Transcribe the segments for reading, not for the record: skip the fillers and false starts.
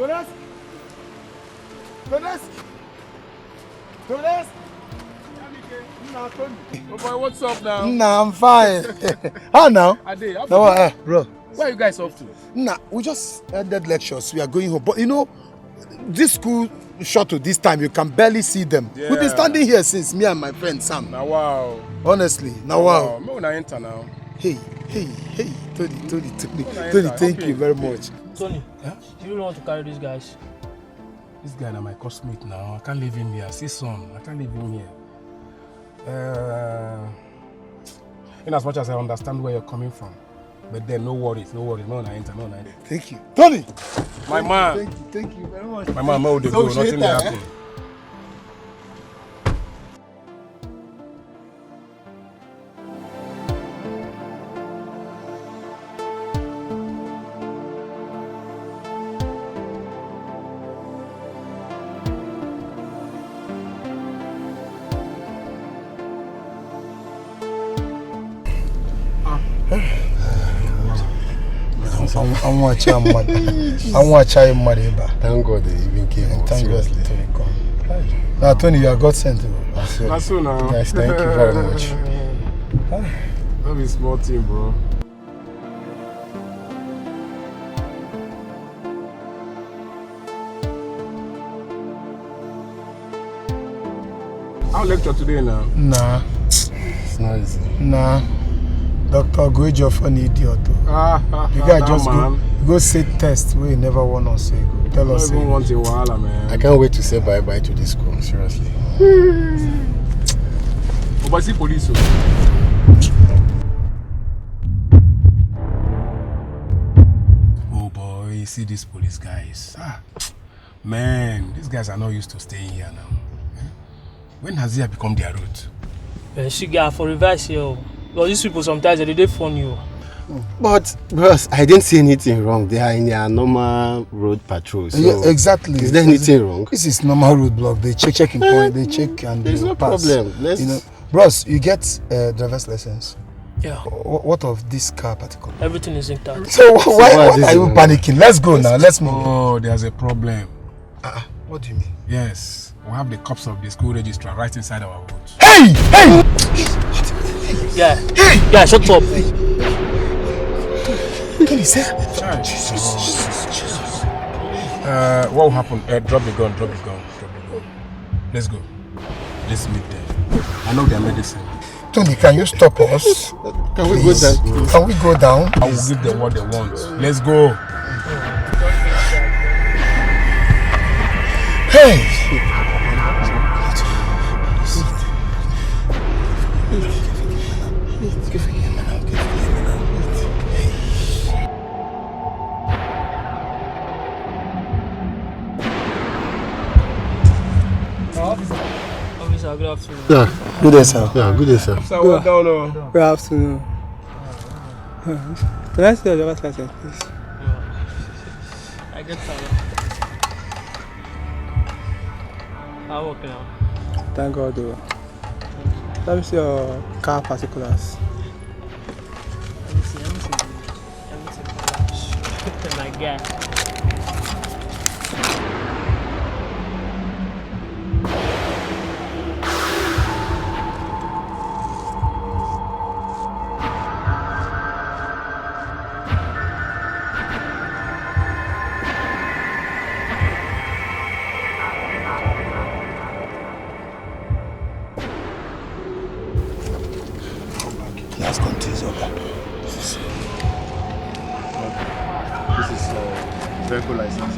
Oh boy, what's up now? Nah, I'm fine. How now? No, bro. Where are you guys off to? Nah, we just ended lectures. We are going home. But you know, this school shuttle this time, you can barely see them. Yeah. We've been standing here since, me and my friend Sam. Now wow. Honestly, now wow. I'm gonna enter now. Hey, Tony, thank you very much. Tony, do you want to carry these guys? This guy is my classmate now. I can't leave him here. See son, I can't leave him here. In as much as I understand where you're coming from, but then no worries, no I enter. Thank you, Tony. My man. Thank you very much. My man, where would they go? Nothing will happen. I want to try money. Thank God they even came. Thank God Tony come. Now Tony, you are God sent to. That's so now. Yes, thank you very much. That is a small team, bro. I'll lecture today now. Nah. It's not easy. Nah. Dr. Nweje for an idiot. The guy just go say test where he never won us. So tell us. I don't want a wahala, man. I can't wait to say bye-bye to this school, seriously. Oh, but see police. Oh boy, you see these police guys. Man, these guys are not used to staying here now. When has it become their route? She got for reverse here. Well, these people sometimes they phone you. But bros, I didn't see anything wrong. They are in their normal road patrol. So yeah, exactly. Is there anything wrong? This is normal roadblock. They check in point. They check and there's no pass. problem. Let's... You know, bros, you get driver's license. Yeah. What of this car particular? Everything is intact. So why are you panicking? Let's go now. Let's move. Oh, there's a problem. What do you mean? Yes, we have the cops of the school registrar right inside our boat. Hey! Yeah. Yeah, shut up. What can he say? Jesus. What will happen? Drop the gun. Let's go. Let's meet them. I know their medicine. Tony, can you stop us? Can we go down? Can we go down? I will give them what they want. Let's go. Hey! Officer, good afternoon. Yeah, Good day, sir. yeah, good day, sir. Good afternoon. Can I see your driver's license, please? I get tired. How work now? Thank God, though. Let me see your car particulars. Let me see. My guy. Vehicle license.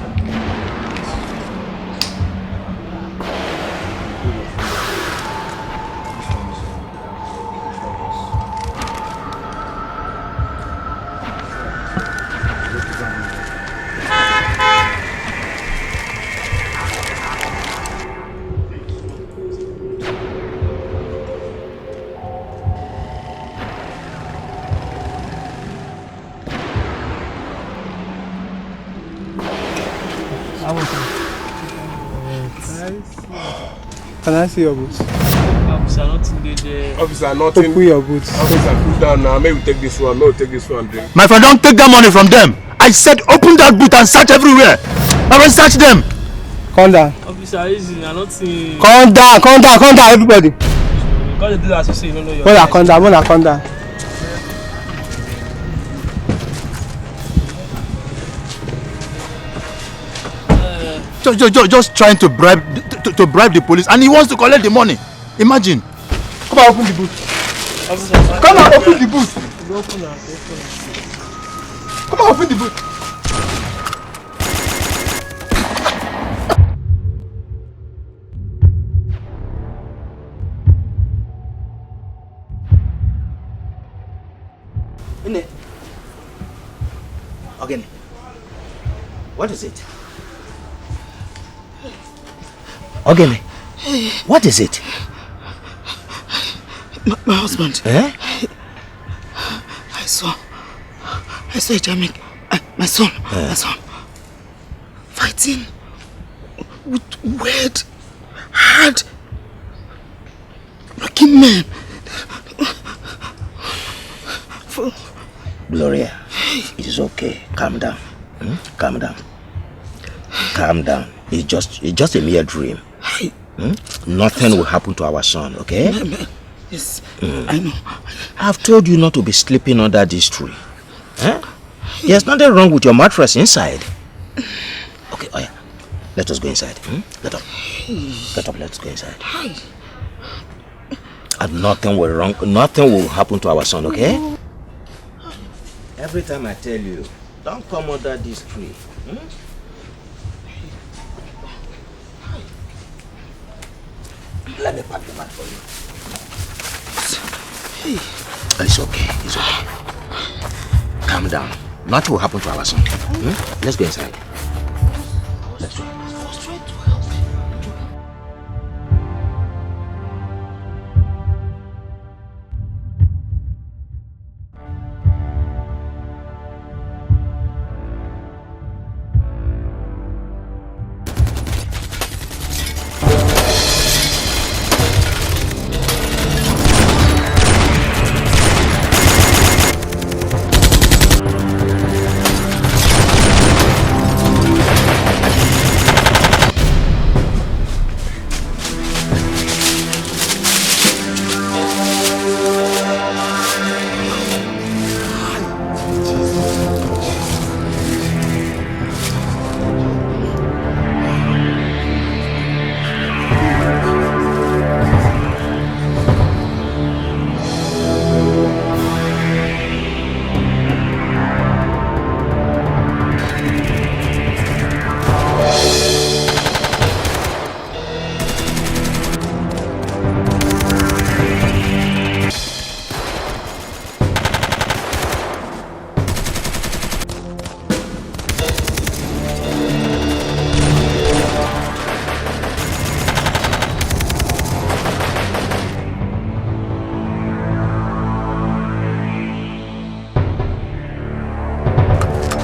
Can I see your boots? Officer, nothing there. Officer, nothing. Open your boots. Officer, cool down now. Maybe take this one. Maybe take this one. My friend, don't take that money from them. I said open that boot and search everywhere. I will search them. Calm down. Officer, easy. I'm not seeing. Calm down, everybody. Because you do that, you say you don't know your. Mona, calm down. Just trying to bribe the police, and he wants to collect the money. Imagine. Come on, open the boot. Officer, Come on, open the boot. open it. Come on, open the boot. Again. What is it? Again. What is it? My husband. Eh? I saw Jamik, my son, fighting with weird, hard, looking men. Gloria, it is okay. Calm down. Calm down. Calm down. It's just a mere dream. Nothing will happen to our son, okay? Yes, I know. I've told you not to be sleeping under this tree. There's nothing wrong with your mattress inside. Okay, oh yeah. Let us go inside. Get up. Get up, let's go inside. And nothing will happen to our son, okay? Every time I tell you, don't come under this tree. Let me pack the bag for you. It's okay, it's okay. Calm down. Nothing will happen to our son. Let's go inside. Let's go.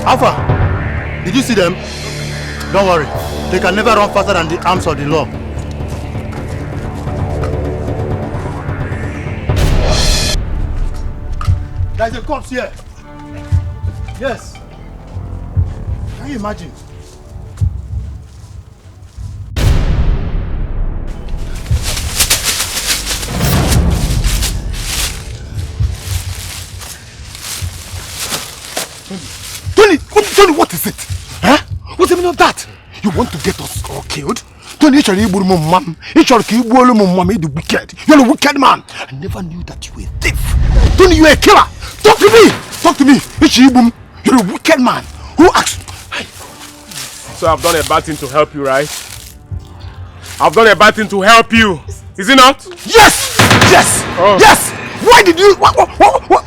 Alpha, did you see them? Don't worry, they can never run faster than the arms of the law. There's a corpse here. Yes. Can you imagine? Tony, what is it? Huh? What's the meaning of that? You want to get us all killed? Tony, you're the wicked. You're a wicked man. I never knew that you were a thief. Tony, you're a killer. Talk to me. You're a wicked man. Who asked? So I've done a bad thing to help you, right? I've done a bad thing to help you. Is it not? Yes! Yes! Oh. Yes! Why did you...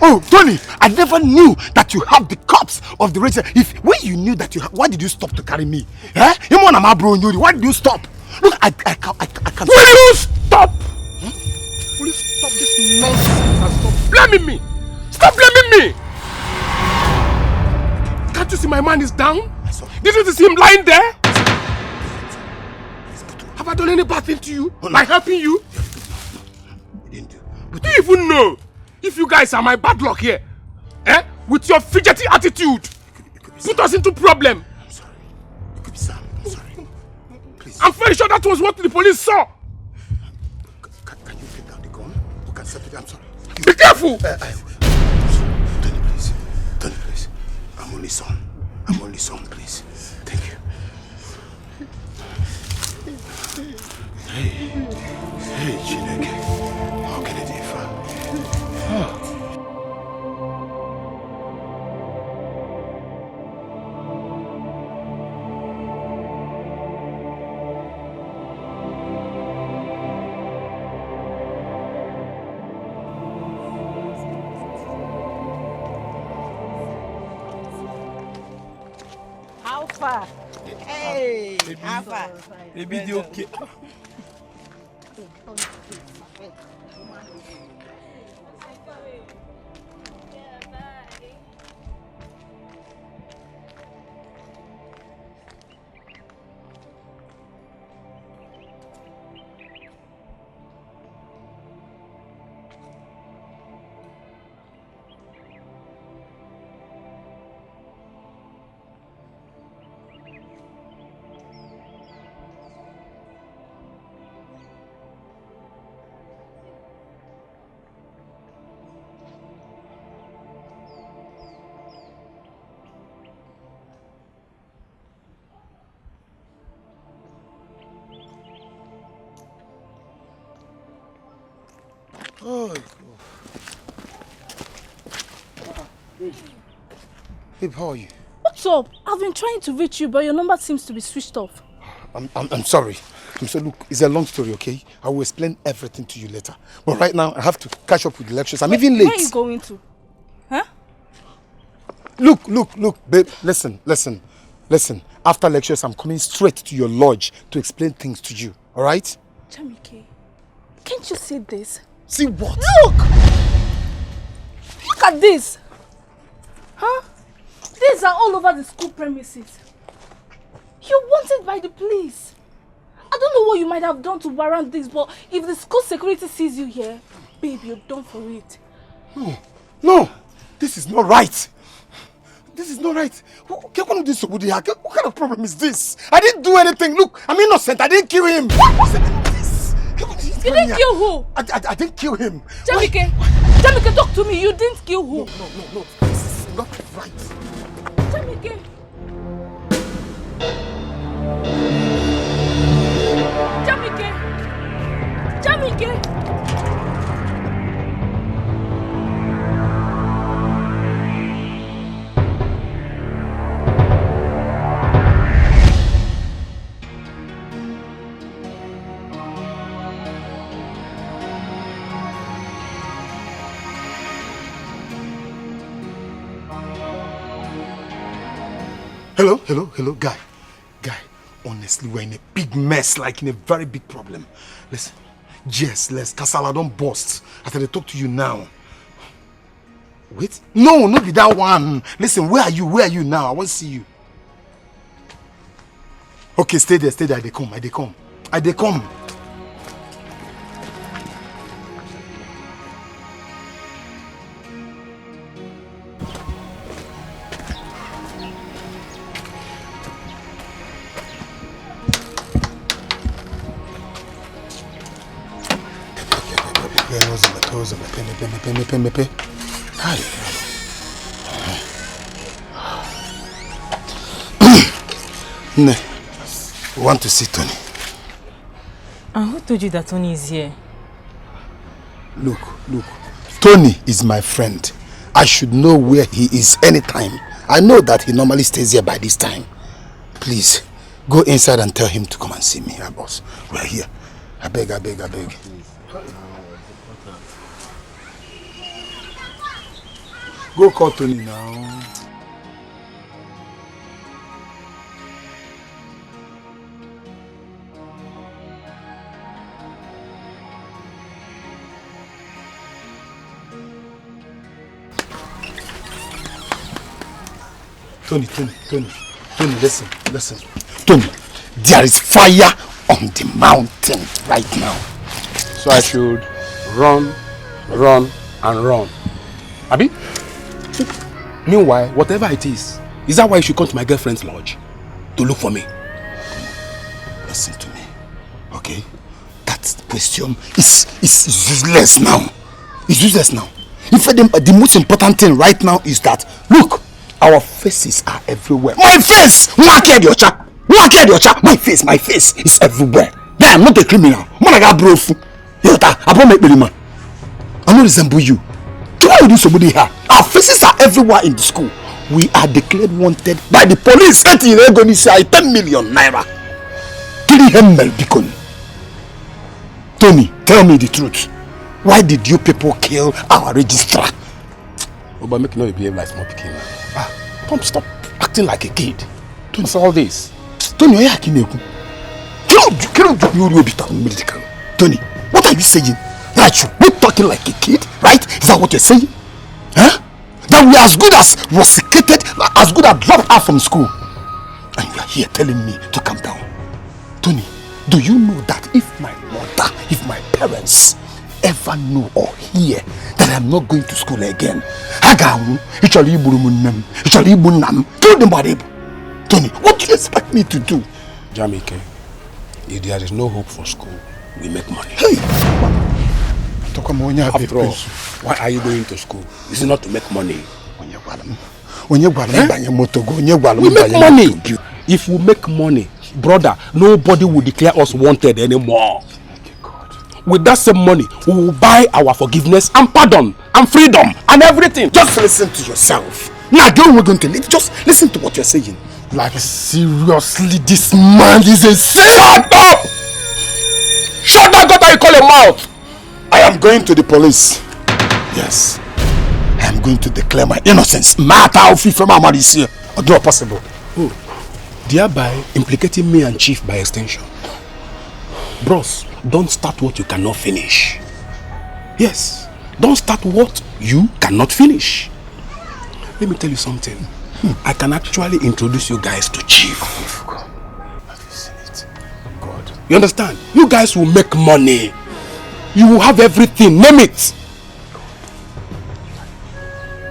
Oh, Tony, I never knew that you have the corpse of the racer. When you knew that you have... Why did you stop to carry me? Eh? Why did you stop? Look, I can't... Will you stop? Will you stop this nonsense and stop blaming me? Stop blaming me! Can't you see my man is down? Didn't you see him lying there? Have I done any bad thing to you? By helping you? Do you even know if you guys are my bad luck here? With your fidgety attitude, put us into problem. I'm sorry. It could be Sam. please. I'm very sure that was what the police saw. Can you take down the gun? We can settle it. I'm sorry. Be careful! Tony, please. Tony, please. I'm only son, please. Thank you. Hey, Chineke. How can I do it? How far? Hey, how far? The video okay. Oh, babe, how are you? What's up? I've been trying to reach you, but your number seems to be switched off. I'm sorry. Look, it's a long story, okay? I will explain everything to you later. But right now, I have to catch up with the lectures. I'm even late. Where are you going to? Huh? Look, babe, listen. After lectures, I'm coming straight to your lodge to explain things to you, all right? Jamike, can't you see this? See what? Look at this! Huh? These are all over the school premises. You're wanted by the police. I don't know what you might have done to warrant this, but if the school security sees you here, babe, you're done for it. No, this is not right. This is not right. What kind of problem is this? I didn't do anything. Look, I'm innocent. I didn't kill him. What's the meaning of this? You didn't kill who? I didn't kill him. Jamike, talk to me. You didn't kill who? No. This is not right. Jamike. Hello, guy. Honestly, we're in a big mess, like in a very big problem. Listen, yes, Kasala don't burst. After they talk to you now. Wait, no, not be that one. Listen, where are you now? I want to see you. Okay, stay there. I dey come. Mepe. Hi. Ne, we want to see Tony. And who told you that Tony is here? Look. Tony is my friend. I should know where he is anytime. I know that he normally stays here by this time. Please, go inside and tell him to come and see me, boss. We're here. I beg. Go call Tony now. Tony, listen. Tony, there is fire on the mountain right now. So I should run. Abi? Meanwhile, whatever it is that why you should come to my girlfriend's lodge? To look for me? listen to me. Okay? That question is useless now. It's useless now. In fact, the most important thing right now is that, look, our faces are everywhere. My face! My face is everywhere. Yeah, I'm not a criminal. I don't resemble you. Why would you somebody here? Our faces are everywhere in the school. We are declared wanted by the police. 10 million naira. Tony, tell me the truth. Why did you people kill our registrar? Oh, but make you not behave like small picking now. Tom, stop acting like a kid. What's all this? Tony, Tony, what are you saying? That you be talking like a kid, right? Is that what you're saying? Huh? That we are as good as rusticated, as good as dropped out from school. And you are here telling me to calm down. Tony, do you know that if my mother, if my parents ever know or hear that I'm not going to school again, kill them. Tony, what do you expect me to do? Jamike, if there is no hope for school, we make money. Hey! After all, why are you going to school? Is it not to make money? We make money. If we make money, brother, nobody will declare us wanted anymore. With that same money, we will buy our forgiveness and pardon and freedom and everything. Just listen to yourself. Now, don't we're going to leave. Just listen to what you're saying. Like, seriously, this man is a sin. Shut up! Shut that gutter you call your mouth! I am going to the police. Yes. I am going to declare my innocence. Matter of if my man is here. Or do possible. Oh. Thereby implicating me and Chief by extension. Bros, don't start what you cannot finish. Yes. Don't start what you cannot finish. Let me tell you something. I can actually introduce you guys to Chief. God. Have you seen it? God. You understand? You guys will make money. You will have everything. Name it.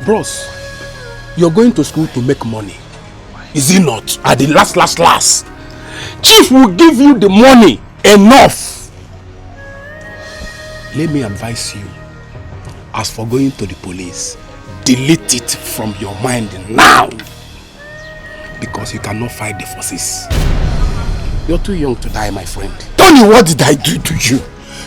Bros, you're going to school to make money. Is it not? At the last. Chief will give you the money enough. Let me advise you. As for going to the police, delete it from your mind now. Because you cannot fight the forces. You're too young to die, my friend. Tony, what did I do to you?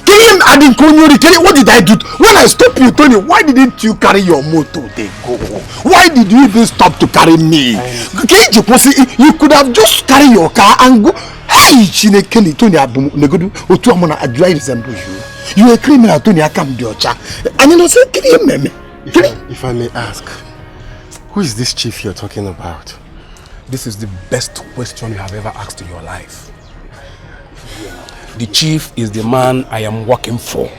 What did I do? When I stopped you, Tony, why didn't you carry your motor? They go. Why did you even stop to carry me? You could have just carried your car and go. Hey, Tony, I resemble you. You are a criminal, Tony. I come to your child. And you know, say, if I may ask, who is this chief you're talking about? This is the best question you have ever asked in your life. The chief is the man I am working for.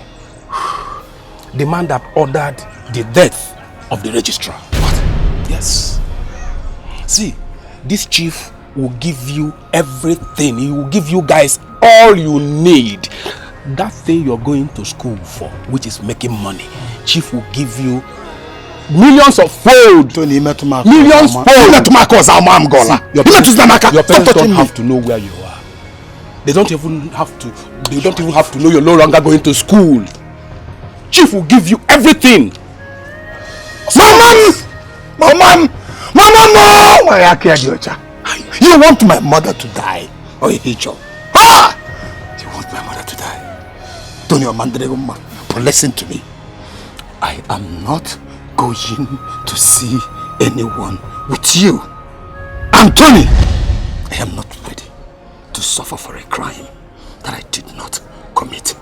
The man that ordered the death of the registrar. What? Yes. See, this chief will give you everything. He will give you guys all you need. That thing you're going to school for, which is making money, chief will give you millions of fold. Millions fold. Your parents don't have to know where you are. They don't even have to know you're no longer going to school. Chief will give you everything. Mom! You want my mother to die? Or you hate you? You want my mother to die? Tony Omandreguma, but listen to me. I am not going to see anyone with you. And Tony, I am not ready to suffer for a crime that I did not commit.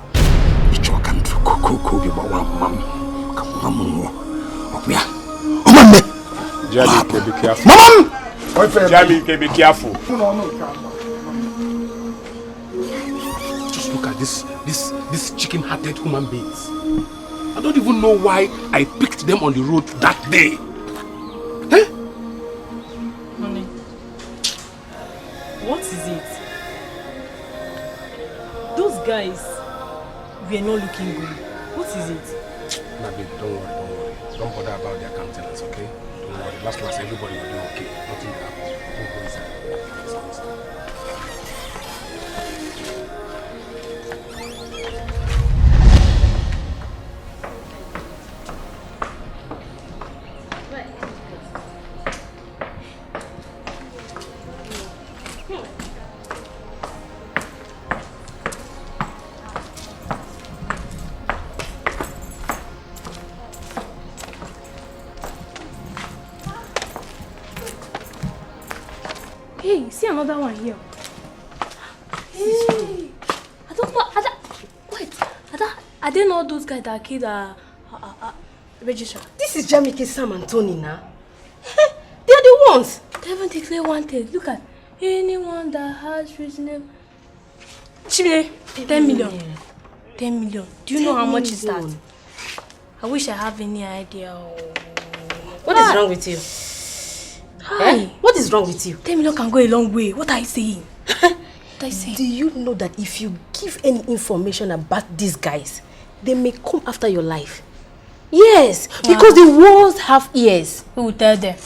Jamike, be careful. Mom! Jamike, be careful. Just look at this chicken-hearted human beings. I don't even know why I picked them on the road that day. Eh? Honey, what is it? Those guys were not looking good. What is it? Nah, babe, don't worry. Don't bother about their countenance, okay? Don't worry. Last, everybody will do okay. Nothing will happen. Don't go inside. Hey, see another one here. Hey, I don't know. Wait, I didn't know those guys that killed register. This is Jamike, Sam, and Tony now. They are the ones. They haven't declared wanted. Look at anyone that has reasonable. Chile, 10 million. 10 million. Do you know how much is that? I wish I have any idea. What is wrong with you? Hi. What is wrong with you? 10 million can go a long way. What are you saying? Do you know that if you give any information about these guys, they may come after your life? Yes, because the walls have ears. Who will tell them?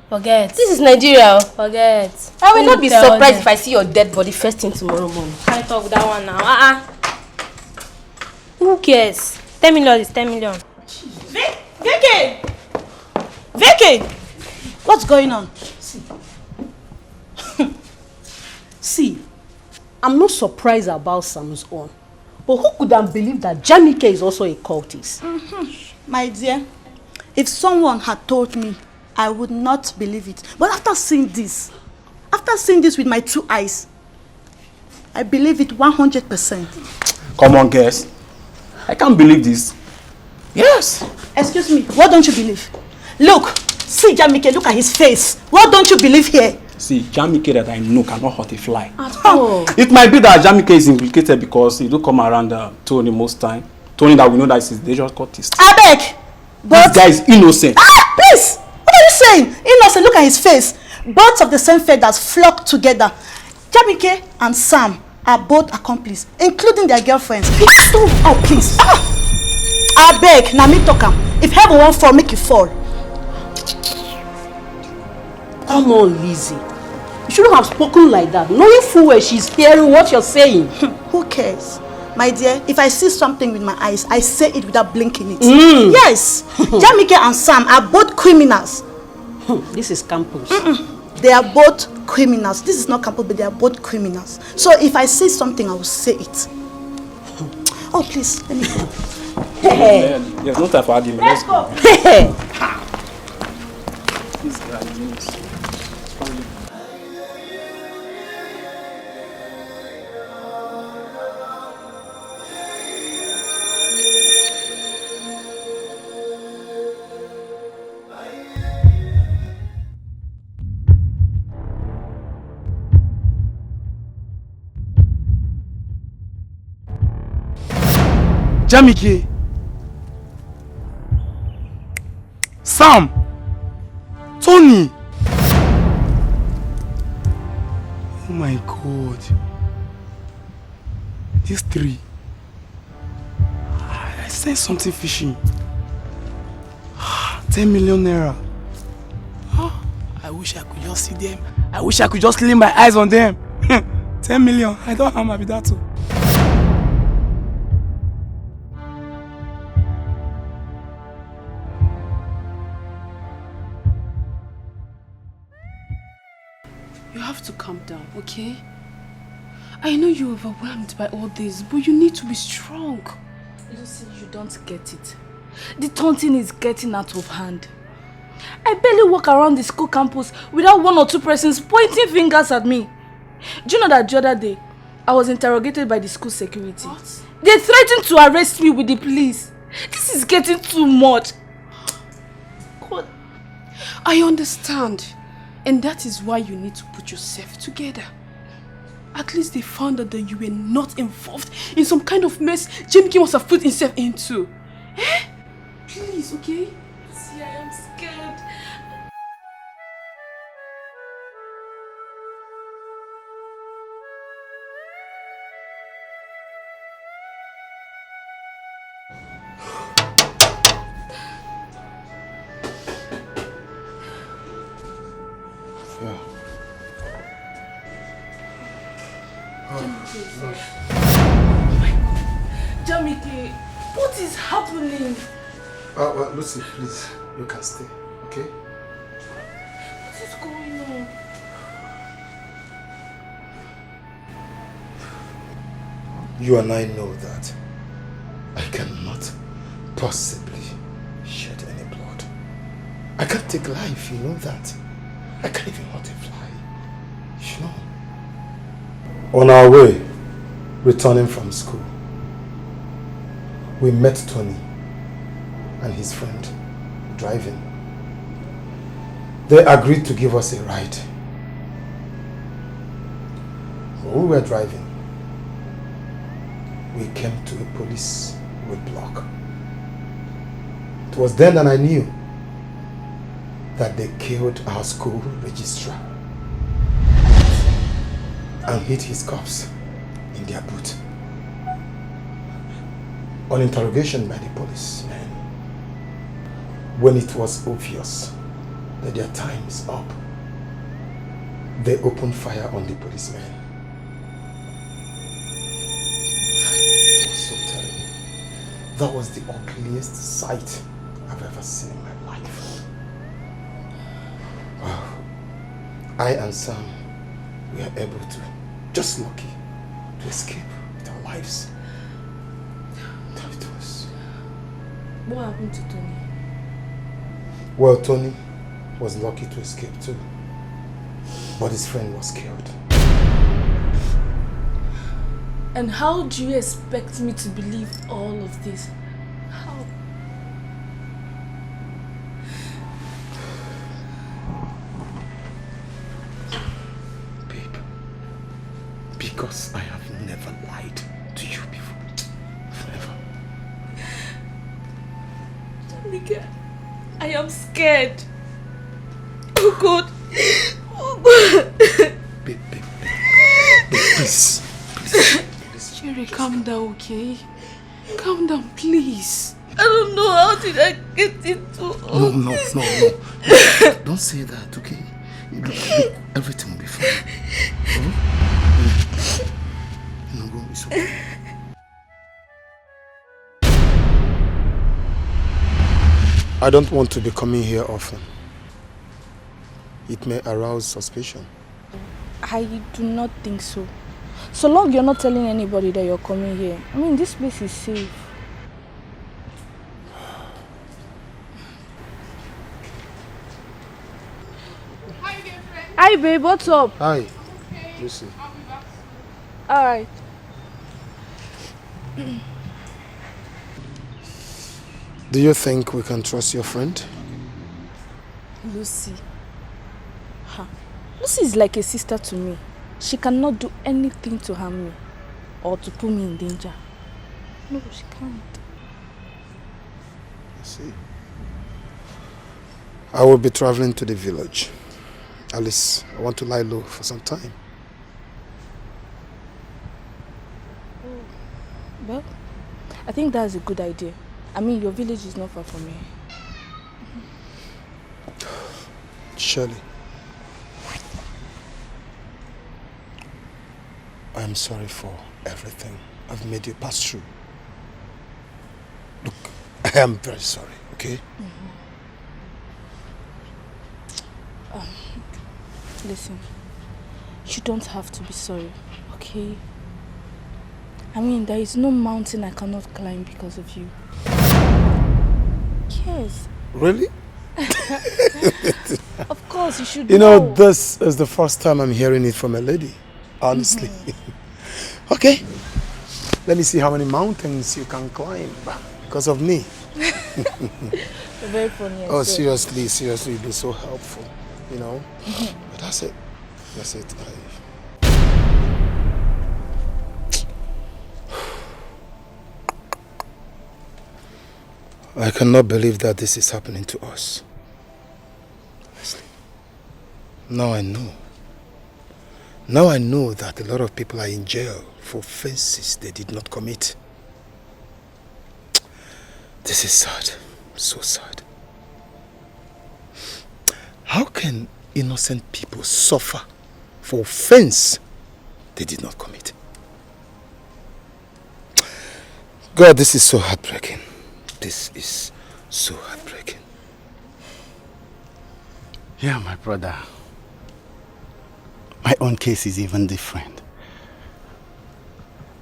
Forget. This is Nigeria. Forget. I will not be surprised if I see your dead body first thing tomorrow morning. I talk with that one now. Who cares? 10 million is 10 million. Vicky! Vicky! What's going on? See, I'm not surprised about Sam's own. But who could have believed that Jamike is also a cultist? My dear, if someone had told me, I would not believe it. But after seeing this with my 2 eyes, I believe it 100%. Come on, guys. I can't believe this. Yes. Excuse me, what don't you believe? Look, see Jamike, look at his face. What don't you believe here? See, Jamike that I know cannot hurt a fly. At all. It might be that Jamike is implicated because he do come around Tony most time. Tony that we know that is his dangerous cultist. I beg. But this guy is innocent. Please! What are you saying? Innocent, look at his face. Birds of the same feathers flock together. Jamike and Sam are both accomplices, including their girlfriends. Oh, please. I beg, now me talk am. If heaven won't fall, make you fall. Come on, Lizzie. You shouldn't have spoken like that, knowing full well she's hearing what you're saying. Who cares? My dear, if I see something with my eyes, I say it without blinking it. Yes, Jamike and Sam are both criminals. This is campus. They are both criminals. This is not campus, but they are both criminals. So if I say something, I will say it. Oh, please, let me go. Hey. There's no time for argument. Let's go. This guy is Jamike, Sam, Tony. Oh my God. These three. I sense something fishy. 10 million naira. I wish I could just see them. I wish I could just lay my eyes on them. 10 million. I don't have my that too. You have to calm down, okay? I know you're overwhelmed by all this, but you need to be strong. You see, you don't get it. The taunting is getting out of hand. I barely walk around the school campus without 1 or 2 persons pointing fingers at me. Do you know that the other day, I was interrogated by the school security? What? They threatened to arrest me with the police. This is getting too much. God, I understand. And that is why you need to put yourself together. At least they found out that you were not involved in some kind of mess Jamik must have put himself into. Eh? Please, okay? See, I am scared. Jamike, what is happening? Well, Lucy, please, you can stay, okay? What is going on? You and I know that I cannot possibly shed any blood. I can't take life, you know that. I can't even hurt a fly, you know. On our way, returning from school, we met Tony and his friend driving. They agreed to give us a ride. When we were driving, we came to a police roadblock. It was then that I knew that they killed our school registrar and hid his corpse in their boot. On interrogation by the policemen, when it was obvious that their time is up, they opened fire on the policemen. It was so terrible. That was the ugliest sight I've ever seen in my life. Wow. I and Sam were able to, just lucky, to escape with our lives. What happened to Tony? Well, Tony was lucky to escape too, but his friend was killed. And how do you expect me to believe all of this? How? Babe, because I have never lied to you before. Never. Jamike, I am scared. Oh God. Oh God. Babe, please. Jerry, calm down, okay? Calm down, please. I don't know, how did I get into all this? No. Don't say that, okay? Look, everything will be fine. No, it's okay. I don't want to be coming here often. It may arouse suspicion. I do not think so. So long you're not telling anybody that you're coming here. I mean, this place is safe. Hi babe, what's up? Hi. Lucy. Alright. Do you think we can trust your friend? Lucy. Lucy is like a sister to me. She cannot do anything to harm me or to put me in danger. No, she can't. I see. I will be traveling to the village. Alice, I want to lie low for some time. Well, I think that's a good idea. I mean, your village is not far from here. Shirley, I am sorry for everything I've made you pass through. Look, I am very sorry, okay? Listen, you don't have to be sorry, okay? I mean, there is no mountain I cannot climb because of you. Yes. Really? Of course, you should You know, this is the first time I'm hearing it from a lady, honestly. Okay, let me see how many mountains you can climb because of me. You're very funny. Oh, seriously, you've been so helpful, you know. But that's it. I cannot believe that this is happening to us. Honestly. Now I know. Now I know that a lot of people are in jail for offenses they did not commit. This is sad. So sad. How can innocent people suffer for offense they did not commit? God, this is so heartbreaking. This is so heartbreaking. Yeah, my brother. My own case is even different.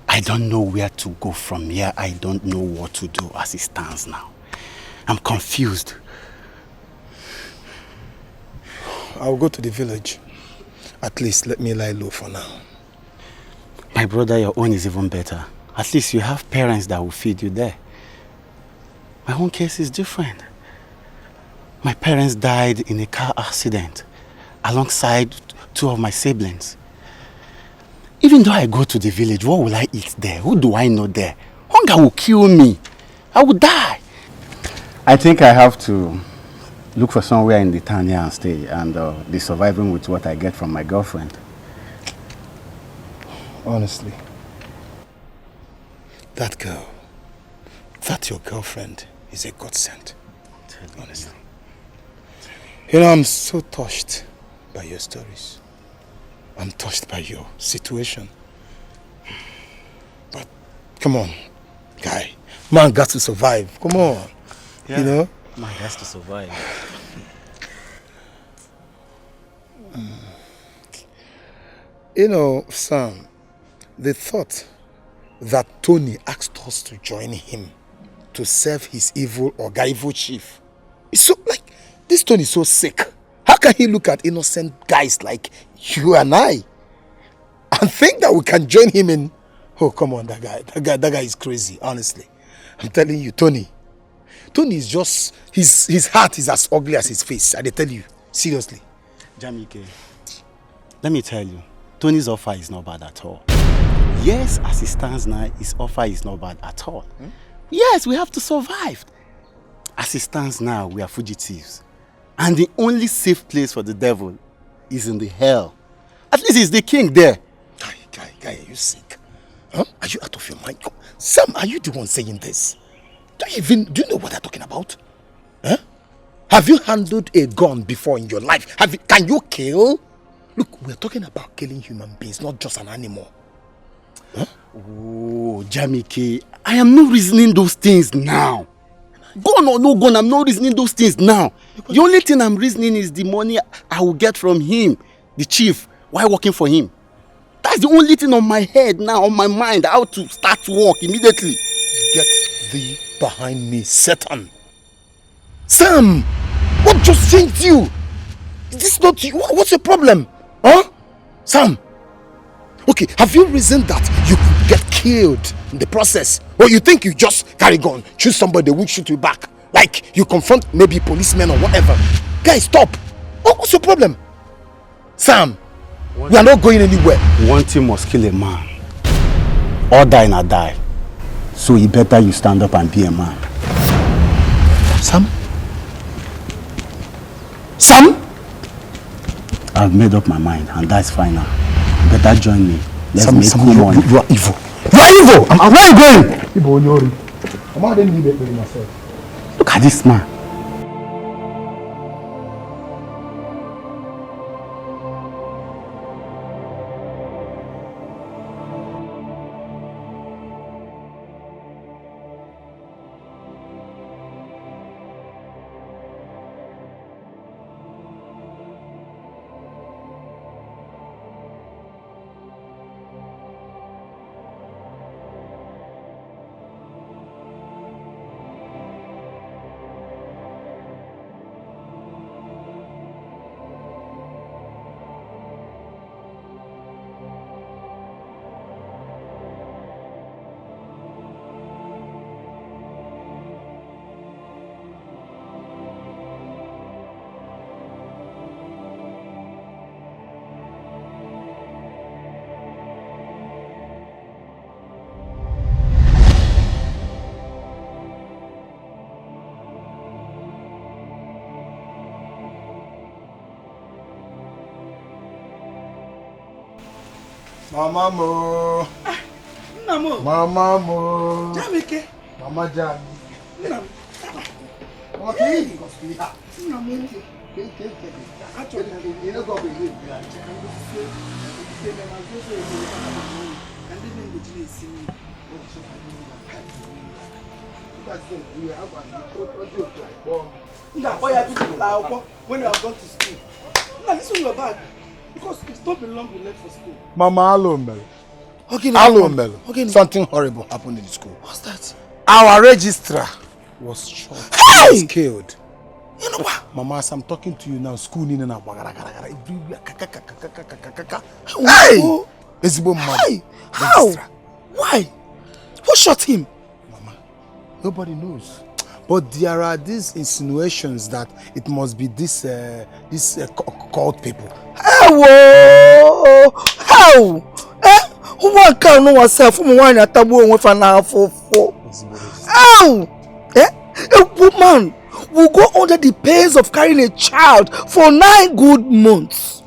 I don't know where to go from here. I don't know what to do as it stands now. I'm confused. I'll go to the village. At least let me lie low for now. My brother, your own is even better. At least you have parents that will feed you there. My own case is different. My parents died in a car accident alongside 2 of my siblings. Even though I go to the village, what will I eat there? Who do I know there? Hunger will kill me. I will die. I think I have to look for somewhere in the town here and stay and be surviving with what I get from my girlfriend. Honestly, that girl, that your girlfriend, is a godsend. Honestly. You know, I'm so touched by your stories. I'm touched by your situation. But, come on, guy. Man got to survive. Come on. Yeah. You know? Man has to survive. You know, Sam, the thought that Tony asked us to join him to serve his evil chief is so, like, this Tony is so sick. How can he look at innocent guys like you and I and think that we can join him in? Oh, come on, that guy is crazy, honestly. I'm telling you, Tony is just, his heart is as ugly as his face. I tell you, seriously. Jamike, let me tell you, Tony's offer is not bad at all. Yes, as it stands now, his offer is not bad at all. Yes, we have to survive. As it stands now, we are fugitives. And the only safe place for the devil is in the hell. At least he's the king there. Guy, are you sick? Huh? Are you out of your mind? Sam, are you the one saying this? Do you know what they're talking about? Huh? Have you handled a gun before in your life? Can you kill? Look, we're talking about killing human beings, not just an animal. Huh? Oh, Jamike, I am not reasoning those things now. Gone or no gone, I'm not reasoning those things now. The only thing I'm reasoning is the money I will get from him, the chief, while working for him. That's the only thing on my head now, on my mind, how to start to work immediately. Get thee behind me, Satan. Sam, what just changed you? Is this not you? What's your problem? Huh? Sam, okay, have you reasoned that you could get killed in the process? Or you think you just carry gun, shoot somebody, they will shoot you back? Like you confront maybe policemen or whatever. Guys, stop. What's your problem? Sam, we are not going anywhere. One thing must kill a man. Or die and I die. So you better you stand up and be a man. Sam? Sam? I've made up my mind and that's final. You better join me. Let's Sam, make Sam, cool money. you are evil. You are evil! Where are you going? Look at this man. Mama mo. Namo. Mama mo. Jamike. Mama Jam. Namo. Okay. Namo. Actually, you know go be When you have gone to school. Now listen to your bag. Because it's not been long we left for school. Mama, hello, Mel. Okay, hello, Mel. Okay, something horrible happened in the school. What's that? Our registrar was shot. Hey! Was killed. You know what? Mama, as I'm talking to you now, school in and out. Hey! Hey! How? Why? Who shot him? Mama, nobody knows. But there are these insinuations that it must be this cult people. Hello! How? One can know oneself from one at one for now for. How? A woman will go under the pains of carrying a child for 9 good months.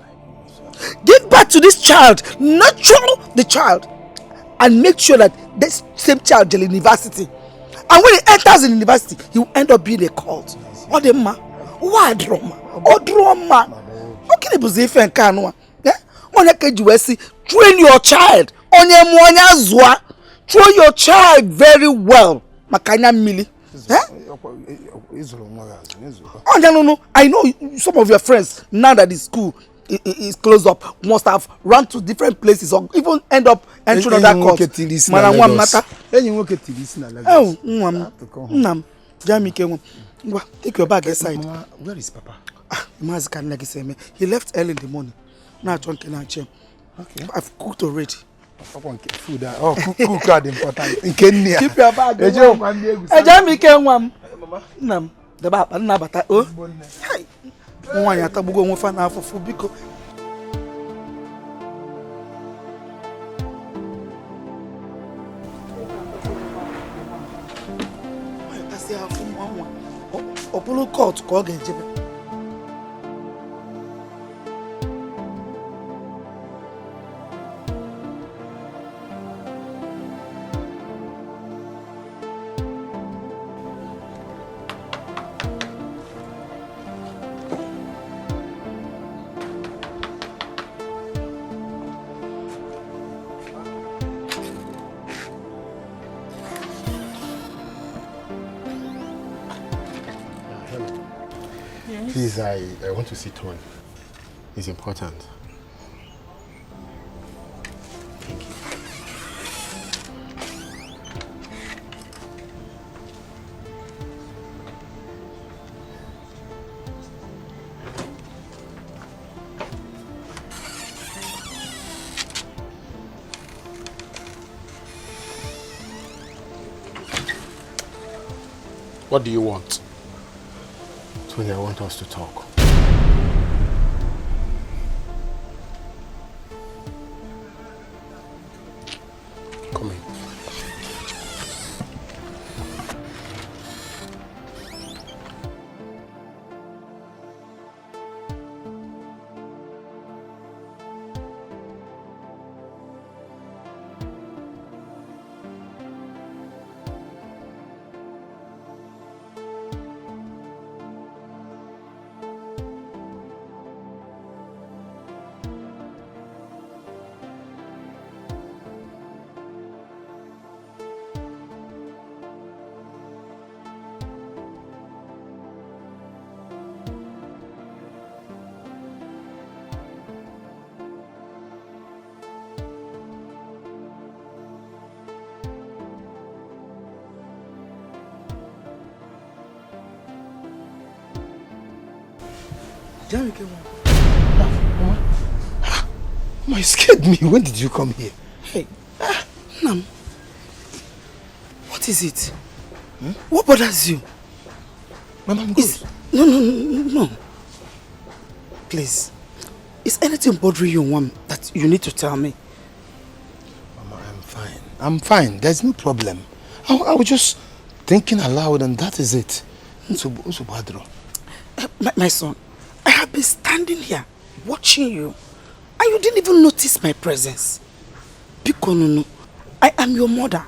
Give birth to this child, nurture the child, and make sure that this same child is in university. And when he enters in university, he will end up being a cult. Or the ma, why drama? Or drama? Okay, it was if and canwa. Train your child. Train your child very well. Makanya mili. Oh no. I know some of your friends now that the school is closed up must have run to different places or even end up entering other courts. Jamike, take your bag aside. Mama, where is Papa? He left early in the morning. Now John can okay. I've cooked already. Food. Oh, cook are important. In Kenya. Keep your bag. Jamike, Mama. Nam. The bag. Nabata. Oh. Hi. One yatabugo one fan half of Fubiko. Opolo court call again. Please, I want to see Tony. It's important. Thank you. What do you want? Tony, I want us to talk. Come in. Jamike, Mama, you scared me. When did you come here? Hey, Nam, what is it? Hmm? What bothers you? Mama, I'm good. No. Please, is anything bothering you, Mom, that you need to tell me? Mama, I'm fine. There's no problem. I was just thinking aloud and that is it. My son, I have been standing here watching you and you didn't even notice my presence. Biko, no. I am your mother.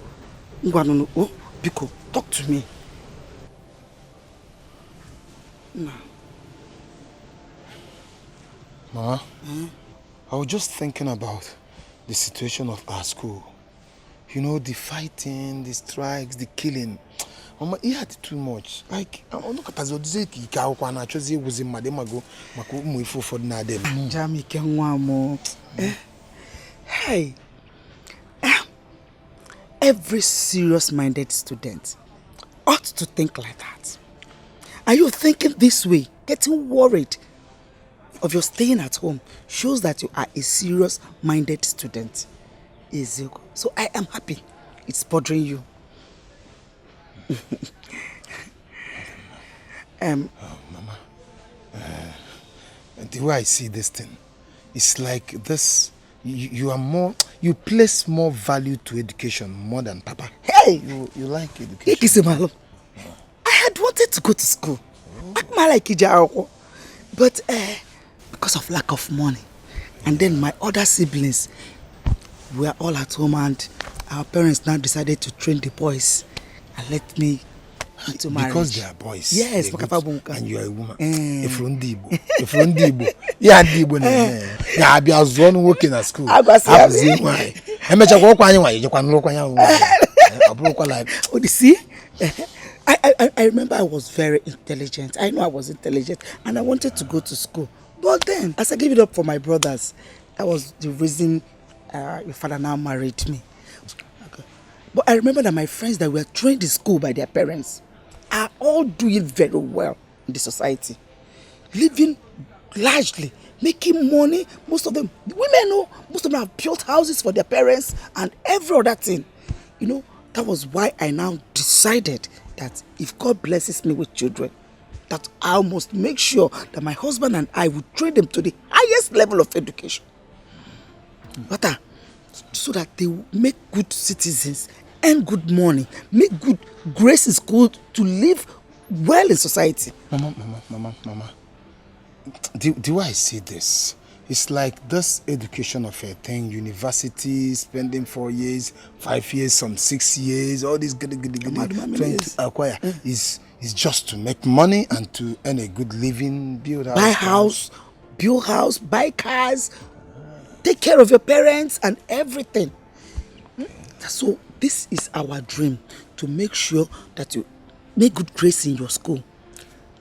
No. Oh, Biko, talk to me. No. Mama, I was just thinking about the situation of our school. You know, the fighting, the strikes, the killing. Mama, he had too much. Like, look at Azodizeki, Kawana, Chosi was in Mademago, Makumu for Nadem. Jamike Nwamo. Hey, every serious-minded student ought to think like that. Are you thinking this way, getting worried of your staying at home, shows that you are a serious-minded student. So I am happy it's bothering you. Mama, the way I see this thing, it's like this. You place more value to education more than Papa. Hey, you like education. I had wanted to go to school. But because of lack of money, and then my other siblings were all at home, and our parents now decided to train the boys and let me into marriage. Because they are boys. Yes, and you are a woman. If you're Ndibo, yeah, Ndibo. Yeah, I be as one working at school. I see. I remember I was very intelligent. I know I was intelligent, and I wanted to go to school. But then, as I gave it up for my brothers, that was the reason your father now married me. Okay. But I remember that my friends that were trained in school by their parents are all doing very well in the society, living largely, making money. Most of them, the women, most of them have built houses for their parents and every other thing. You know, that was why I now decided that if God blesses me with children, that I must make sure that my husband and I will train them to the highest level of education. But so that they will make good citizens, earn good money, make good grace in school to live well in society. Mama. The way I see this, it's like this education of a thing, university, spending 4 years, 5 years, some 6 years, all this trying to acquire is just to make money and to earn a good living, build house, buy cars, take care of your parents and everything. So this is our dream, to make sure that you make good grades in your school,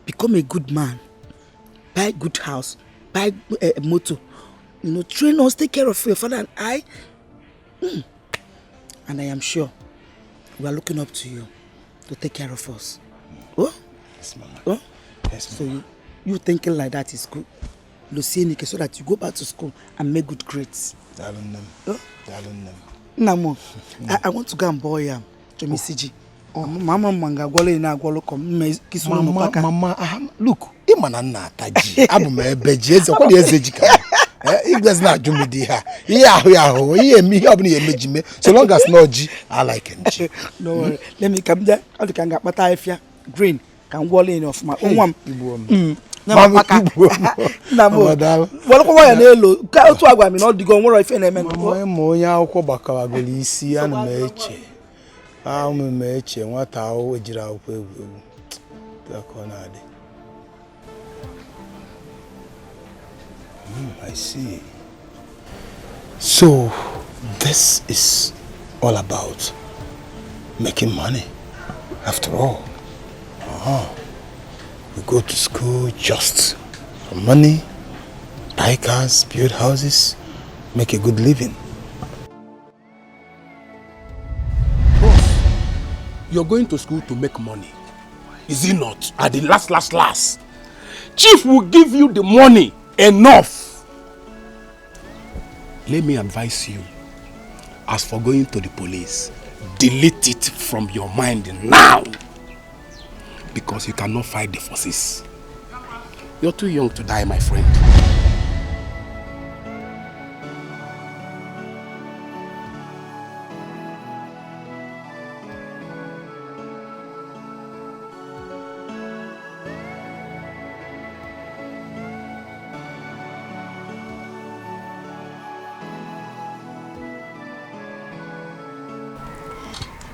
become a good man, buy a good house, buy a motor, train us, take care of your father and I. And I am sure we are looking up to you to take care of us. Oh? Yes, Mama. Oh? Yes, Mama. So you thinking like that is good. Nkechi, so that you go back to school and make good grades. Namo, I want to go and buy Jamisiji. Mama, look, Imanana Taji, Abu Bejes, or what is it? It does not do me, dear. Me, so long as no G, I like it. No worry, let me come there. I can get my green, can wall in off my own one. Namo, what I know, go to Agua, not the go more if any man. Moya, Kobaka, Olise, and Nweje. Nweje, what I always did out with the corner. I see. So, this is all about making money, after all. We go to school just for money, buy cars, build houses, make a good living. Boss, you're going to school to make money, is it not? At the last, Chief will give you the money enough. Let me advise you, as for going to the police, delete it from your mind now, because you cannot fight the forces. You're too young to die, my friend.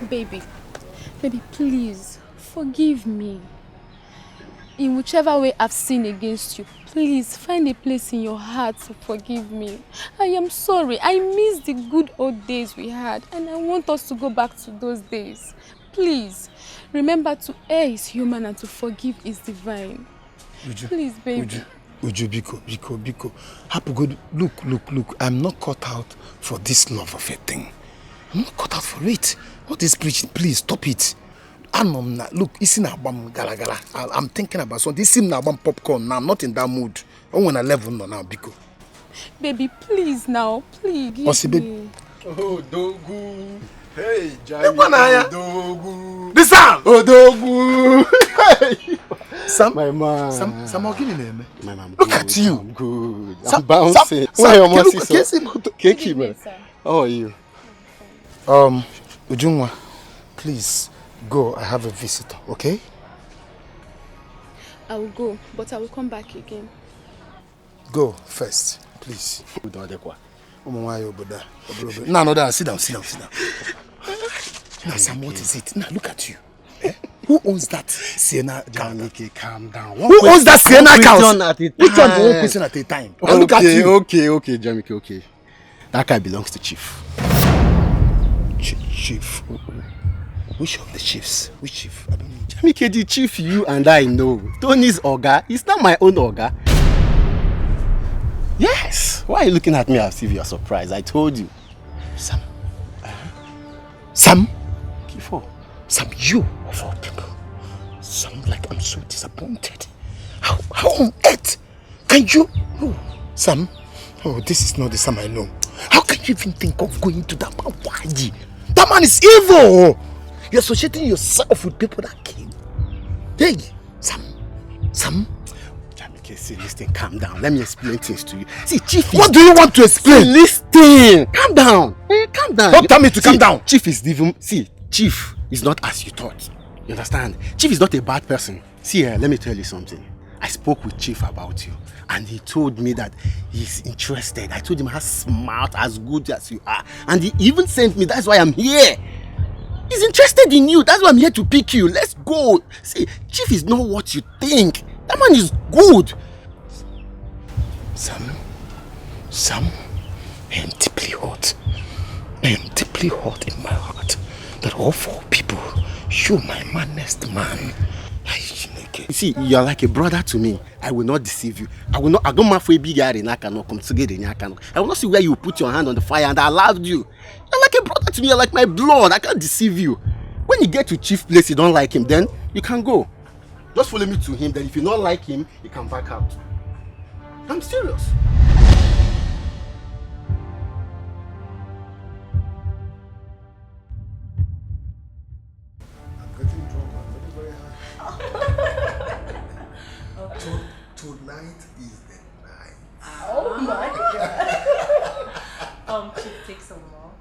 Baby, please, forgive me. In whichever way I've sinned against you, please find a place in your heart to forgive me. I am sorry. I miss the good old days we had, and I want us to go back to those days. Please, remember to err is human and to forgive is divine. Please, baby. Uju, Biko. Happy good. Look. I'm not cut out for this love of a thing. I'm not cut out for it. What is preaching? Please stop it. Look, it's in Abam Galagala. I'm thinking about something. This is in Abam popcorn now. I'm not in that mood. I want a level now, Biko. Baby, please now. Please give me. Oh, Dogu. Hey, Jamik. Dogu. This Sam. Oh, Dogu. Sam, my man. Sam, I'll give you a name. My man. Look at you. I'm good. I'm bouncing. Why are you Keki, man. How are you? Ujungwa, please go. I have a visitor, okay? I will go, but I will come back again. Go first, please. No, sit down. Now, Sam, what is it? Now, look at you. Eh? Who owns that Sienna cow? JAMIKE, calm down. Who owns that Sienna cow? Which one? One question at a time. Look at you. Okay, JAMIKE, okay. That guy belongs to Chief. Chief? Which of the chiefs? Which chief? I don't know. JAMIKE, the chief you and I know. Tony's Oga. It's not my own Oga. Yes. Why are you looking at me as if you're surprised? I told you. Sam? Sam? Kifo. Sam, you of all people. Sam, like I'm so disappointed. How on earth can you? Oh, Sam. Oh, this is not the Sam I know. How can you even think of going to that man? Why? That man is evil. You're associating yourself with people that came. Hey, Sam. JAMIKE, see, listen, calm down. Let me explain things to you. See, Chief is... What do you want to explain? See, listen. Calm down. Calm down. Don't tell me to calm down. Chief is even... See, Chief is not as you thought. You understand? Chief is not a bad person. See, let me tell you something. I spoke with Chief about you, and he told me that he's interested. I told him how smart, as good as you are. And he even sent me, that's why I'm here. He's interested in you. That's why I'm here to pick you. Let's go. See, Chief is not what you think. That man is good. Sam, I am deeply hurt. I am deeply hurt in my heart that all four people, you, my manest man. You see, you're like a brother to me. I will not deceive you. I will not. I don't mind big I will not see where you put your hand on the fire, and I loved you. You're like a brother to me. You're like my blood. I can't deceive you. When you get to Chief place, you don't like him, then you can go. Just follow me to him. Then if you don't like him, you can back out. I'm serious. Tonight is the night. Oh my God. Chief, take some more.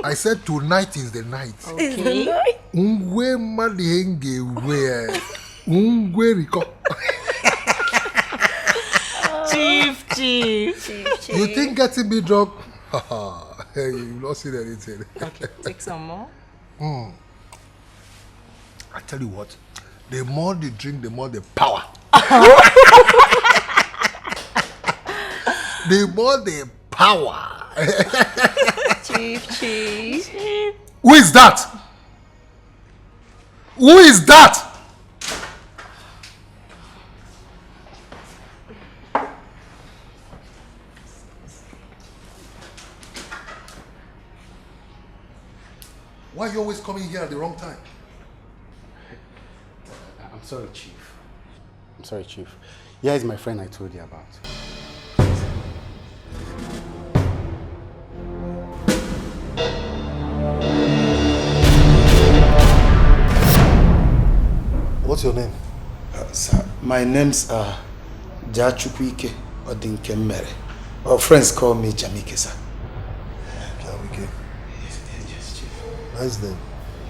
I said tonight is the night. Okay. Is the night? Ungwe malihenge we. Ungwe riko. Chief. You think getting me drunk? Hey, you've not seen anything. Okay, take some more. I tell you what, the more they drink, the more the power. The more the power. Chief. Who is that? Who is that? Why are you always coming here at the wrong time? I'm sorry, Chief. Here is my friend I told you about. What's your name? Sir, my name's Iyke Odinkemere. Our friends call me JAMIKE, sir. JAMIKE? Yes, Chief. Nice name.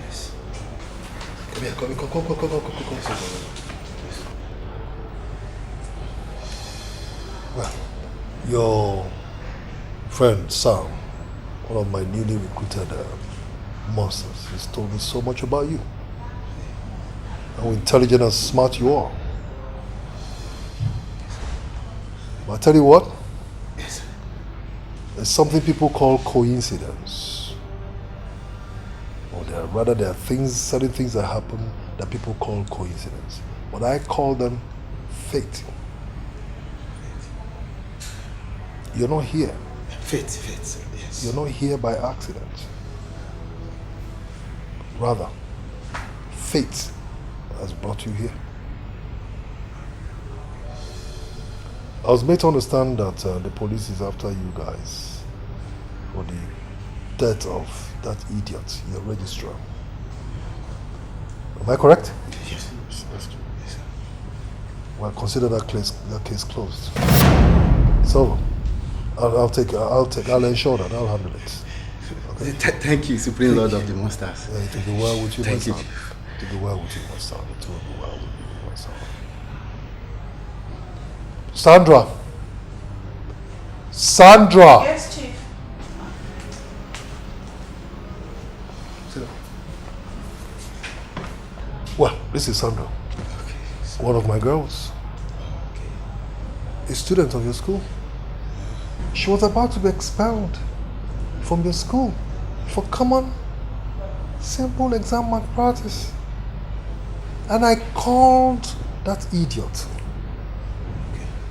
Yes. Come here, come. Well, your friend Sam, one of my newly recruited monsters, has told me so much about you. How intelligent and smart you are. But I tell you what, yes, there's something people call coincidence. Rather, there are certain things that happen that people call coincidence. But I call them fate. You're not here. Fate, yes. You're not here by accident. Rather, fate has brought you here. I was made to understand that the police is after you guys for the death of that idiot, your registrar. Am I correct? Yes, that's true. Yes, sir. Well, consider that case closed. It's over. I'll ensure that. I'll handle it. Okay. Thank you, Supreme Lord of the Monsters. Yeah, it will be well with you, Thank my you. son. It will be well with you, my son. It will be well with you, my son. Sandra! Yes, Chief. Sit down. Well, this is Sandra. One of my girls. A student of your school. She was about to be expelled from your school for common, simple exam malpractice. And I called that idiot.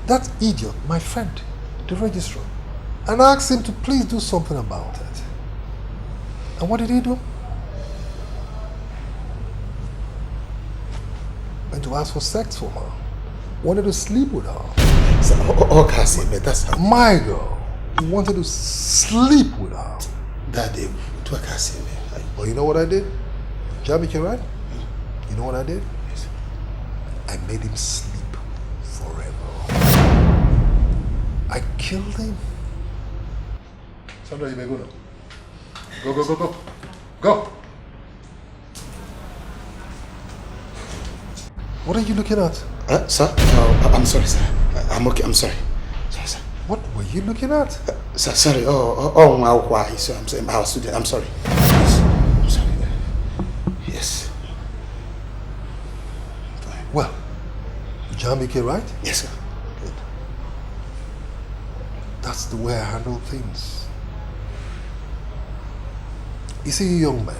That idiot, my friend, the registrar, and I asked him to please do something about it. And what did he do? Went to ask for sex from her. Wanted to sleep with her. So, okay, that's how. My girl wanted to sleep with her. Daddy, to Akasi. Well, you know what I did? Jamike, right? You know what I did? Yes. I made him sleep forever. I killed him. Sandra, you may go now. Go. Go. What are you looking at? Sir? I'm sorry, sir. I'm okay, I'm sorry. Sorry, sir. What were you looking at? Sir, sorry. Why? So I'm saying, our student. I'm sorry. Yes. I'm sorry. Yes. Fine. Well, Jamike, right? Yes, sir. Good. That's the way I handle things. You see, young man,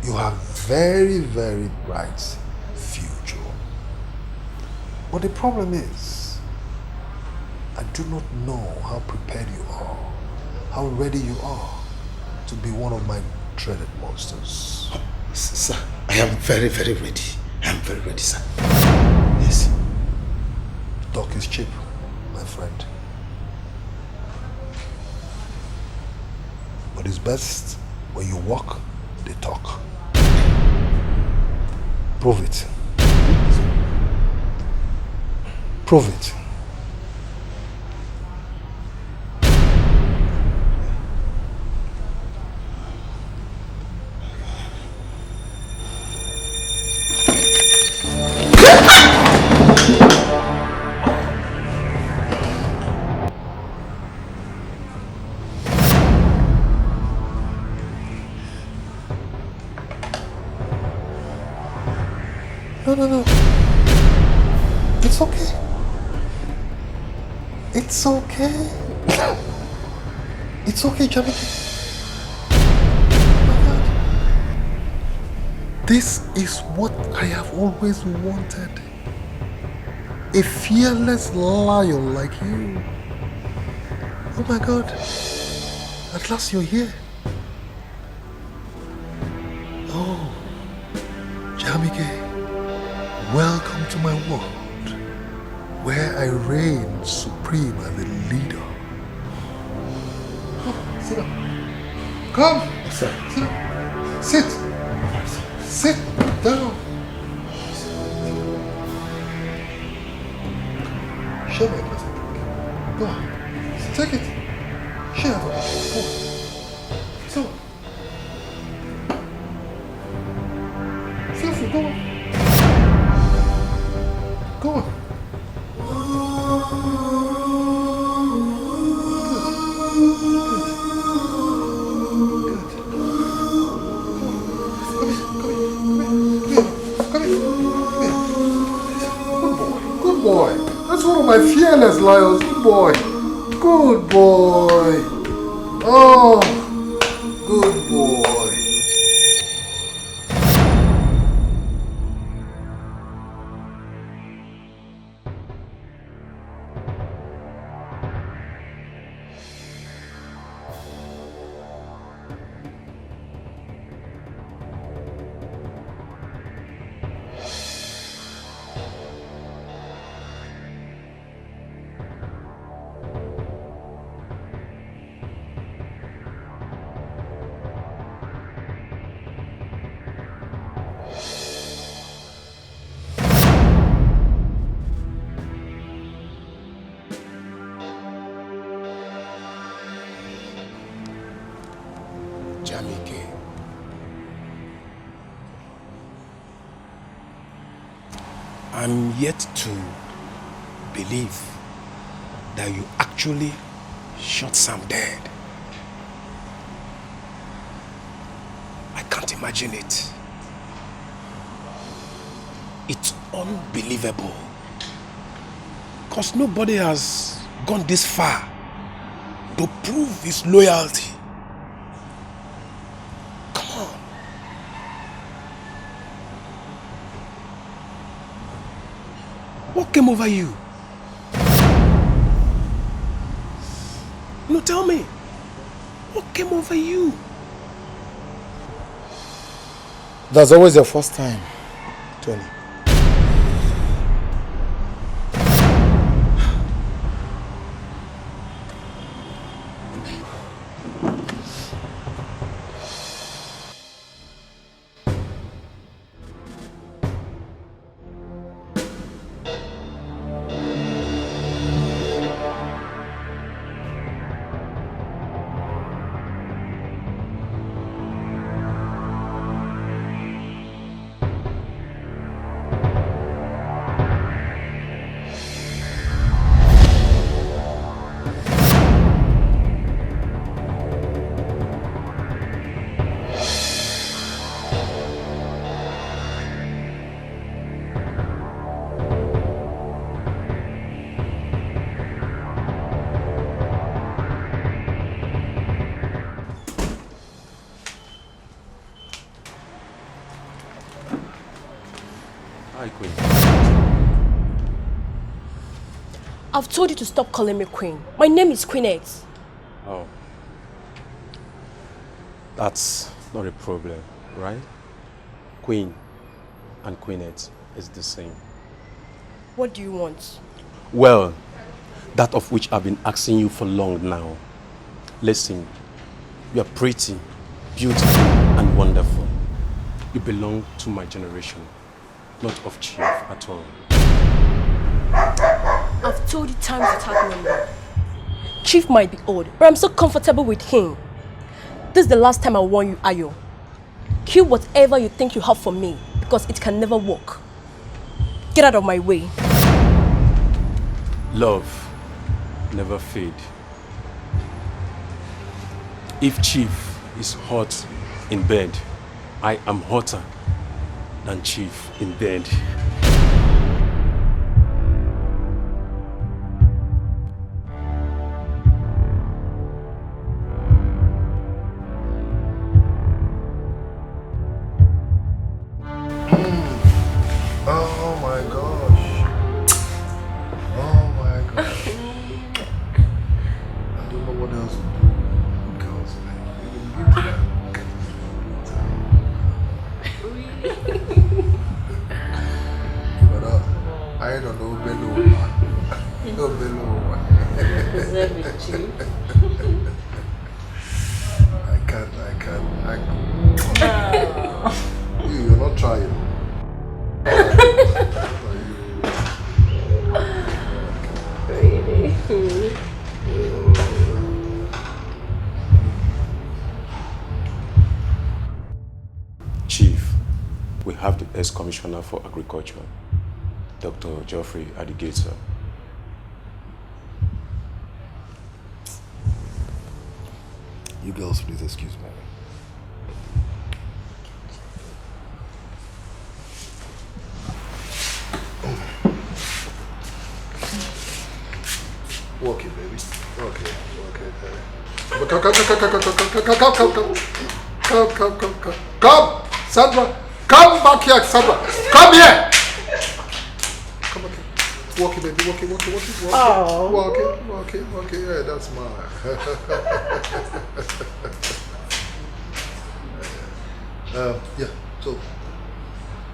you have very, very bright future. But the problem is, I do not know how prepared you are, how ready you are to be one of my dreaded monsters. Sir, I am very, very ready. I am very ready, sir. Yes. Talk is cheap, my friend. But it's best when you walk, they talk. Prove it. Prove it. No. It's okay. It's okay. It's okay, Jamik. My God. This is what I have always wanted. A fearless lion like you. Oh my God. At last you're here. Oh, Jamik. Welcome to my world, where I reign supreme as a leader. Oh, sit down. Come. Sir. Sit down. Sit. Sit down. Share my glass of drink. Go on. Take it. Share it. Go on. So. Feel free. Go on. Go on. Good boy. That's one of my fearless lions. Good boy. Good boy. Oh, good boy. I'm yet to believe that you actually shot Sam dead. I can't imagine it. It's unbelievable. Because nobody has gone this far to prove his loyalty. Come on. What came over you? No, tell me. What came over you? That's always your first time, Tony. I've told you to stop calling me Queen. My name is Queenette. Oh. That's not a problem, right? Queen and Queenette is the same. What do you want? Well, that of which I've been asking you for long now. Listen, you are pretty, beautiful, and wonderful. You belong to my generation, not of Chief at all. I've told you times without number. Chief might be old, but I'm so comfortable with him. This is the last time I warn you, Ayo. Kill whatever you think you have for me, because it can never work. Get out of my way. Love never fade. If Chief is hot in bed, I am hotter than Chief in bed. Oh my gosh. Oh my gosh. I don't know what else to do. Girls, man. But I don't know below. No below. I can't. You're not trying. Really? Chief, we have the ex-commissioner for agriculture, Dr. Geoffrey Adigator. You girls, please excuse me. Walk it, baby. Okay. Come, Sandra. Come back here, Sandra. Come here. Come back here. Walk it, baby. Walk it. Walk it. Yeah, that's mine. Yeah. So,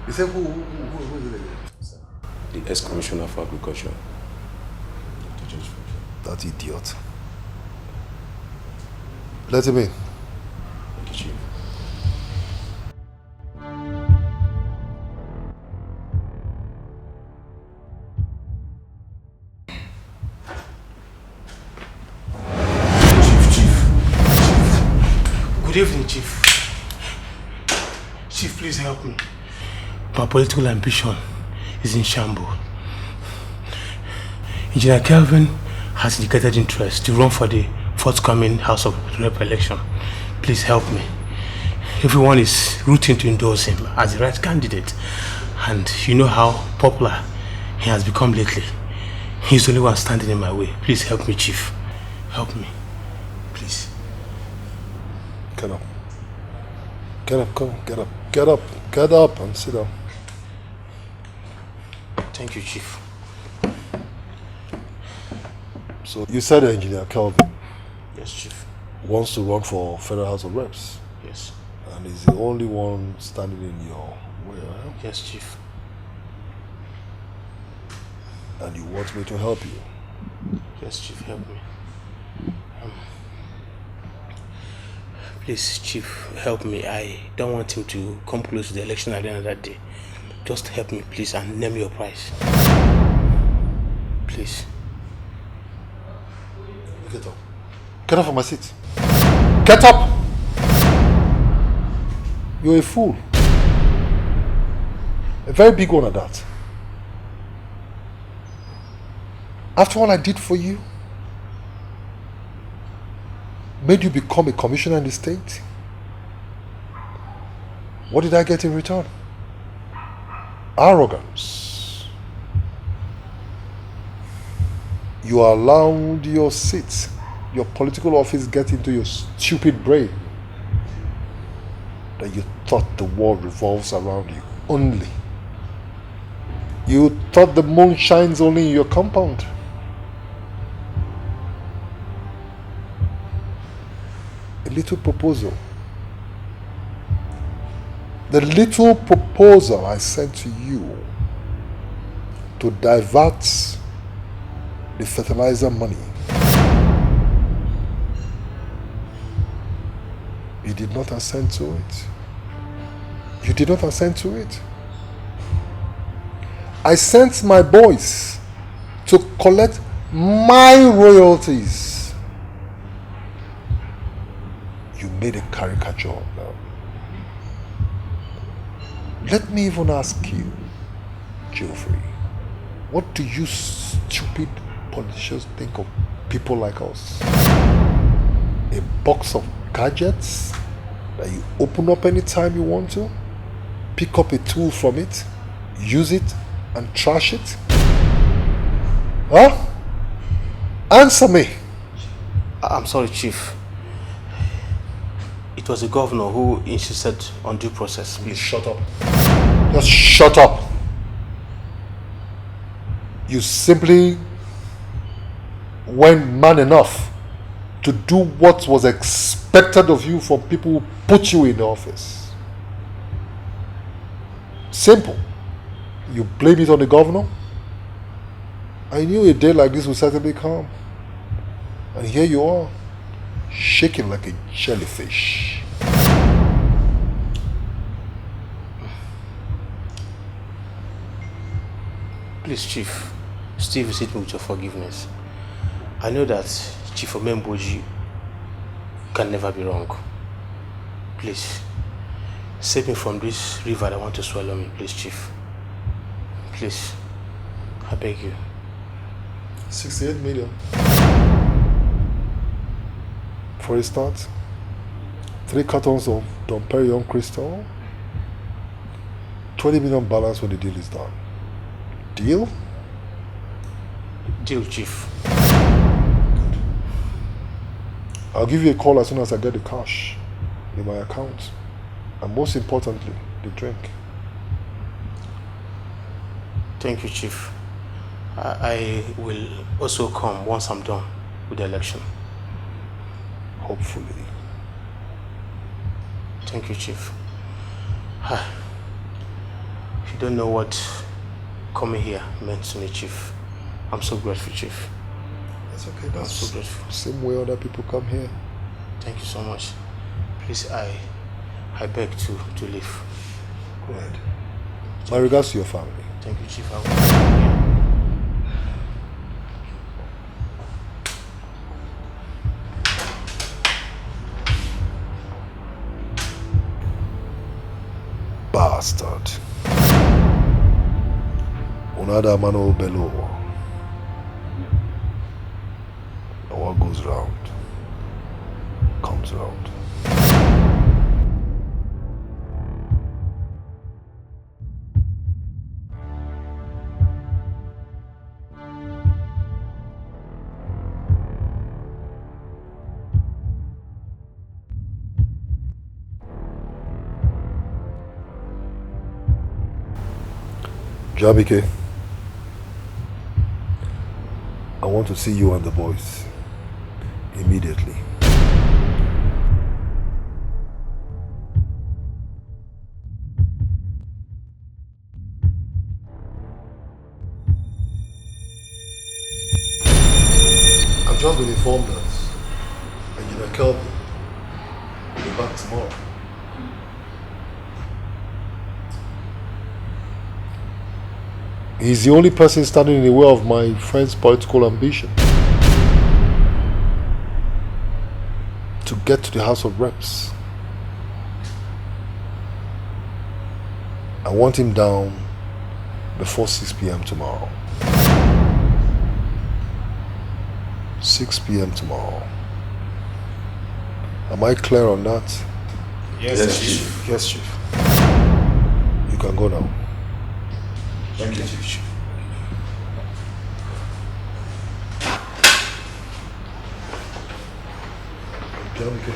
you said who is it again? The ex-commissioner for agriculture. That idiot. Let him in. Thank you, Chief. Chief. Good evening, Chief. Chief, please help me. My political ambition is in shambles. Engineer Kelvin has indicated interest to run for the forthcoming House of Rep election. Please help me. Everyone is rooting to endorse him as the right candidate. And you know how popular he has become lately. He's the only one standing in my way. Please help me, Chief. Help me. Please. Get up. Get up, come on, get up. Get up. Get up and sit down. Thank you, Chief. So you said Engineer Kelvin. Yes, Chief. Wants to run for Federal House of Reps. Yes. And he's the only one standing in your way, right? Yes, Chief. And you want me to help you? Yes, Chief, help me. Please, Chief, help me. I don't want him to come close to the election at the end of that day. Just help me, please, and name your price. Please. Get up. Get up from my seat. Get up! You're a fool. A very big one at that. After all I did for you, made you become a commissioner in the state, what did I get in return? Arrogance. You allowed your seat, your political office get into your stupid brain that you thought the world revolves around you only. You thought the moon shines only in your compound. A little proposal. The little proposal I sent to you to divert the fertilizer money. You did not assent to it. You did not assent to it. I sent my boys to collect my royalties. You made a caricature of them. Let me even ask you, Geoffrey, what do you stupid politicians think of people like us? A box of gadgets that you open up anytime you want to, pick up a tool from it, use it, and trash it? Huh? Answer me. I'm sorry, Chief. It was the governor who insisted on due process. Please shut up. Just shut up. You simply weren't man enough to do what was expected of you from people who put you in office. Simple. You blame it on the governor? I knew a day like this would certainly come. And here you are, shaking like a jellyfish. Please, Chief, still visit me with your forgiveness. I know that Chief Omemboji can never be wrong. Please, save me from this river that want to swallow me, please, Chief. Please, I beg you. 68 million. For a start, 3 cartons of Dom Perignon Crystal, 20 million balance when the deal is done. Deal? Deal, Chief. I'll give you a call as soon as I get the cash in my account. And most importantly, the drink. Thank you, Chief. I will also come once I'm done with the election. Hopefully. Thank you, Chief. You don't know what coming here meant to me, Chief. I'm so grateful, Chief. That's okay. I'm so grateful. Same way other people come here. Thank you so much. Please, I beg to leave. Go ahead. My regards to your family. Thank you, Chief. I will. Bastard. Unada mano bello. And what goes round comes round. JAMIKE, I want to see you and the boys immediately. I've just been informed that Engineer Kelvin will be back tomorrow. He's the only person standing in the way of my friend's political ambition to get to the House of Reps. I want him down before 6 p.m. tomorrow. 6 p.m. tomorrow. Am I clear on that? Yes, Chief. Yes, Chief. You can go now. Thank you, Chief. JAMIKE.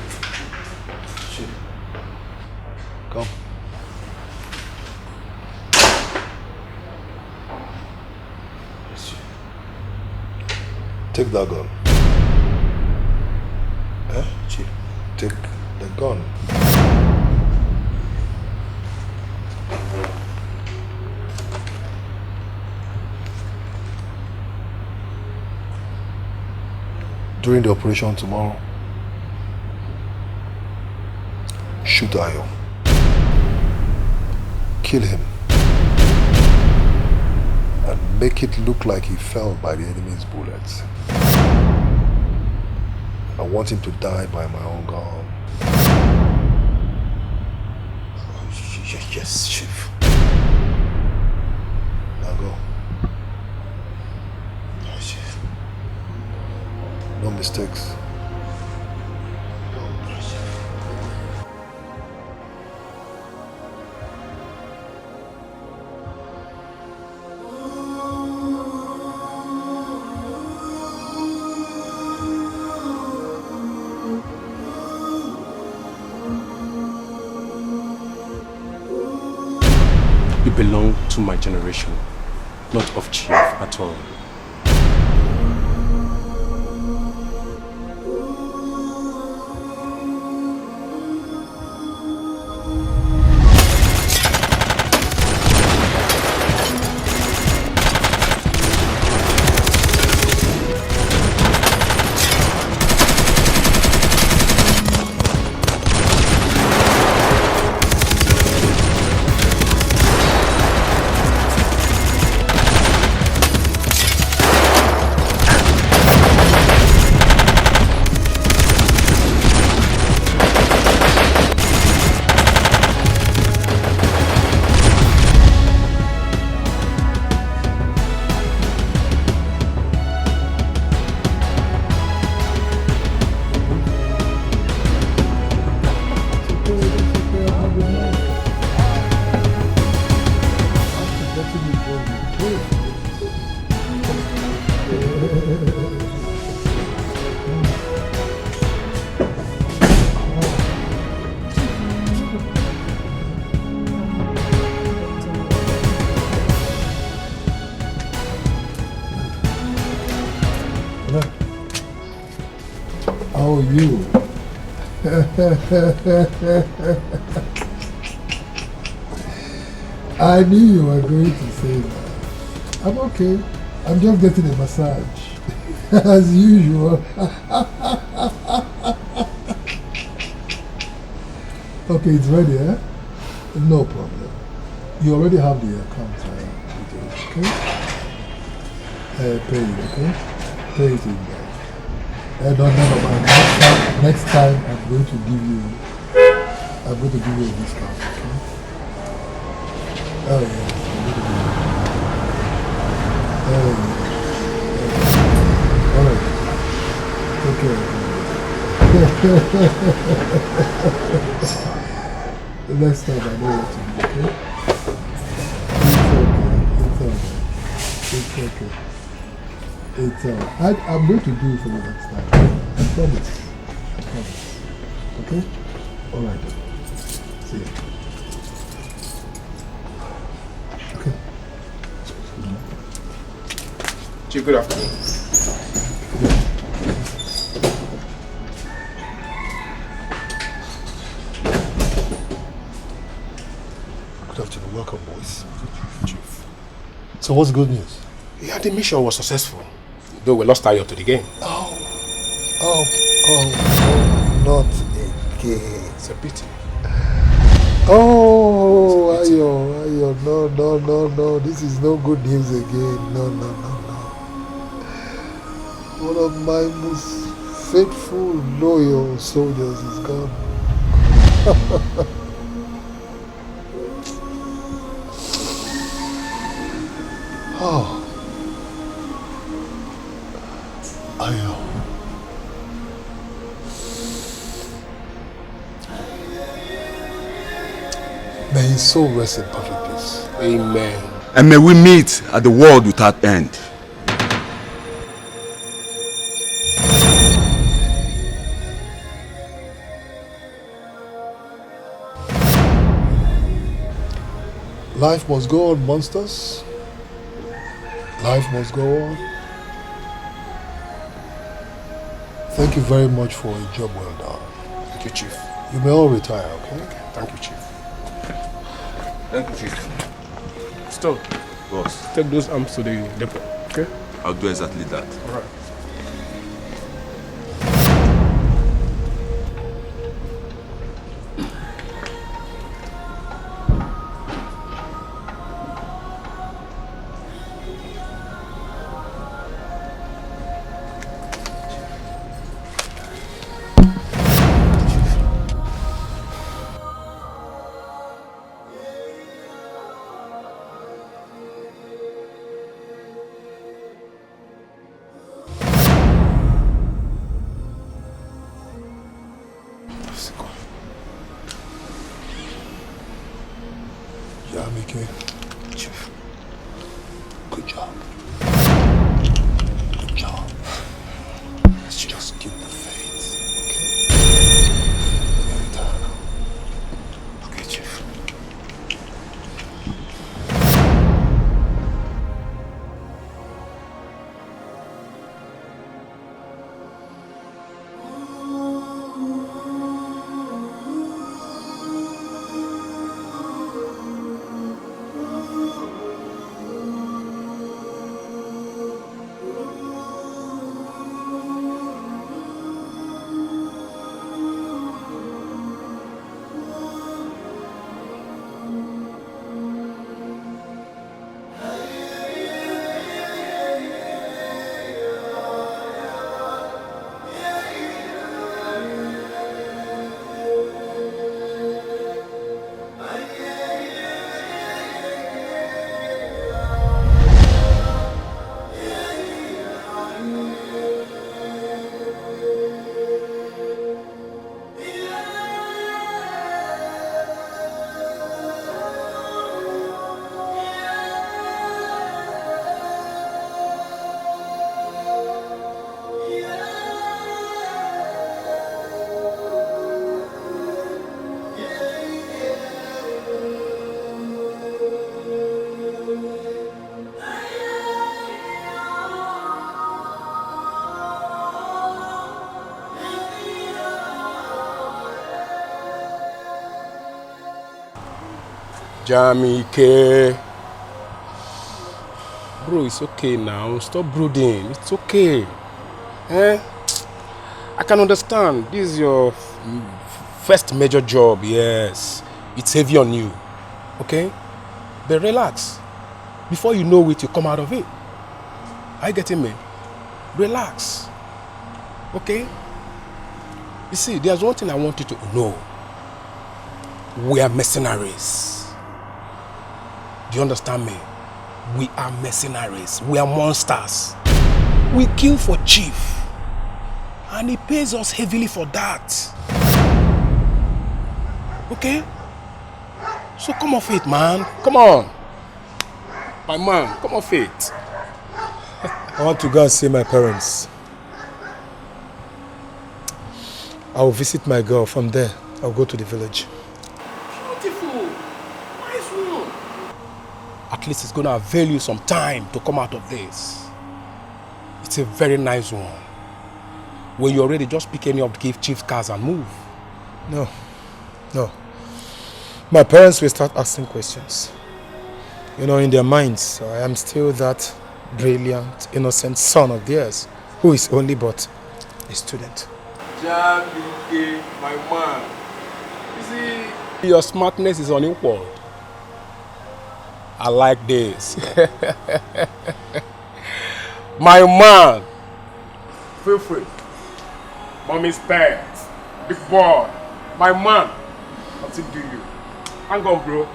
Chief. Come. Yes, Chief. Take that gun. Eh, Chief? Take the gun. During the operation tomorrow, shoot Ayo. Kill him. And make it look like he fell by the enemy's bullets. I want him to die by my own gun. Yes, Chief. Now go. Yes, Chief. No mistakes. You belong to my generation, not of Chief at all. How are you? I knew you were going to say that. I'm okay. I'm just getting a massage. As usual. Okay, it's ready, eh? No problem. You already have the account details, okay? Pay it, okay? Pay it in there. No. Next time I'm going to give you a discount, okay? Oh yeah, I'm going to give you. Alright. Take care. The next time I know what to do, okay? It's okay. It's alright. I'm going to do it for the next time. I promise. Okay? Alright. See you. Okay. Chief, good afternoon. Good afternoon. Welcome, boys. Chief. So what's the good news? Yeah, the mission was successful, though we lost Ayo to the game. Oh, not again. It's a pity. Oh, Ayo, no. This is no good news again. No. One of my most faithful, loyal soldiers is gone. Oh. Ayo. May his soul rest in perfect peace. Amen. And may we meet at the world without end. Life must go on, monsters. Life must go on. Thank you very much for a job well done. Thank you, Chief. You may all retire, okay? Thank you, Chief. Thank you, Chief. Stone. Boss. Take those arms to the depot, okay? I'll do exactly that. All right. JAMIKE. Chief. Good job. Good job. Let's just keep the faith, okay? Retire now. Okay, Chief. JAMIKE. Bro, it's okay now. Stop brooding. It's okay. I can understand. This is your first major job. Yes. It's heavy on you. Okay? But relax. Before you know it, you come out of it. Are you getting me? Relax. Okay? You see, there's one thing I want you to know. We are mercenaries. Do you understand me? We are mercenaries. We are monsters. We kill for chief. And he pays us heavily for that. Okay? So come off it, man. Come on. My man, come off it. I want to go and see my parents. I will visit my girl. From there, I'll go to the village. Beautiful. Nice one. At least it's going to avail you some time to come out of this. It's a very nice one. When you're ready, just pick any of the chief's cars and move. No. No. My parents will start asking questions. You know, in their minds, I am still that brilliant, innocent son of theirs, who is only but a student. JAMIKE, my man. You see, your smartness is unequaled. I like this. My man. Feel free. Mommy's pants. Big boy. My man. What's it do you? Hang on, bro.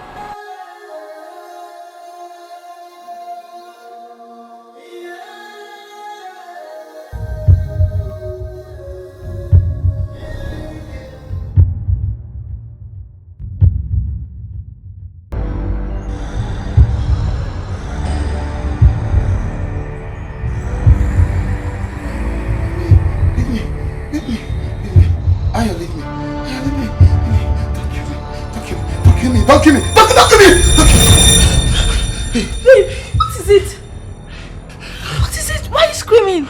Don't kill me! Don't kill me! Babe, what is it? What is it? Why are you screaming?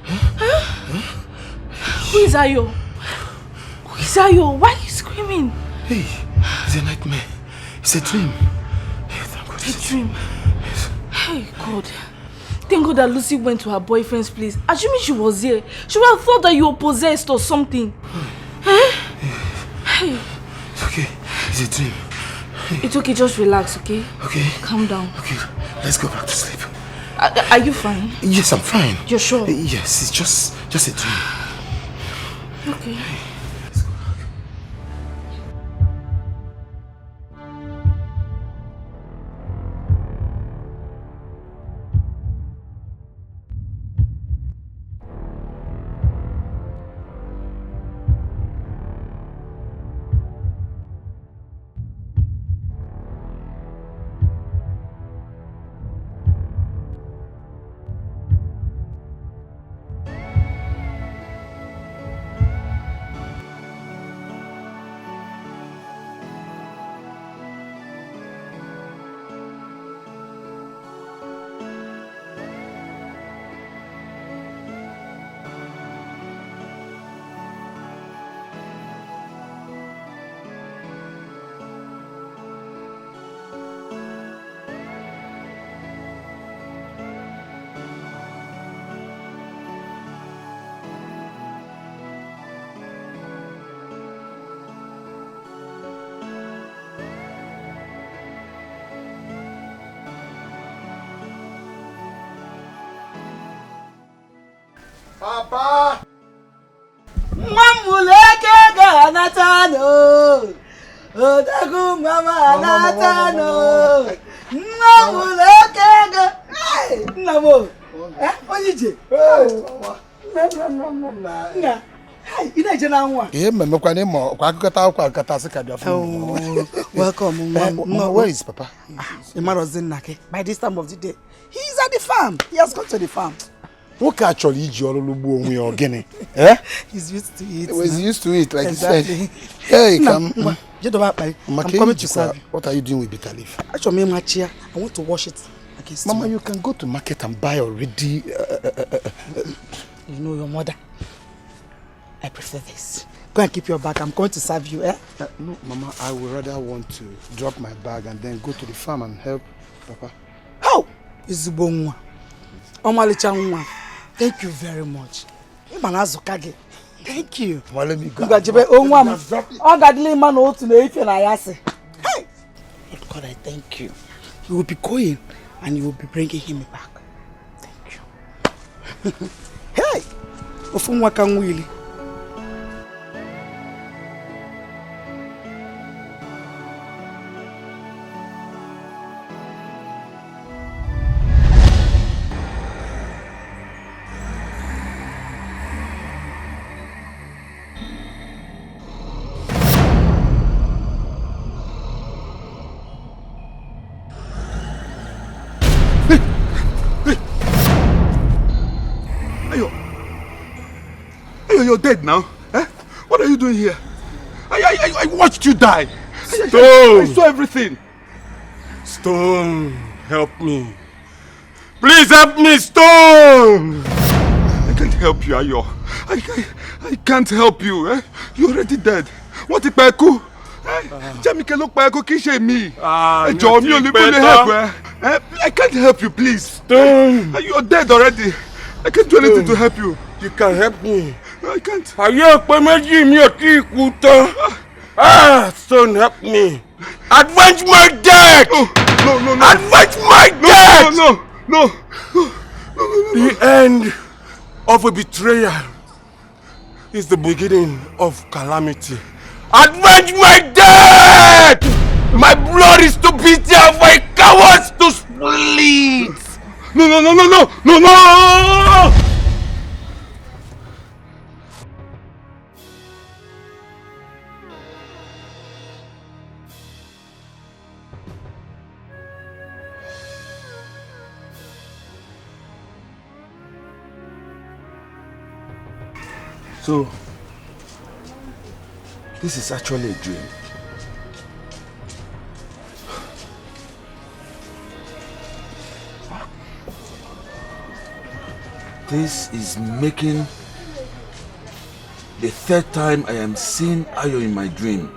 Huh? Who is Ayo? Who is Ayo? Why are you screaming? Hey, it's a nightmare. It's a dream. Hey, thank God. A dream? Yes. Hey, God. Thank God that Lucy went to her boyfriend's place. Assuming she was there, she would have thought that you were possessed or something. Huh? Hey. It's okay. It's a dream. It's okay, just relax, okay? Okay. Calm down. Okay, let's go back to sleep. Are you fine? Yes, I'm fine. You're sure? Yes, it's just a dream. Okay. Papa! Mamuleke ga natano. Odagu mama natano. Mamuleke ga. Hey, namo. Onije. Na. Hey, ina je na nwa. Mmekwa ni mo kwa akụkọta akwa akụkọta sika dị ọfụ. Welcome, mom. Where is Papa? Imarozin nake. By this time of the day, he's at the farm. He has gone to the farm. Nwoke actually iji ọrụ lugbo onwe ya ogene. Eh? He's used to it. He's used to it, like exactly. you said. Hey, come. I'm coming to serve you. What are you doing with bitter leaf? Actually, my chair. I want to wash it against Mama, you can go to market and buy already. You know your mother. I prefer this. Go and keep your bag. I'm going to serve you, eh? No, Mama, I would rather want to drop my bag and then go to the farm and help Papa. How? Izubonwa. Omalicha nwa. Thank you very much. Thank you. Well, let me go. Hey! God, I thank you. You will be going and you will be bringing him back. Thank you. Hey! Ofumwa kanwili. You're dead now. Eh? What are you doing here? I watched you die. Stone! I saw everything. Stone, help me. Please help me, Stone! I can't help you, Ayo. I can't help you. Eh? You're already dead. What if I could? Jamike look by me. John, you only help. I can't help you, please. Stone! You're dead already. I can't do anything to help you. You can help me. No, I can't. Stone, help me. Avenge my death! No. Avenge my death! No. The end of a betrayal is the beginning of calamity. Avenge my death! My blood is too bitter for a coward to split! No! So, this is actually a dream. This is making the third time I am seeing Ayo in my dream.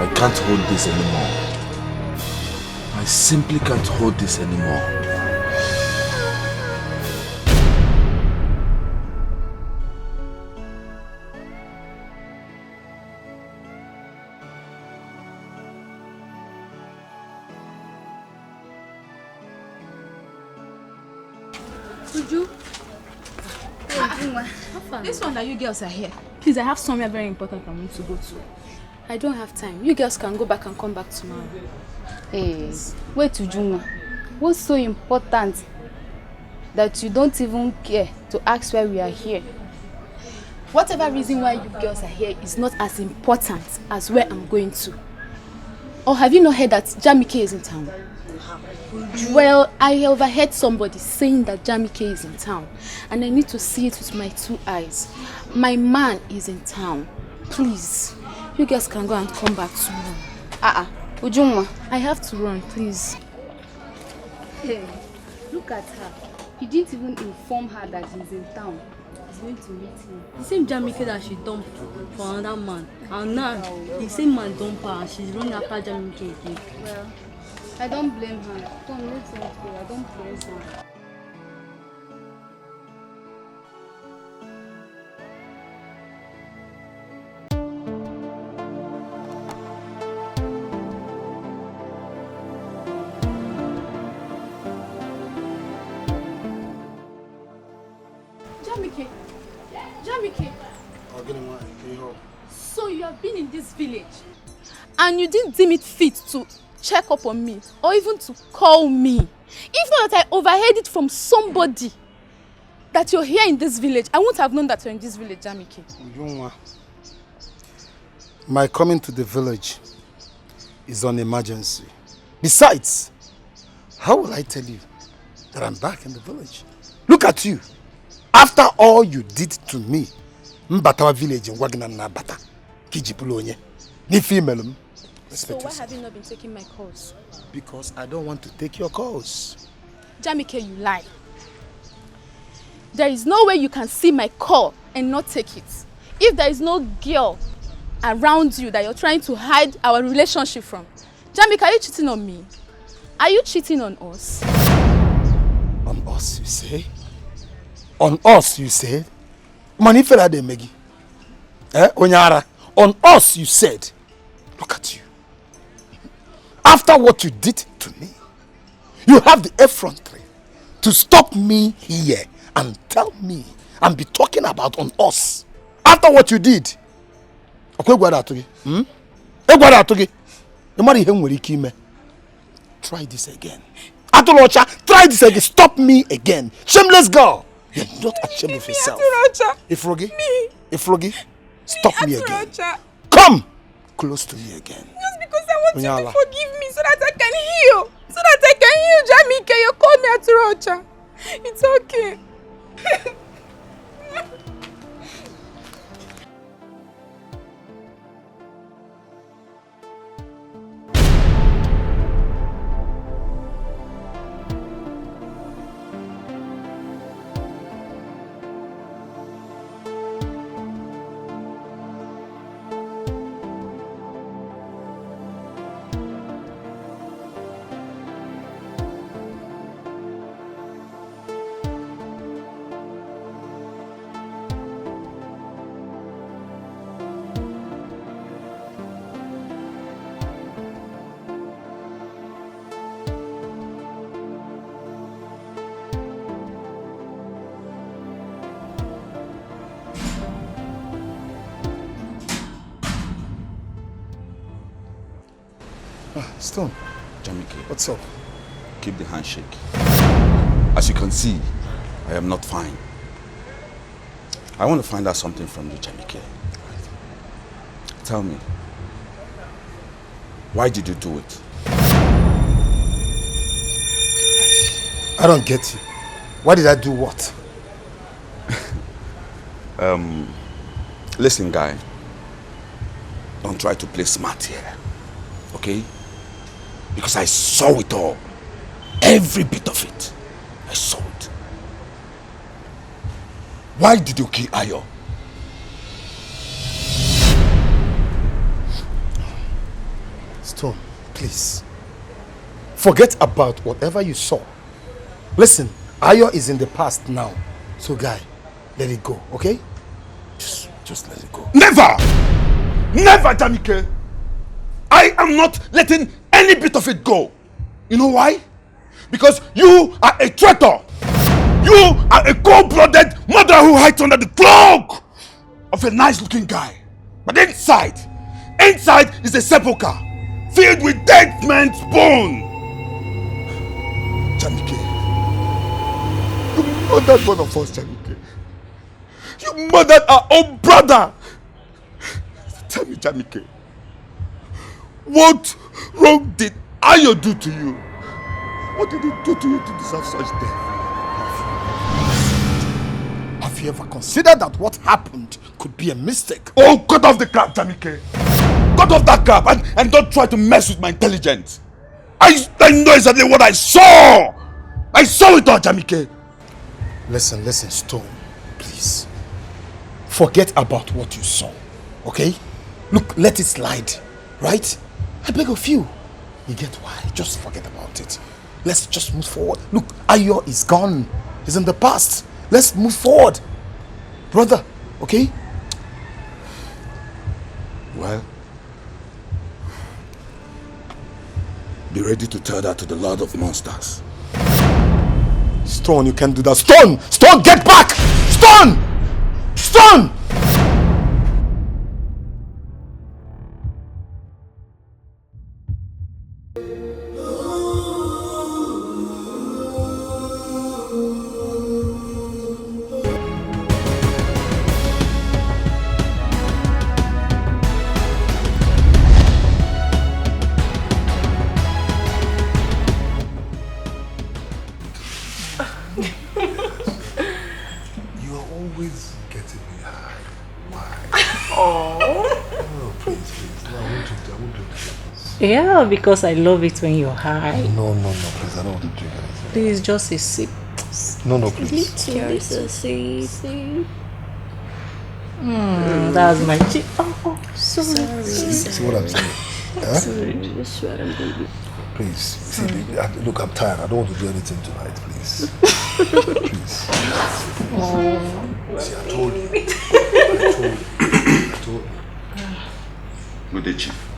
I can't hold this anymore. I simply can't hold this anymore. Uju? This one that you girls are here. Please, I have somewhere very important for me to go to. I don't have time. You girls can go back and come back tomorrow. Hey, wait, Ujunwa. What's so important that you don't even care to ask why we are here? Whatever reason why you girls are here is not as important as where I'm going to. Or have you not heard that Jamike is in town? Well, I overheard somebody saying that Jamike is in town, and I need to see it with my 2 eyes. My man is in town. Please, you guys can go and come back tomorrow. Ujunwa, I have to run, please. Hey, look at her. He didn't even inform her that he's in town. He's going to meet him. The same Jamike that she dumped for another man. And now, the same man dumped her and she's running after Jamike again. Well, I don't blame her. Come, let's not go. I don't blame her. Jamike. So you have been in this village and you didn't deem it fit to check up on me or even to call me. If not that I overheard it from somebody that you're here in this village, I wouldn't have known that you're in this village, Jamike. My coming to the village is an emergency. Besides, how will I tell you that I'm back in the village? Look at you. After all you did to me, Mbatawa village in Wagner Nabata, Kijipulonye, ni female. So why have you not been taking my calls? Because I don't want to take your calls. Jamike, you lie. There is no way you can see my call and not take it. If there is no girl around you that you're trying to hide our relationship from. Jamike, are you cheating on me? Are you cheating on us? On us, you say? On us, you said. Manifera de Megi. Onyara. On us, you said. Look at you. After what you did to me, you have the effrontery to stop me here and tell me and be talking about on us. After what you did. Okay, go ahead. Try this again. Atolocha, try this again. Stop me again. Shameless girl. You're not ashamed of yourself. Ifrogi, stop me again. Come close to me again. Just because I want you to forgive me so that I can heal. So that I can heal, Jamike. You called me Atolocha. It's okay. Stone. Jamike. What's up? Keep the handshake. As you can see, I am not fine. I want to find out something from you, Jamike. Tell me, why did you do it? I don't get you. Why did I do what? Listen, guy. Don't try to play smart here. Okay? Because I saw it all. Every bit of it. I saw it. Why did you kill Ayo? Stone, please. Forget about whatever you saw. Listen, Ayo is in the past now. So guy, let it go, okay? Just let it go. Never! Never, Jamike! I am not letting any bit of it go. You know why? Because you are a traitor. You are a cold-blooded murderer who hides under the cloak of a nice-looking guy. But inside is a sepulcher filled with dead men's bone. Jamike, you murdered one of us, Jamike. You murdered our own brother. Tell me, Jamike, what wrong did Ayo do to you? What did he do to you to deserve such death? Have you ever considered that what happened could be a mistake? Oh, cut off the crap, Jamike. Cut off that crap and don't try to mess with my intelligence. I know exactly what I saw. I saw it all, Jamike. Listen, Stone, please. Forget about what you saw, okay? Look, let it slide, right? I beg of you. You get why? Just forget about it. Let's just move forward. Look, Ayo is gone. He's in the past. Let's move forward. Brother, okay? Well, be ready to tell that to the Lord of Monsters. Stone, you can't do that. Stone! Stone, get back! Stone! Stone! Yeah, because I love it when you're high. No, please, I don't want to drink anything. Please, just a sip. No, please. That's my chick. Oh, sorry. See what I'm saying? Huh? Sorry. Please, see, look, I'm tired. I don't want to do anything tonight, please. Please. See, I told you. I told you. Good day, Chief.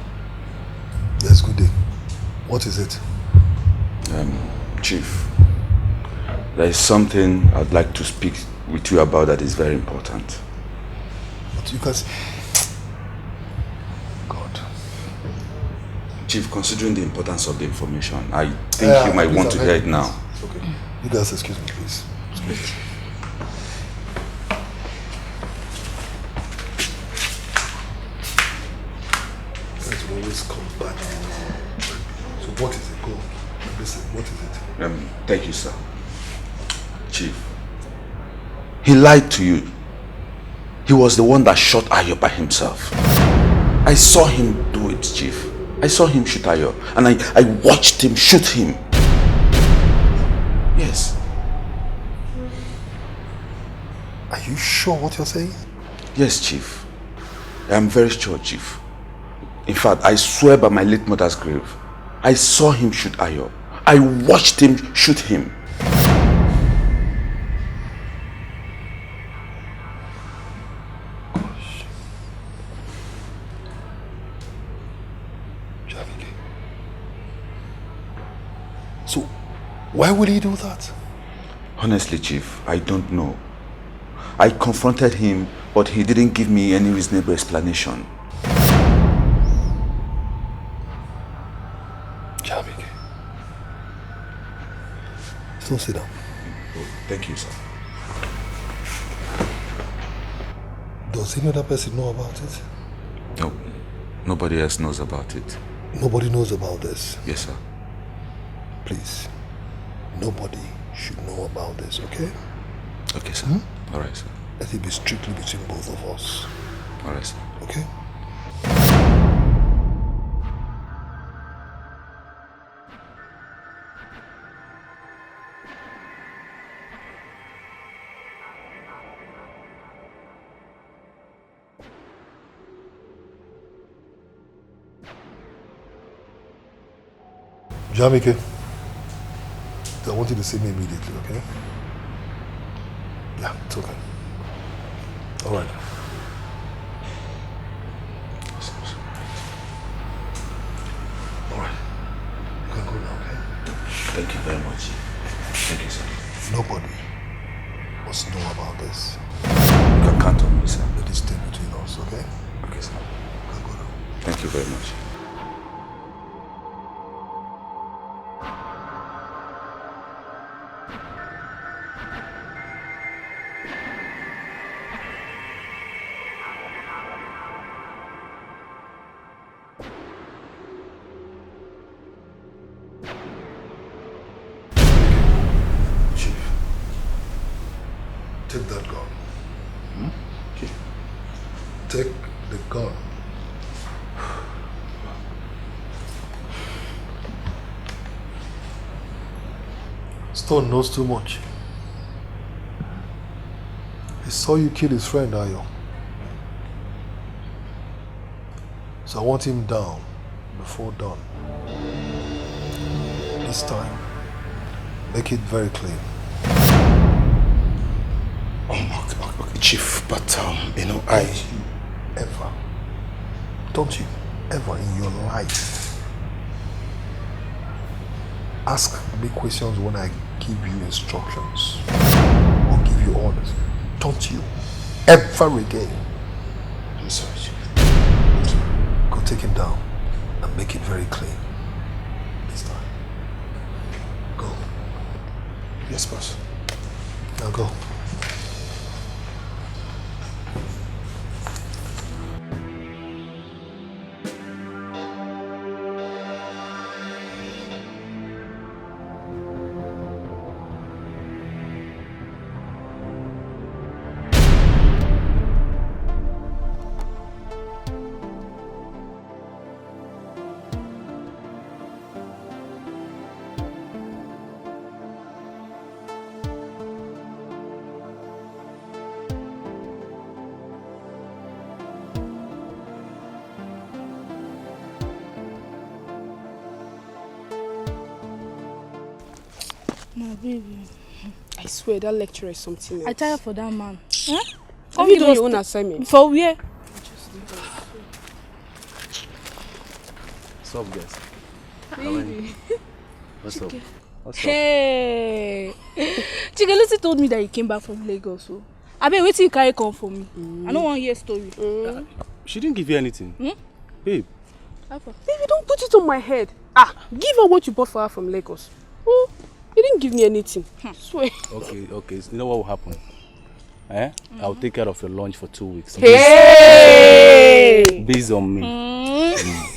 Yes, good day. What is it? Chief, there is something I'd like to speak with you about that is very important. But you guys... Chief, considering the importance of the information, I think you might want to hear it now. It's okay. You guys, excuse me, please. Excuse me. You guys will always come back. So what is it? Go. Listen, what is it? Thank you, sir. Chief, he lied to you. He was the one that shot Ayo by himself. I saw him do it, Chief. I saw him shoot Ayo, and I watched him shoot him. Yes. Are you sure what you're saying? Yes, Chief. I am very sure, Chief. In fact, I swear by my late mother's grave, I saw him shoot Ayo. I watched him shoot him. So, why would he do that? Honestly, Chief, I don't know. I confronted him, but he didn't give me any reasonable explanation. Jamik. So sit down. Oh, thank you, sir. Does any other person know about it? No, nobody else knows about it. Nobody knows about this? Yes, sir. Please, nobody should know about this, okay? Okay, sir. All right, sir. Let it be strictly between both of us. All right, sir. Okay? Jamike, I want you to see me immediately, okay? Yeah, it's okay. All right. All right. You can go now, okay? Thank you very much. Thank you, sir. Nobody must know about this. You can count on me, sir. Let it stay between us, okay? Okay, sir. You can go now. Thank you very much. Take that gun. Okay. Take the gun. Stone knows too much. He saw you kill his friend, Ayo. So I want him down before dawn. This time, make it very clean. Okay, Chief, but Don't you ever in your life ask me questions when I give you instructions or give you orders? Don't you ever again? I'm sorry, Chief. Go take him down and make it very clean this time. Go. Yes, boss. Now go. Nah, baby. I swear that lecturer is something else. I tire for that man. Huh? Have you done your own assignment? For where? What's up, guys? Baby. What's up? What's up? Hey! Chike Lucy told me that he came back from Lagos. So I been waiting you carry come for me. I don't want to hear story. She didn't give you anything. Babe. Baby, don't put it on my head. Give her what you bought for her from Lagos. Oh, you didn't give me anything. Swear. Okay. You know what will happen? I'll take care of your lunch for 2 weeks. Hey! Based on me.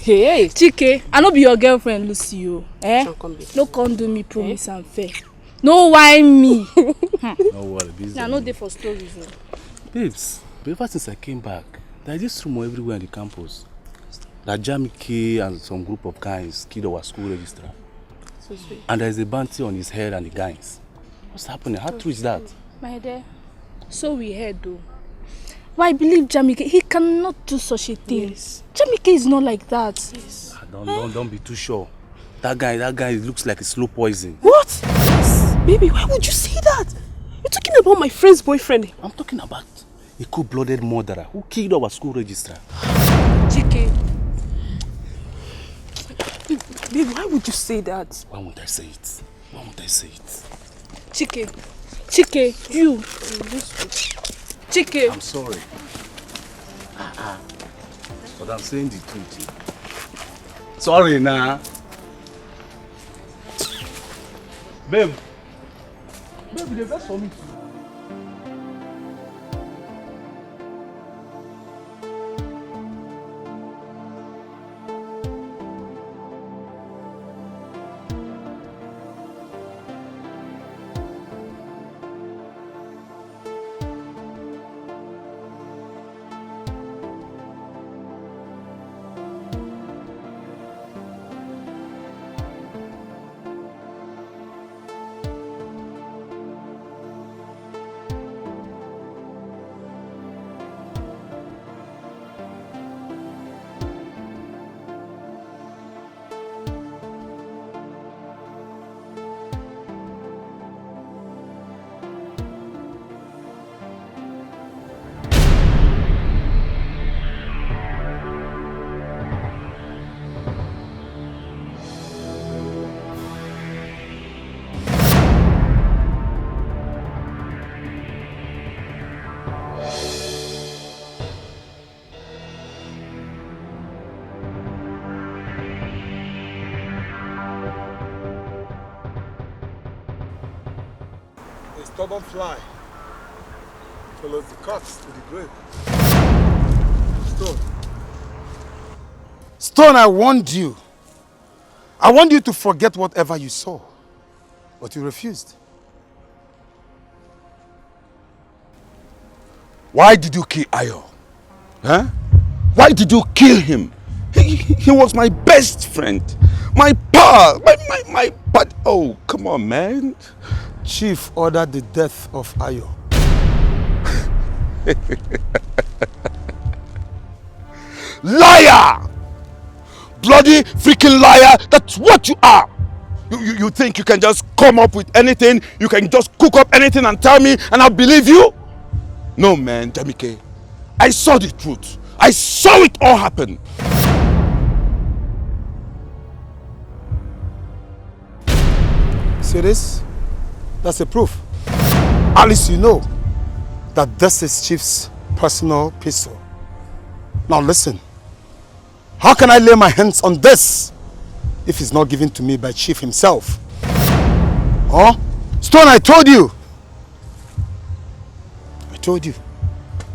Hey, Chike, I no be your girlfriend, Lucy. No come do me promise and fair. No whine me. No worry, busy. Nah, no day for stories. Babes, ever since I came back, there's this rumor everywhere on the campus that JAMIKE and some group of guys killed our school registrar. So sweet. And there's a bounty on his head and the guys. What's happening? How true is that? My dear, so we heard though. But I believe JAMIKE, he cannot do such a thing. Yes. JAMIKE is not like that. Yes. Don't be too sure. That guy looks like a slow poison. What? Yes. Baby, why would you say that? You're talking about my friend's boyfriend. I'm talking about a cold-blooded murderer who killed our school registrar. Chike. Baby, why would you say that? Why won't I say it? Chike, you. Chike. I'm sorry. But I'm saying the truth. Sorry, nah. Babe, the best for me too. Stubborn fly follows the corpse to the grave. Stone, I warned you. I want you to forget whatever you saw, but you refused. Why did you kill Ayo? Huh? Why did you kill him? He was my best friend, my pal, my but oh, come on, man. Chief ordered the death of Ayo. Liar! Bloody freaking liar! That's what you are! You think you can just come up with anything? You can just cook up anything and tell me and I'll believe you? No, man, JAMIKE. I saw the truth. I saw it all happen. See this? That's a proof. At least you know that this is Chief's personal pistol. Now listen. How can I lay my hands on this if it's not given to me by Chief himself? Huh? Stone, I told you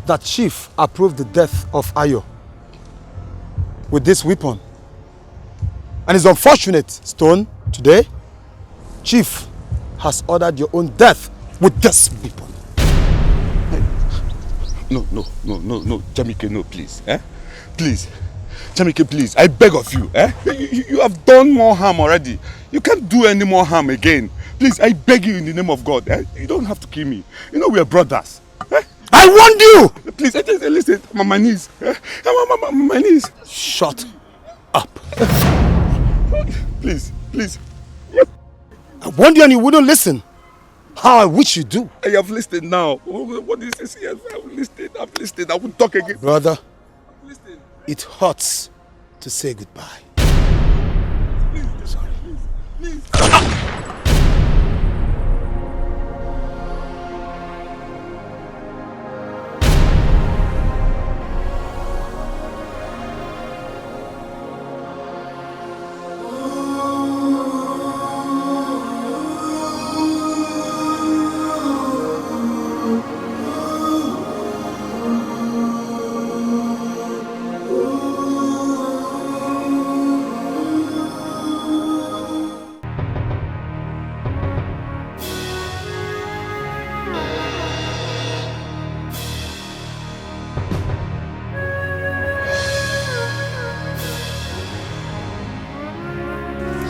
that Chief approved the death of Ayo with this weapon. And it's unfortunate, Stone, today, Chief has ordered your own death with this weapon. No, JAMIKE, no, please. Please. JAMIKE, please, I beg of you. You have done more harm already. You can't do any more harm again. Please, I beg you in the name of God. You don't have to kill me. You know we are brothers. I warned you! Please, listen, I'm on my knees. I'm on my knees. Shut up. Please. I warned you and you wouldn't listen. How I wish you do. I have listened now. What is this? Yes, I've listened. I will talk again. Brother, it hurts to say goodbye. Sorry. Please.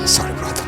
Sorry, brother.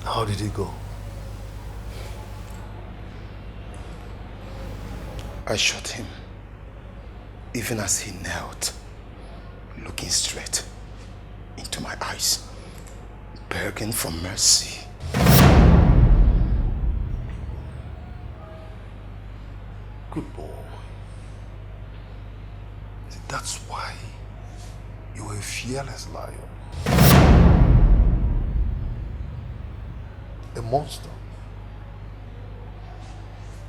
How did he go? I shot him, even as he knelt, looking straight into my eyes, begging for mercy. Good boy. See, that's why you were a fearless lion. A monster.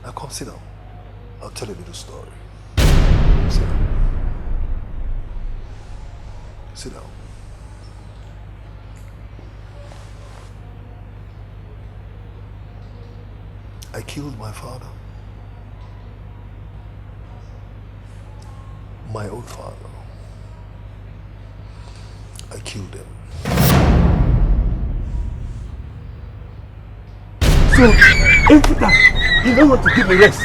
Now come sit down. I'll tell you a little story. Sit down. Sit down. I killed my father. My own father. I killed him. So, every time, you don't want to give me rest.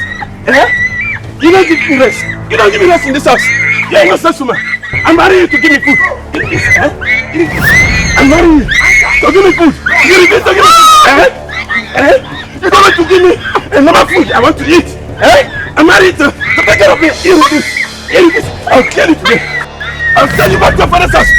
You don't give me rest. You don't give me rest in this house. You're a useless woman. I'm marrying you to give me food. I'm marrying you to give me food. You refuse to give me food. You don't want to give me another food I want to eat. I'm married to take care of me. You refuse. I'll kill you today. I'll send you back to your father's house.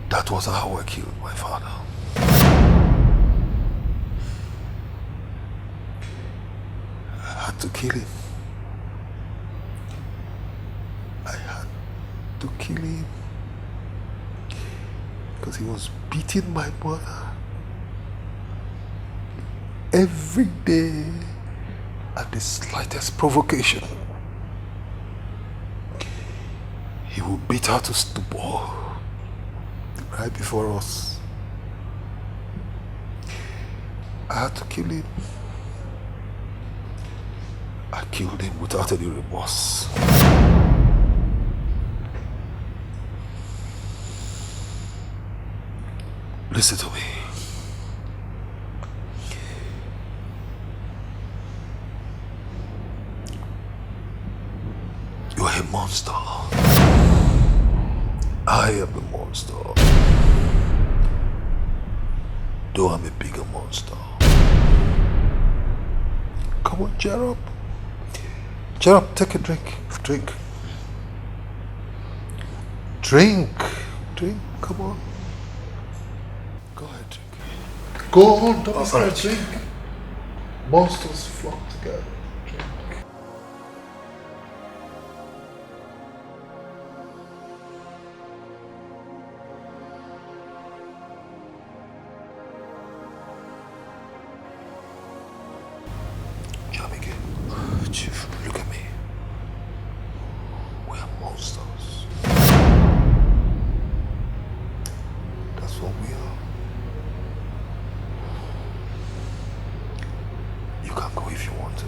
That was how I killed my father. I had to kill him. I had to kill him because he was beating my mother every day at the slightest provocation. He would beat her to stupor right before us. I had to kill him. I killed him without any remorse. Listen to me. You are a monster. I am the monster. Though I'm a bigger monster. Come on, cheer up. Cheer up, take a drink. Drink. Drink. Drink, come on. Go ahead, drink. Go on, don't be scared, drink. Monsters flock together. Chief, look at me. We are monsters. That's what we are. You can go if you want to.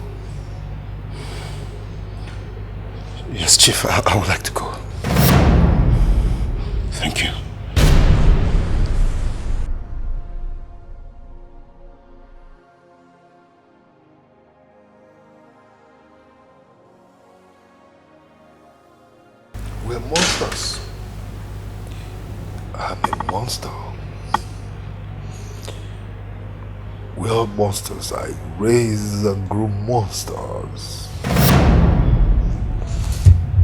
Yes, Chief, I would like to go. Thank you. We're monsters. I'm a monster. We are monsters. I raise and grow monsters.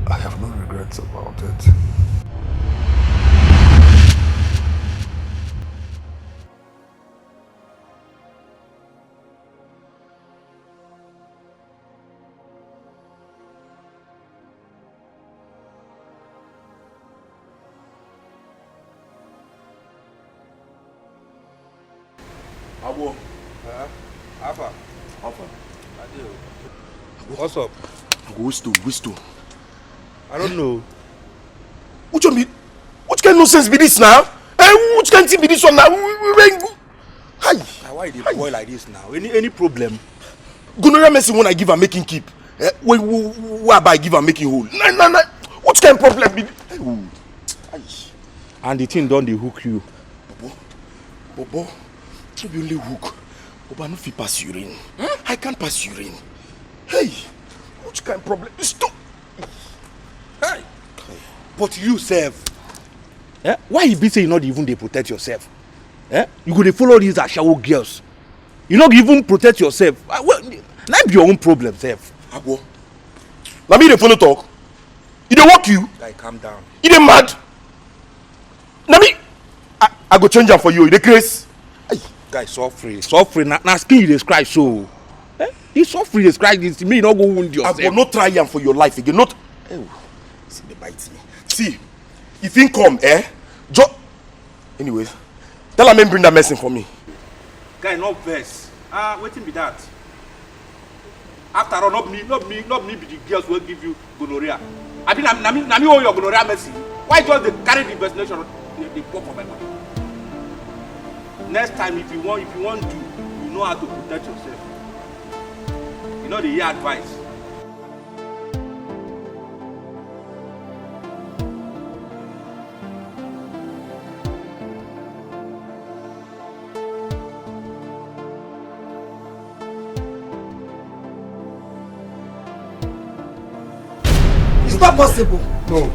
I have no regrets about it. Abo. Alpha. What's up? Wisdom. I don't know. Which kind of nonsense be this now? Which kind of thing be this one now? Hi. Why they boy like this now? Any problem? Gonorrhea medicine when I give and make him keep. Where I give and make him whole. Nah. What kind of problem be this? And the thing done the hook you. Bobo, you be only hook. Bobo, I no fit pass urine. I can't pass urine. Hey, what kind of problem? Stop. Hey. But you self. Why you be say you not even dey protect yourself? You go dey follow these ashawo girls. You not even protect yourself. Well, that be your own problem, self. Abo, na me dey follow talk. You dey work you? Guy, calm down. You dey mad? Na me, I go change am for you. You dey craze? Guy, suffering. Na skin you dey scratch so. You suffering dey scratch this. Me, you not go wound yourself. Abo, no try am for your life again. Not. See, they bite me. See, if he come, anyways, tell him bring that medicine for me. Guy, no vex. Wetin be that? After all, not me be the girls will give you gonorrhea. I mean, na me owe your gonorrhea medicine. Why just they carry the investigation? They pop for my body. Next time, if you want to, you know how to protect yourself. You know the year advice. It's not possible. No.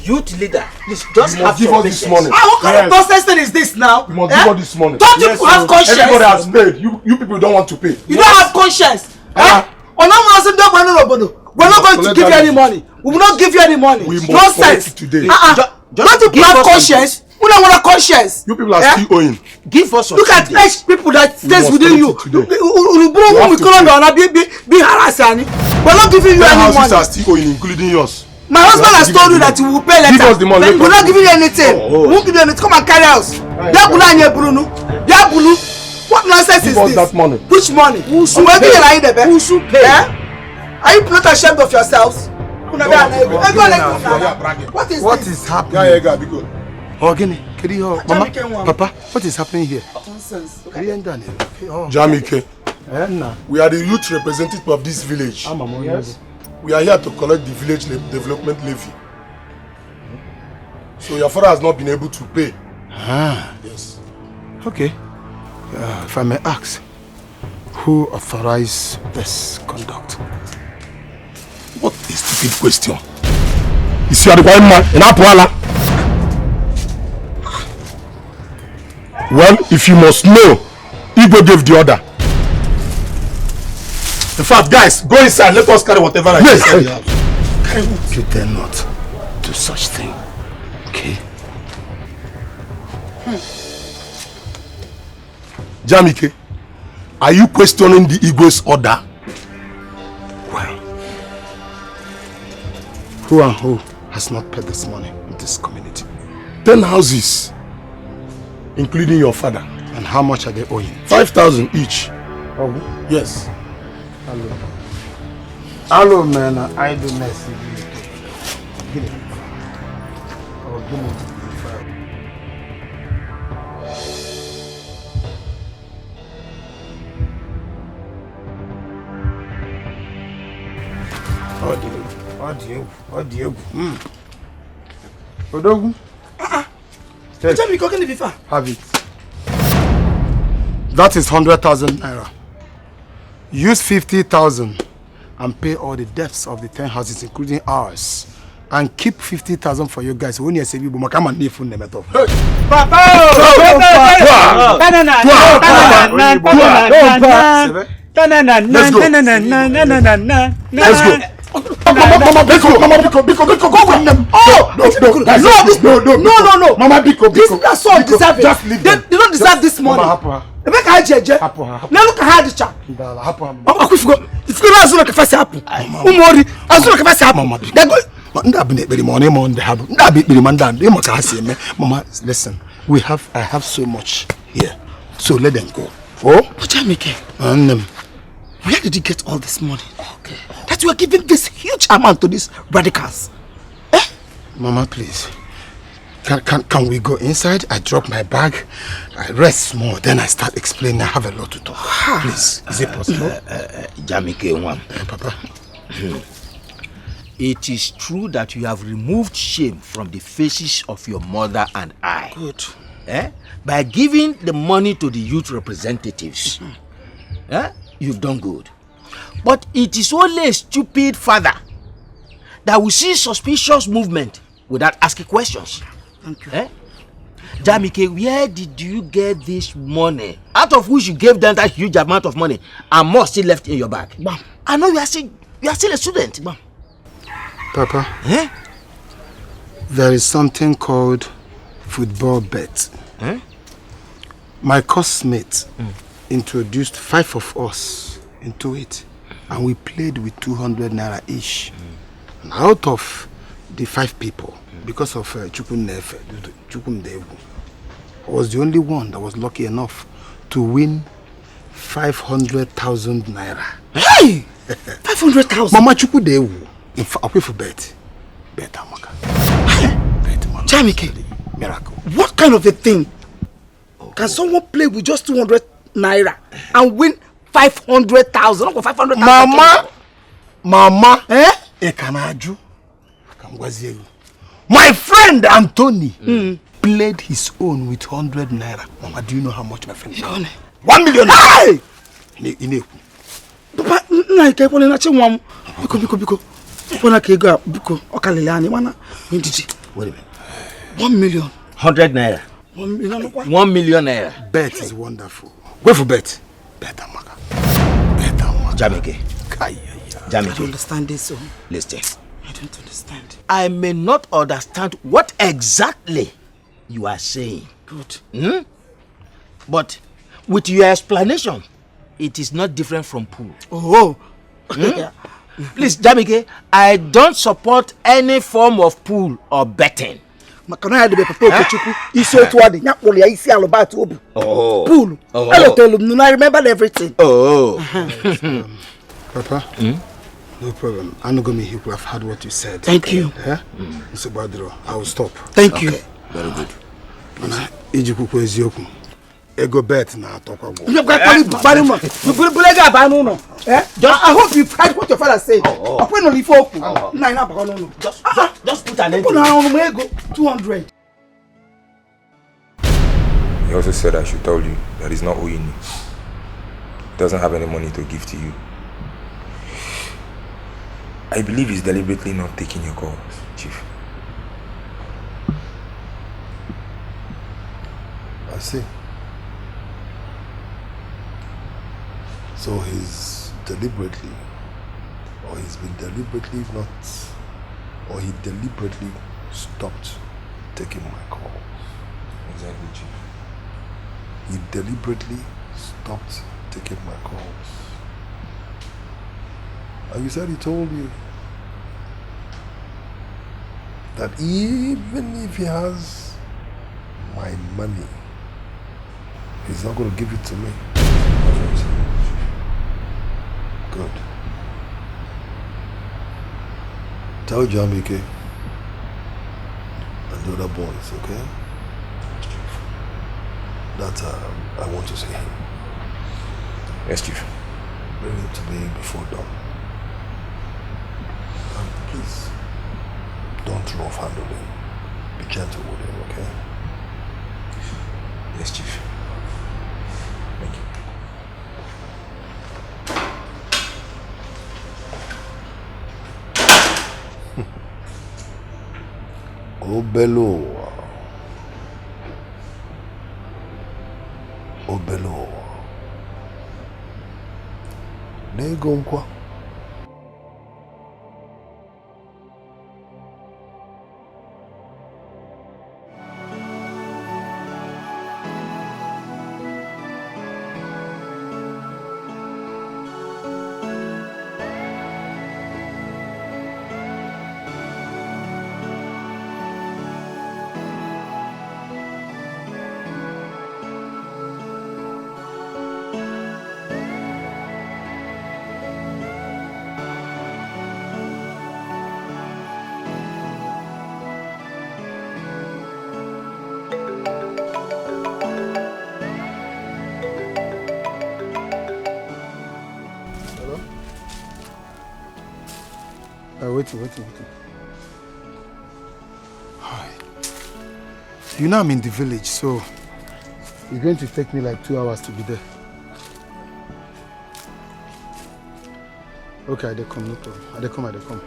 Youth leader, please just you must give us this money. What kind of nonsense is this now? You must give us this money. Don't you have conscience? Everybody has paid. You people don't want to pay. You don't have conscience. We're not going to give you any money. We will not give you any money. We must nonsense. today. Don't you have conscience? We don't want a conscience. You people are still owing. Give us. Look at next people that stays within you. Be harassing. We're not giving you any money. Houses are still owing, including yours. My husband has told you that you will pay later. Give us the money. We're not giving you anything. We won't give you anything. Come and carry us. What nonsense is this? Give us that money. Which money? Who should pay? Are you not ashamed of yourselves? What is happening? Mama, Papa, what is happening here? Nonsense. Jamike, we are the youth representative of this village. Yes. We are here to collect the village development levy. So your father has not been able to pay. Yes. Okay. If I may ask, who authorized this conduct? What a stupid question. Is you are the one man in Apuala? Well, if you must know, Igbo gave the order. In fact, guys, go inside. Let us carry whatever I say. You dare not do such thing, okay? Jamike, are you questioning the Igbo's order? Well, who and who has not paid this money in this community? 10 houses, including your father. And how much are they owing? 5,000 each. Oh, yes. hello. Hello, man. I do messy. Give it. Oh, give me. Audio. Odogu. Jamik, okay, Vifa. Have it. That is 100,000 naira. Use 50,000 and pay all the debts of the 10 houses, including ours. And keep 50,000 for you guys. When you say, "Come on, need phone them at all." Let's go. Mama, Biko, go with them. Oh, no. Mama, Biko. This person deserve it. Just leave them. They don't deserve this money. Make I jeje. Now look at how the chap. If you don't look first happen. Umori, as look first happen. They go. Mama, listen. I have so much here. So let them go. Oh? Jamik. And them. Where did you get all this money? Okay. That you are giving this huge amount to these radicals? Mama, please. Can we go inside? I drop my bag. I rest more. Then I start explaining. I have a lot to talk. Please. Is it possible? Jamike, one. Papa. It is true that you have removed shame from the faces of your mother and I. Good. By giving the money to the youth representatives. You've done good. But it is only a stupid father that will see suspicious movement without asking questions. Thank you. Jamike, where did you get this money? Out of which you gave them that huge amount of money and more still left in your bag. Bam. I know you are still a student. Bam. Papa, there is something called football bet. My coursemate introduced 5 of us into it, and we played with 200 naira each. And out of the 5 people, because of Chukwundewu, I was the only one that was lucky enough to win 500,000 naira. Hey! 500,000? Mama Chukwundewu. In fact, I pay for bet. Bet, Amaka. Bet, man. Jamik, miracle. What kind of a thing? Can someone play with just 200 naira and win 500,000? 500,000. Mama. Ekanaju. My friend Anthony played his own with 100 naira. Mama, do you know how much my friend got? 1 million. Hey! Papa, I can't put in a chim. Biko. When I can go, Biko, Okalilani, wait a minute. 1 million. 100 naira. 1 million. 1 million naira. Bet is wonderful. Go for bet. Bet, Amaka. Bet, Amaka. Jamike. I don't understand this. So. Listen. I don't understand. I may not understand what exactly you are saying. Good. But with your explanation, it is not different from pool. Oh. Please, Jamike, I don't support any form of pool or betting. Pool. I remember everything. Papa, no problem. I'm not going to hear. I've heard what you said. Thank you. Mr. Badro, I will stop. Thank you. Very good. Ego bet na talk about. I hope you've heard what your father said. Just put an end to it. 200. He also said I should tell you that he's not owing you. He doesn't have any money to give to you. I believe he's deliberately not taking your calls, Chief. I see. So he's deliberately, or he's been deliberately not, or he deliberately stopped taking my calls. Exactly, Chief. He deliberately stopped taking my calls. And you said he told you that even if he has my money, he's not going to give it to me. Good. Tell Jamike and the other boys, okay? That I want to see him. Yes, Chief. Bring him to me before dawn. And please, don't rough handle him. Be gentle with him, okay? Yes, Chief. Thank you. Obelo. Obelo. Nego nkwa. Wait. You know I'm in the village, so it's going to take me like 2 hours to be there. Okay, I come, no problem. I come.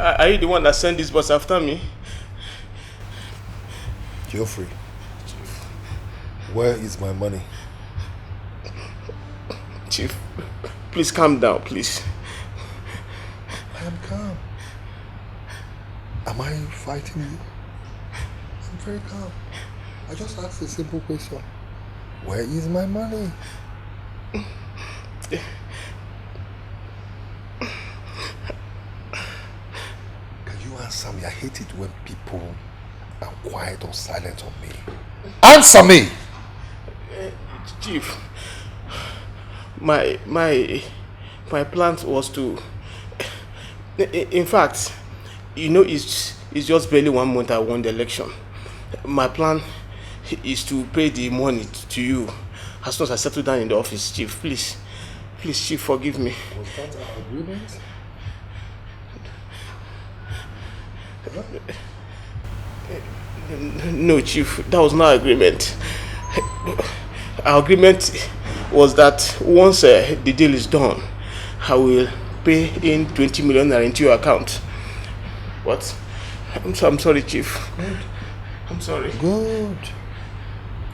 Are you the one that sent this bus after me? Geoffrey, where is my money? Chief, please calm down, please. I am calm. Am I fighting you? I'm very calm. I just asked a simple question. Where is my money? Can you answer me? I hate it when people are quiet or silent on me. Answer me! Chief, my plan was to... In fact, you know, it's just barely 1 month I won the election. My plan is to pay the money to you as soon as I settle down in the office, Chief. Please, Chief, forgive me. Was that our agreement? No, Chief, that was not agreement. Our agreement was that once the deal is done, I will pay in 20 million naira into your account. What? I'm sorry, Chief. Good. I'm sorry. Good.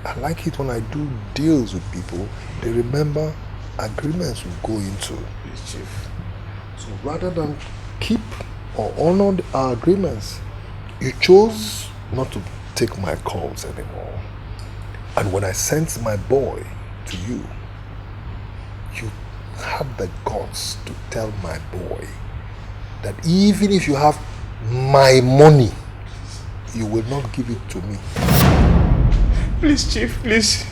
I like it when I do deals with people. They remember agreements we go into. Yes, Chief. So rather than keep or honor our agreements, you chose not to take my calls anymore. And when I sent my boy to you, you had the guts to tell my boy that even if you have my money, you will not give it to me. Please, Chief, please.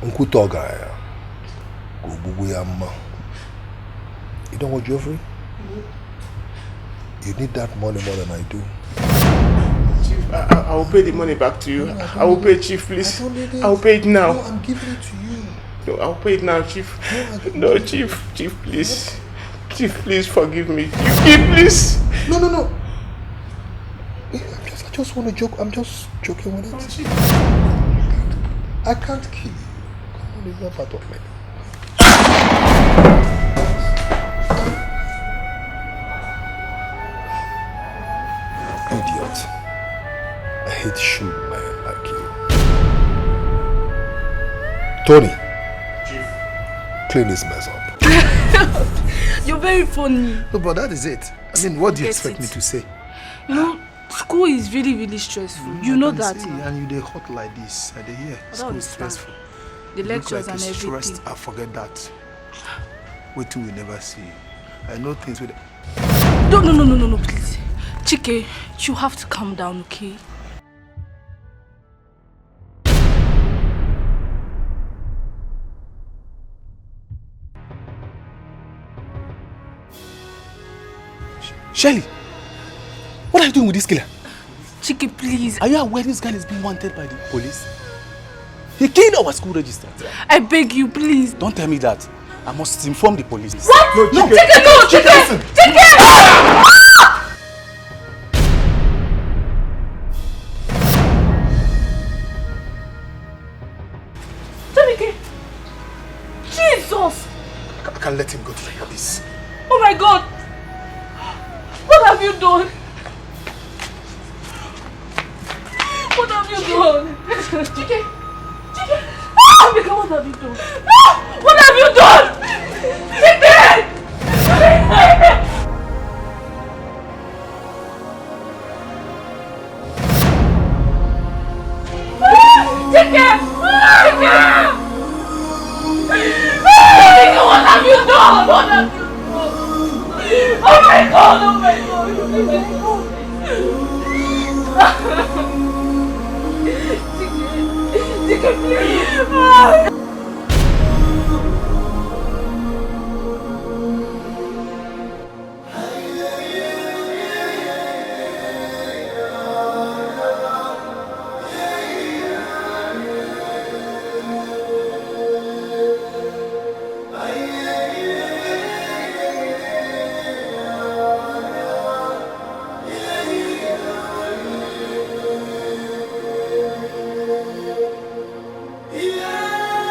Nkutogaya, Gubuyama. You know what, Geoffrey? You need that money more than I do. Chief, I will pay the money back to you. No, I will pay, Chief, please. I will pay it now. No, I'm giving it to you. No, I'll pay it now, Chief. No, Chief, please. Chief, please forgive me. Chief, please. No. I just want to joke. I'm just joking with it. I can't kill you. Come on, it's not part of me. Idiot. I hate shrewd men like you. Tony. Chief. Clean this mess up. You're very funny. No, but that is it. I mean, what do you expect me to say? You know, school is really, really stressful. You know that. See, and you they hot like this. I dey hear. School is stressful. The lectures like and everything. Stressed, I forget that. Wait till we never see you. I know things with. No, please. Chike, you have to calm down, okay? Shelly, what are you doing with this killer? Chike, please. Are you aware this guy is being wanted by the police? He killed our school register. I beg you, please. Don't tell me that. I must inform the police. What? No, Chike, no! Chike! Chike! Jamike! Jesus! I can't let him go through this. Oh my God! What have you done? What have you done? Chike! Chike! Jamike, what have you done? What have you done? Chike! What have you done? What have you done? Oh my God! Oh my God! Oh my God! Chike, please! Yeah.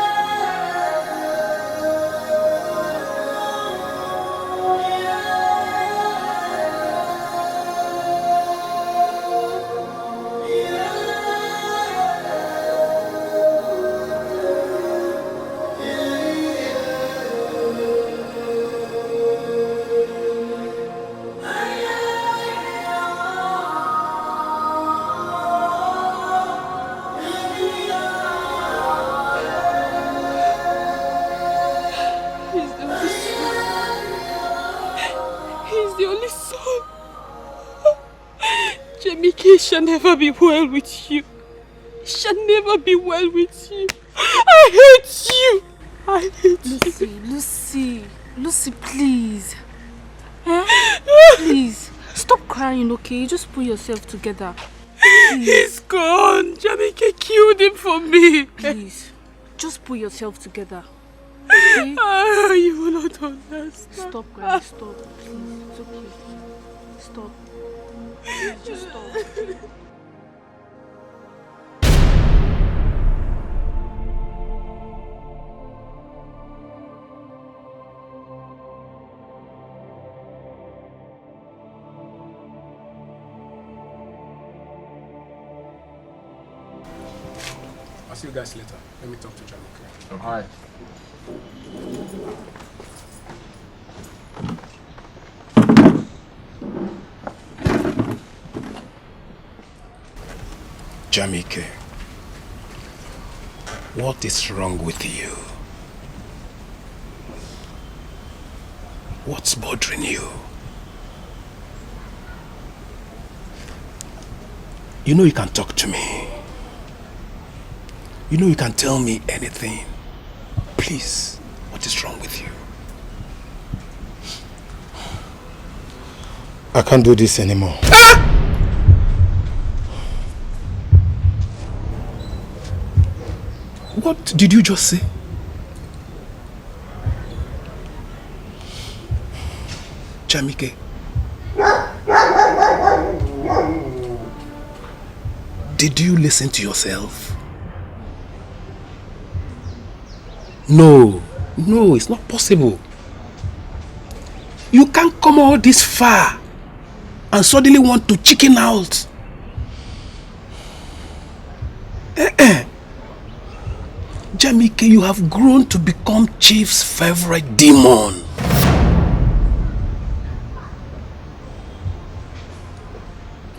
It shall never be well with you. It shall never be well with you. I hate you. I hate you. Lucy, please. Eh? Please, stop crying, okay? You just pull yourself together. Please. He's gone. Jamike killed him for me. Please, just pull yourself together. Okay? You will not understand. Stop crying, stop. Please, it's okay. Stop. Please, just stop. I'll see you guys later. Let me talk to Jamik. Okay. Alright. Jamik, what is wrong with you? What's bothering you? You know you can talk to me. You know you can tell me anything. Please, what is wrong with you? I can't do this anymore. What did you just say? Jamik, did you listen to yourself? No, it's not possible. You can't come all this far and suddenly want to chicken out. Jamik, you have grown to become Chief's favorite demon.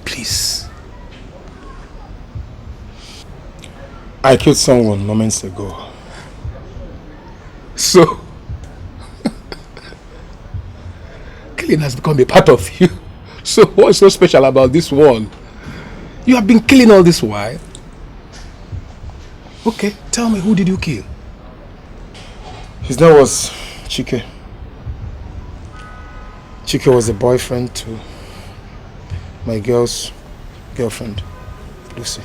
Please. I killed someone moments ago. So, killing has become a part of you. So what's so special about this one? You have been killing all this while. Okay, tell me, who did you kill? His name was Chike. Chike was a boyfriend to my girl's girlfriend, Lucy.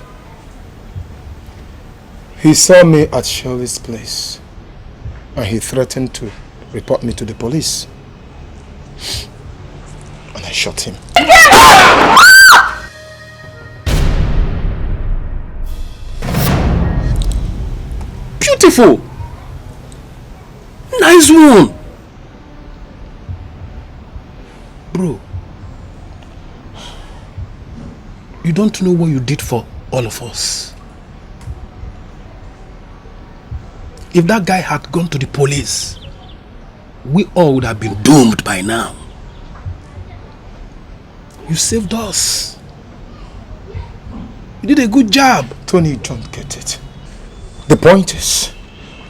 He saw me at Shirley's place and he threatened to report me to the police. And I shot him. Beautiful! Nice one! Bro, you don't know what you did for all of us. If that guy had gone to the police, we all would have been doomed by now. You saved us. You did a good job. Tony, you don't get it. The point is,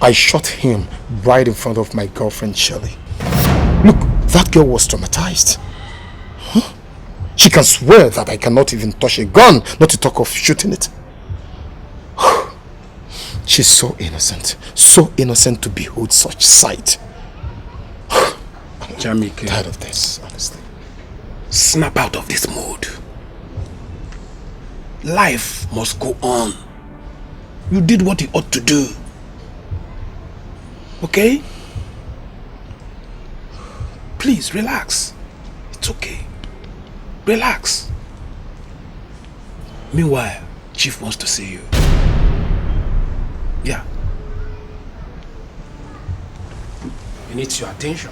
I shot him right in front of my girlfriend Shirley. Look, that girl was traumatized. Huh? She can swear that I cannot even touch a gun, not to talk of shooting it. She's so innocent to behold such sight. Jamik, I'm tired of this, honestly. Snap out of this mood. Life must go on. You did what you ought to do. Okay? Please, relax. It's okay. Relax. Meanwhile, Chief wants to see you. Yeah. He needs your attention.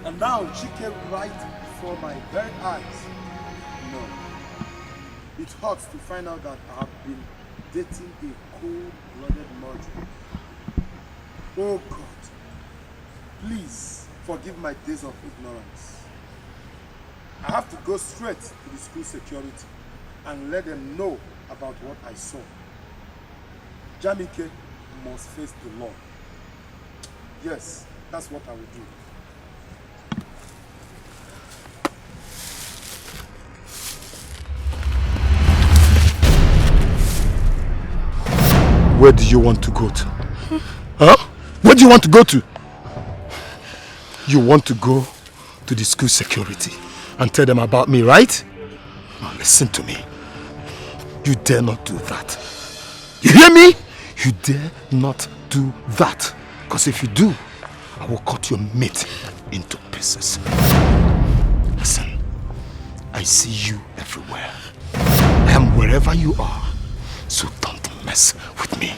And now she came right before my very eyes. No. It hurts to find out that I have been dating a cold-blooded murderer. Oh God, please forgive my days of ignorance. I have to go straight to the school security and let them know about what I saw. Jamike must face the law. Yes, that's what I will do. Where do you want to go to? Huh? Where do you want to go to? You want to go to the school security and tell them about me, right? Now listen to me. You dare not do that. You hear me? You dare not do that. Because if you do, I will cut your meat into pieces. Listen, I see you everywhere. I am wherever you are. So don't mess with me.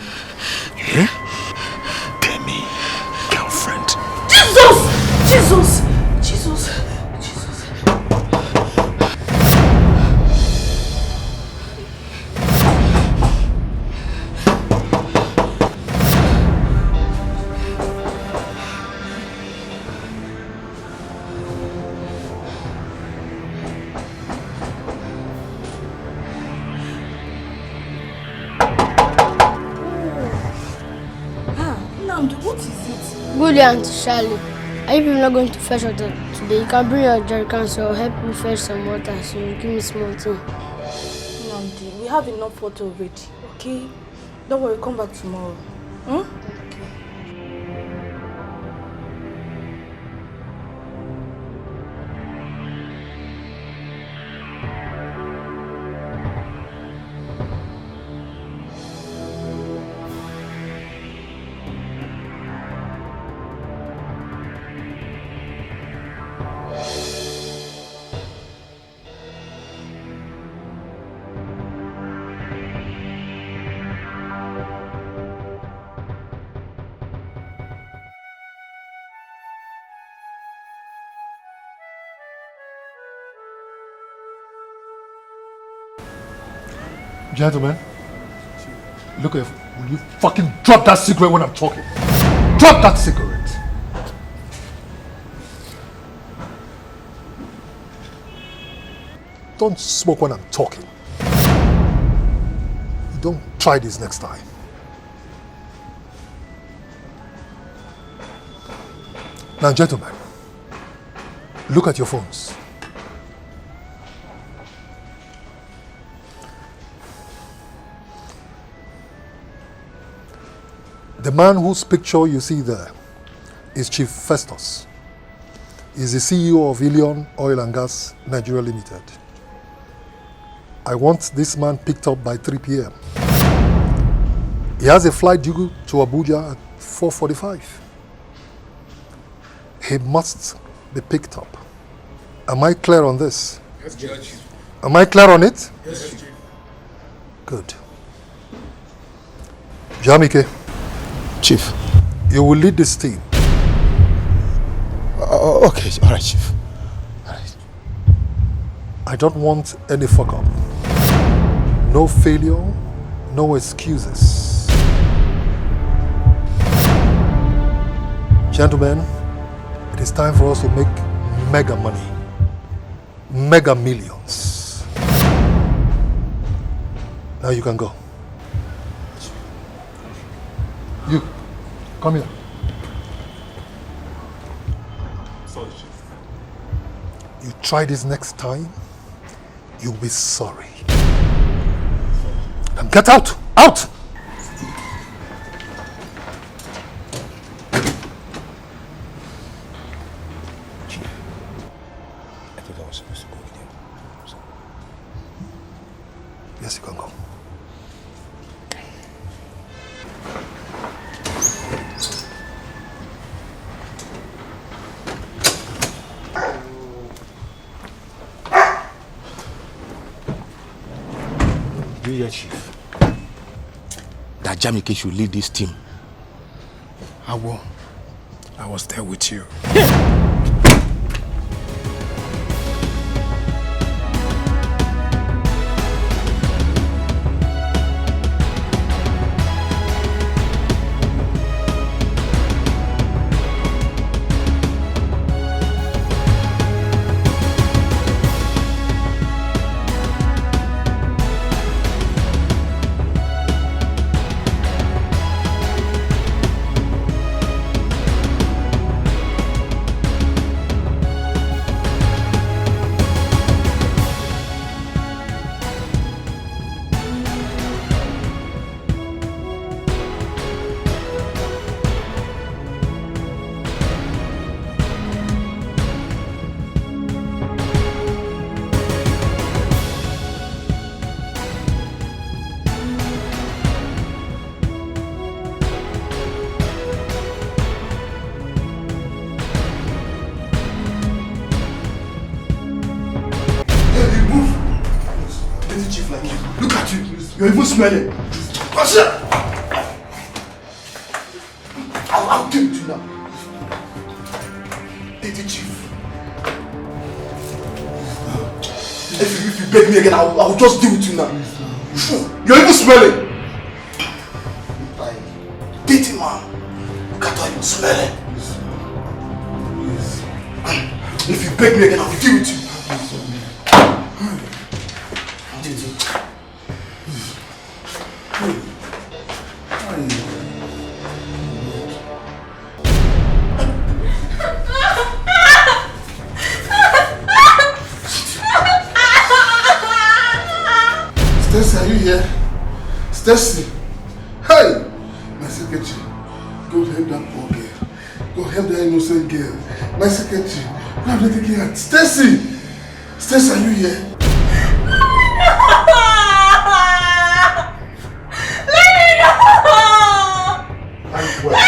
Yeah? Pay me, girlfriend. Jesus! Jesus! Jesus! Jesus! What is it? Good day, Auntie Charlie. Are you people not going to fetch water today? You can bring your jerrycan so I'll help you fetch some water so you give me small thing. Nandi, we have enough water already, okay? Don't worry, come back tomorrow. Hmm? Gentlemen, look at, will you fucking drop that cigarette when I'm talking? Drop that cigarette! Don't smoke when I'm talking. You don't try this next time. Now, gentlemen, look at your phones. The man whose picture you see there is Chief Festus. He's the CEO of Ilion Oil and Gas Nigeria Limited. I want this man picked up by 3 p.m. He has a flight due to Abuja at 4:45. He must be picked up. Am I clear on this? Yes, Judge. Am I clear on it? Yes, Chief. Good. Jamike. Chief. You will lead this team. Okay, all right, Chief. All right. I don't want any fuck up. No failure, no excuses. Gentlemen, it is time for us to make mega money. Mega millions. Now you can go. You, come here. Sorry, Chief. You try this next time, you'll be sorry. Now get out! Out! I thought I was supposed to go with him. Yes, you can go. Do you hear, Chief? That Jamike should lead this team. I was there with you. like you. Look at you. You're even smelling. What's up? I'll deal with you now. Lady Chief. If you beg me again, I'll just deal with you now. You're even smelling. Dirty man. Look at how you're smelling. If you beg me again, I'll deal with you. Stacy, are you here? Stacy! Hey! My secretary, go help that poor girl. Go help that innocent girl. My secretary, go help that girl. Stacy! Stacy, are you here? Let me go! I'm well.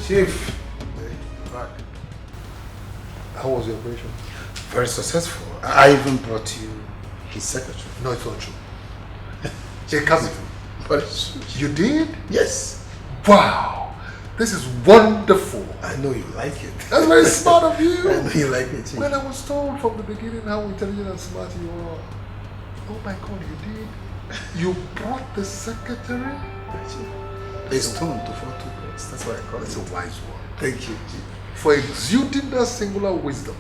Chief. Back. How was the operation? Very successful. I even brought you his secretary. No, it's not true. It can't be true. But it's true. You did? Yes. Wow. This is wonderful. I know you like it. That's very smart of you. I know you like it, Chief. When I was told from the beginning how intelligent and smart you are. Oh my God, you did. You brought the secretary? A stone to fall two birds. That's what I call it. That's a wise one. Thank you, Chief. For exuding that singular wisdom.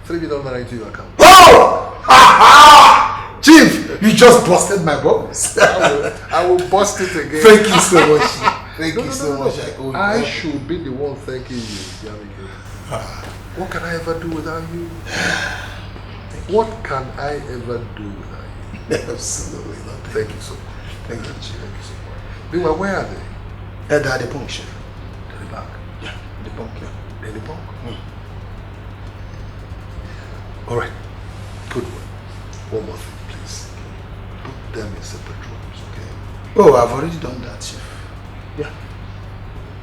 $3 million into your account. Oh! Ha! Chief, you just busted my bubbles. I will bust it again. Thank you so much. Thank you so much. I should be the one thanking you, JAMIKE. What can I ever do without you? What can I ever do without you? Absolutely not. Thank you so much. Thank you, Chief. Thank you so much. Meanwhile, where are they? They're at the punk, Chief. To the back. Yeah, the punk, yeah. They're the punk. All right. Good one. One more thing, please. Put them in separate rooms, okay? Oh, I've already done that, Chief. Yeah.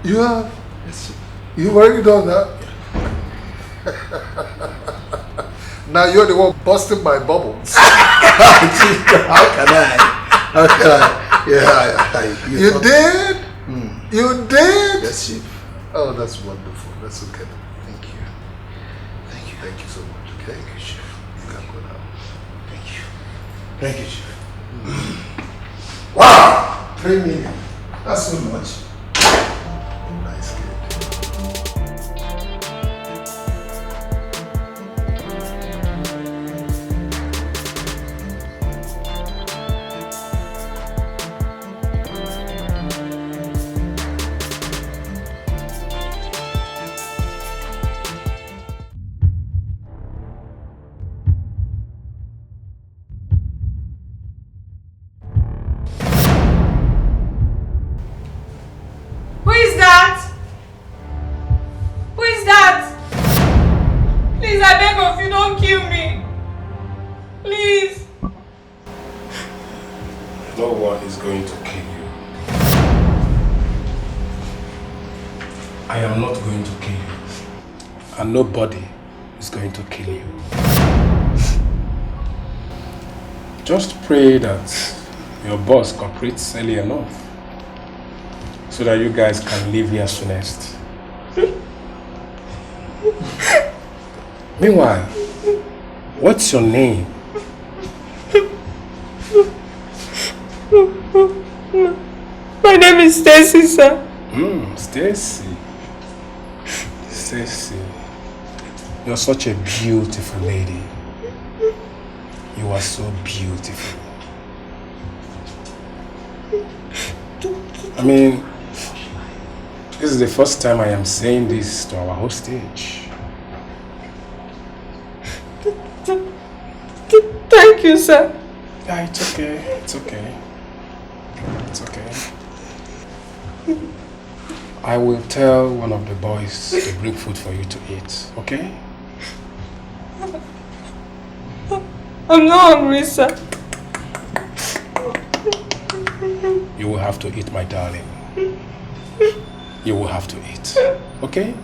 You have? Yes, Chief. You've already done that? Now you're the one busting my bubbles. How can I? How can I? Yeah, you did? You did? Yes, Chief. Oh, that's wonderful. That's okay. Thank you. Thank you. Thank you so much, okay? Thank you, Chief. You can go now. Thank you. Thank you, Chief. Wow! 3 million. That's so much. Nice kid. Nobody is going to kill you. Just pray that your boss cooperates early enough so that you guys can leave here soonest. Meanwhile, what's your name? My name is Stacy, sir. Stacy. Stacy. You're such a beautiful lady. You are so beautiful. I mean, this is the first time I am saying this to our hostage. Thank you, sir. Yeah, it's okay. It's okay. It's okay. I will tell one of the boys to bring food for you to eat, okay? I'm not hungry, sir. You will have to eat, my darling. You will have to eat, okay?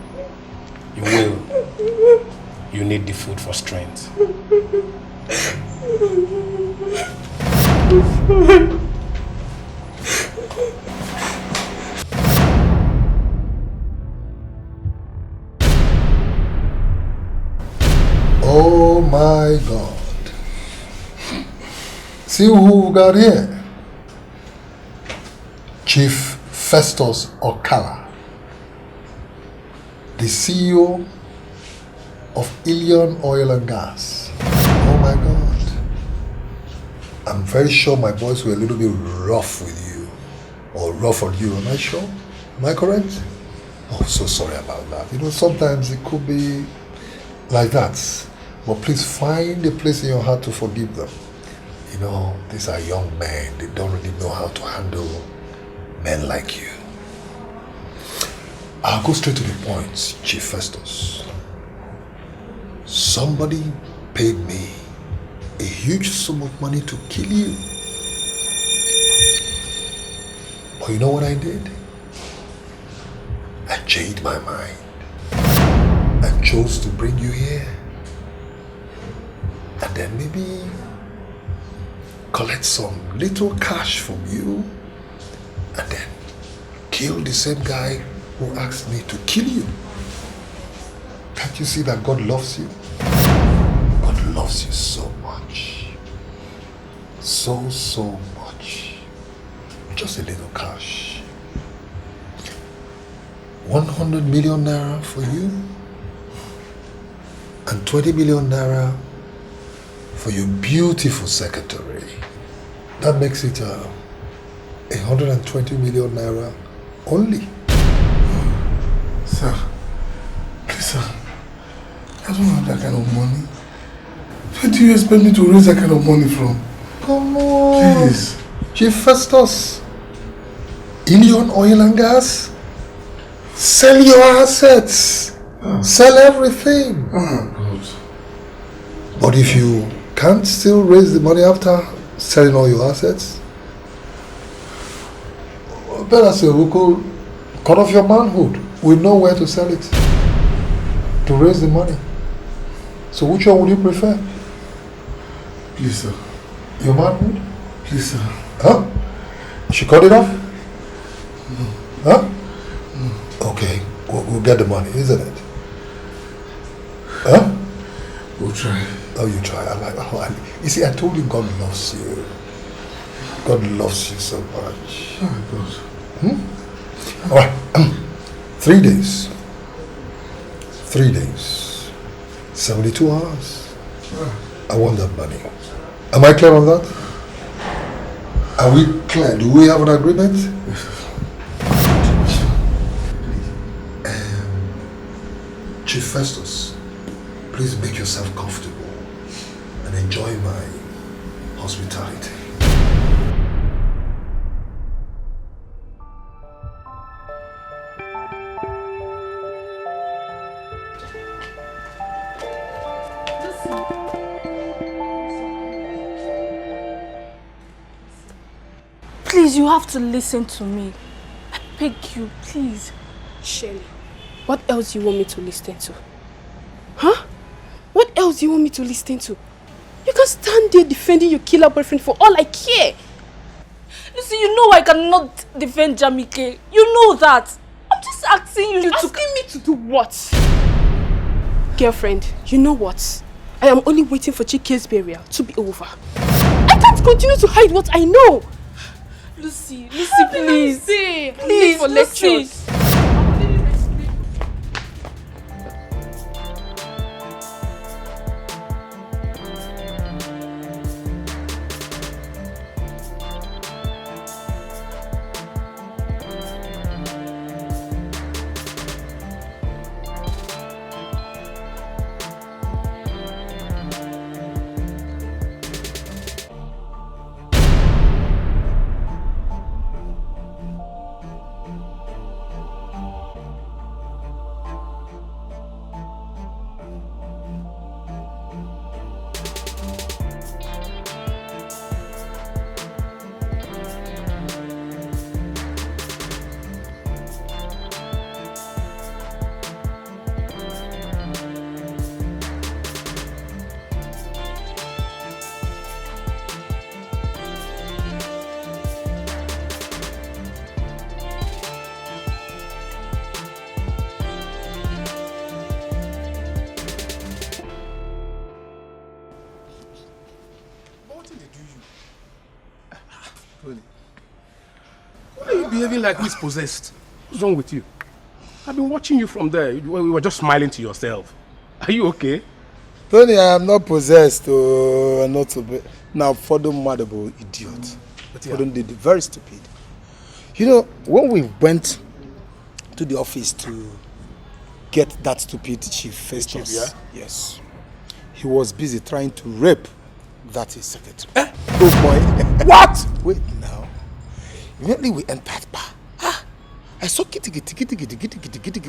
You will. You need the food for strength. Oh my God. See who we got here? Chief Festus Okala, the CEO of Ilion Oil and Gas. Oh my God. I'm very sure my boys were a little bit rough with you, or rough on you, am I sure? Am I correct? Oh, so sorry about that. You know, sometimes it could be like that. But please find a place in your heart to forgive them. You know, these are young men. They don't really know how to handle men like you. I'll go straight to the point, Chief Festus. Somebody paid me a huge sum of money to kill you. But you know what I did? I changed my mind and chose to bring you here. And then maybe collect some little cash from you and then kill the same guy who asked me to kill you. Can't you see that God loves you? God loves you so much. So much. Just a little cash. 100 million naira for you and 20 million naira for your beautiful secretary. That makes it 120 million naira only. Sir, please, sir, I don't have that kind of money. Where do you expect me to raise that kind of money from? Come on. Please. Chief Festus, Ilion Oil and Gas, sell your assets. Sell everything. Oh, God. But if you can't still raise the money after selling all your assets, better say we could cut off your manhood. We know where to sell it to raise the money. So which one would you prefer? Please, sir. Your manhood? Please, sir. Huh? She cut it off? No. Huh? No. Okay, we'll get the money, isn't it? Huh? We'll try. Oh, you try. You see, I told you God loves you. God loves you so much. Oh, God. All right. 3 days. 3 days. 72 hours. I want that money. Am I clear on that? Are we clear? Do we have an agreement? Chief Festus, please make yourself comfortable and enjoy my hospitality. Please, you have to listen to me. I beg you, please. Shelly, what else do you want me to listen to? Huh? What else do you want me to listen to? You can stand there defending your killer boyfriend for all I care. Lucy, you know I cannot defend JAMIKE. You know that. I'm just asking you Asking me to do what? Girlfriend, you know what? I am only waiting for Chike's burial to be over. I can't continue to hide what I know. Lucy, please. Please, for lectures. Tony, why are you behaving like this possessed? What's wrong with you? I've been watching you from there. You were just smiling to yourself. Are you okay? Tony, I am not possessed. Not to be. Now, for the madable idiot. For them, they very stupid. You know, when we went to the office to get that stupid chief Festus, yeah? yes, he was busy trying to rape that his secretary. Oh boy. What? Wait now. Immediately we entered bar. I saw kitty.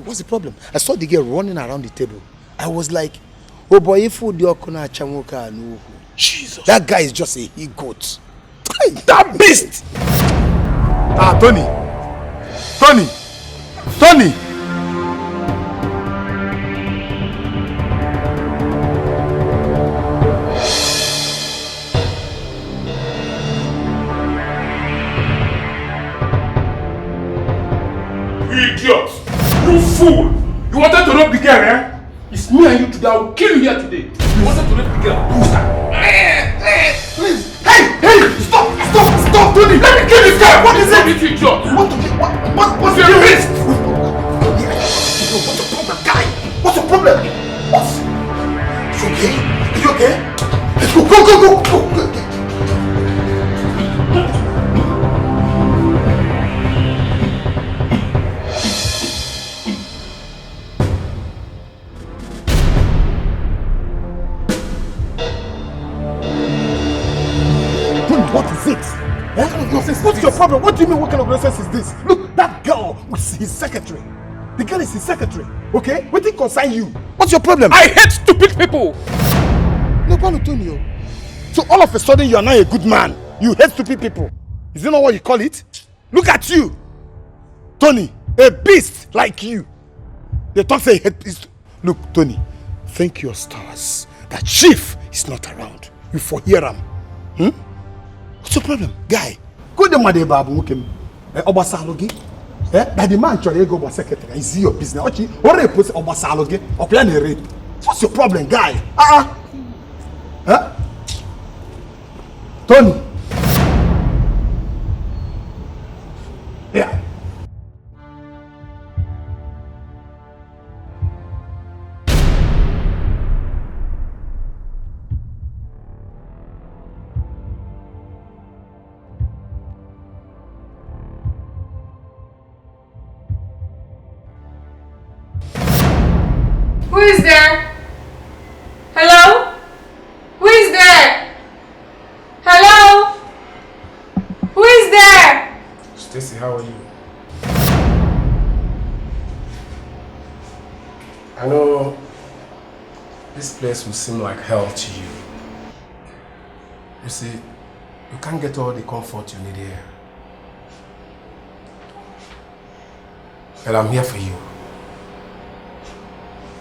What's the problem? I saw the girl running around the table. I was like, oh boy, if you do chamuka, no. Jesus. That guy is just a he-goat. That beast! Tony! Idiot! You fool! You wanted to rape the girl, eh? It's me and you today. I will kill you here today. You wanted to rape the girl. Please! Hey! Stop, Tony! Let me kill this guy! What is it? Idiot! What's your risk? What's the problem, guy? What's the problem? What? It's okay? Are you okay? Let's go! What is it? What kind of nonsense? What's your problem? What do you mean what kind of nonsense is this? Look, that girl was his secretary. The girl is his secretary, okay? What did it concern you? What's your problem? I hate stupid people! No, Antonio. So all of a sudden you are now a good man. You hate stupid people. Is that not what you call it? Look at you. Tony, a beast like you. They talk say hate beast. Look, Tony, thank your stars that chief is not around. You for hear him. What's your problem, guy? Go to my babu mukem. Obasalogi. That the man trying to go by secretary. Is your business? What are you put Obasalogi? Or plan a rape? What's your problem, guy? Huh? Tony. Yeah. Who is there? Hello? Who is there? Hello? Who is there? Stacy, how are you? I know this place will seem like hell to you. You see, you can't get all the comfort you need here. But I'm here for you.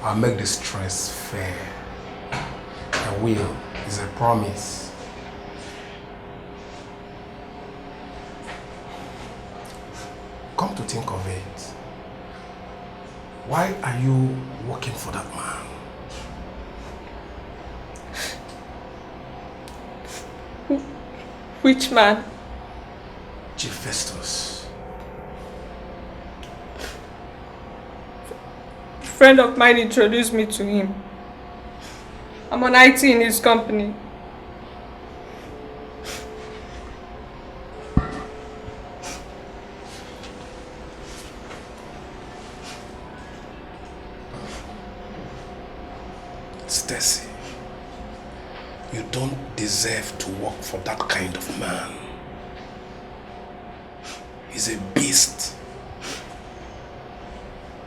I'll make the stress fair. I will. It's a promise. Come to think of it, why are you working for that man? Which man? Chief Festus. A friend of mine introduced me to him. I'm on IT in his company. Stacy, you don't deserve to work for that kind of man. He's a beast.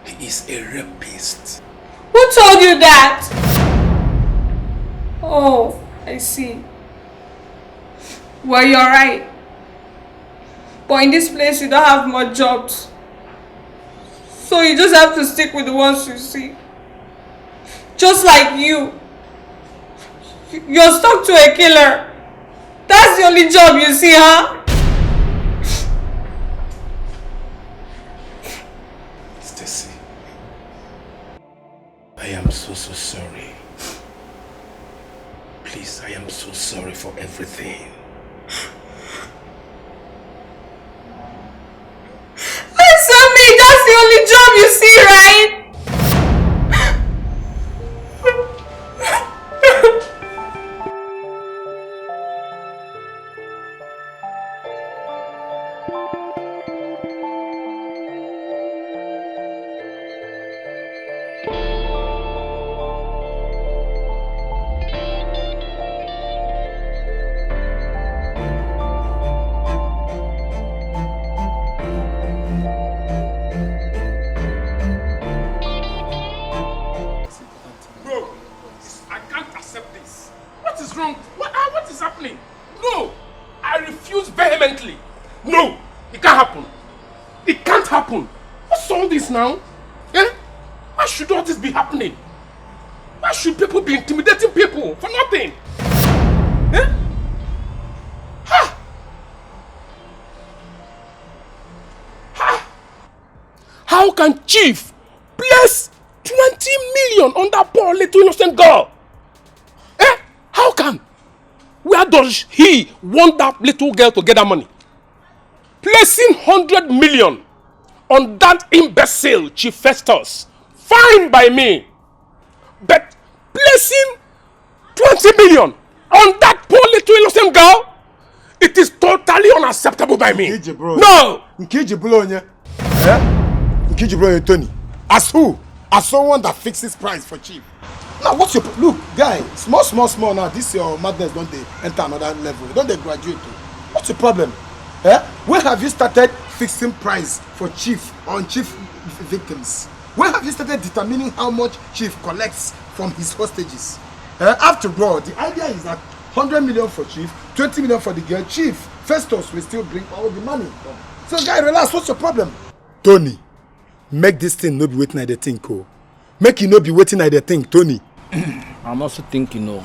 He is a rapist. Who told you that? Oh, I see. Well, you're right. But in this place, you don't have much jobs. So you just have to stick with the ones you see. Just like you. You're stuck to a killer. That's the only job you see, huh? Stacy, I am so sorry. Please, I am so sorry for everything. wrong? What is happening? No! I refuse vehemently. No! It can't happen. It can't happen. What's all this now? Eh? Why should all this be happening? Why should people be intimidating people for nothing? Eh? Ha! Ha! How can Chief place 20 million on that poor little innocent girl? Eh? How can? Where does he want that little girl to get that money? Placing 100 million on that imbecile Chief Festus, fine by me. But placing 20 million on that poor little innocent girl, it is totally unacceptable by me. No! Nkechi bro, Nkechi bro, Tony. As who? As someone that fixes price for cheap. Now what's your look, guy? Small now. This your madness don't they enter another level? Don't they graduate to? What's the problem? Where have you started fixing price for chief on chief victims? Where have you started determining how much chief collects from his hostages? After all, the idea is that 100 million for chief, 20 million for the girl. Chief Festus will still bring all the money. So guy, relax. What's your problem? Tony, make this thing no be waiting at the thing, co. Make you no be waiting at the thing, Tony. I'm also thinking, no.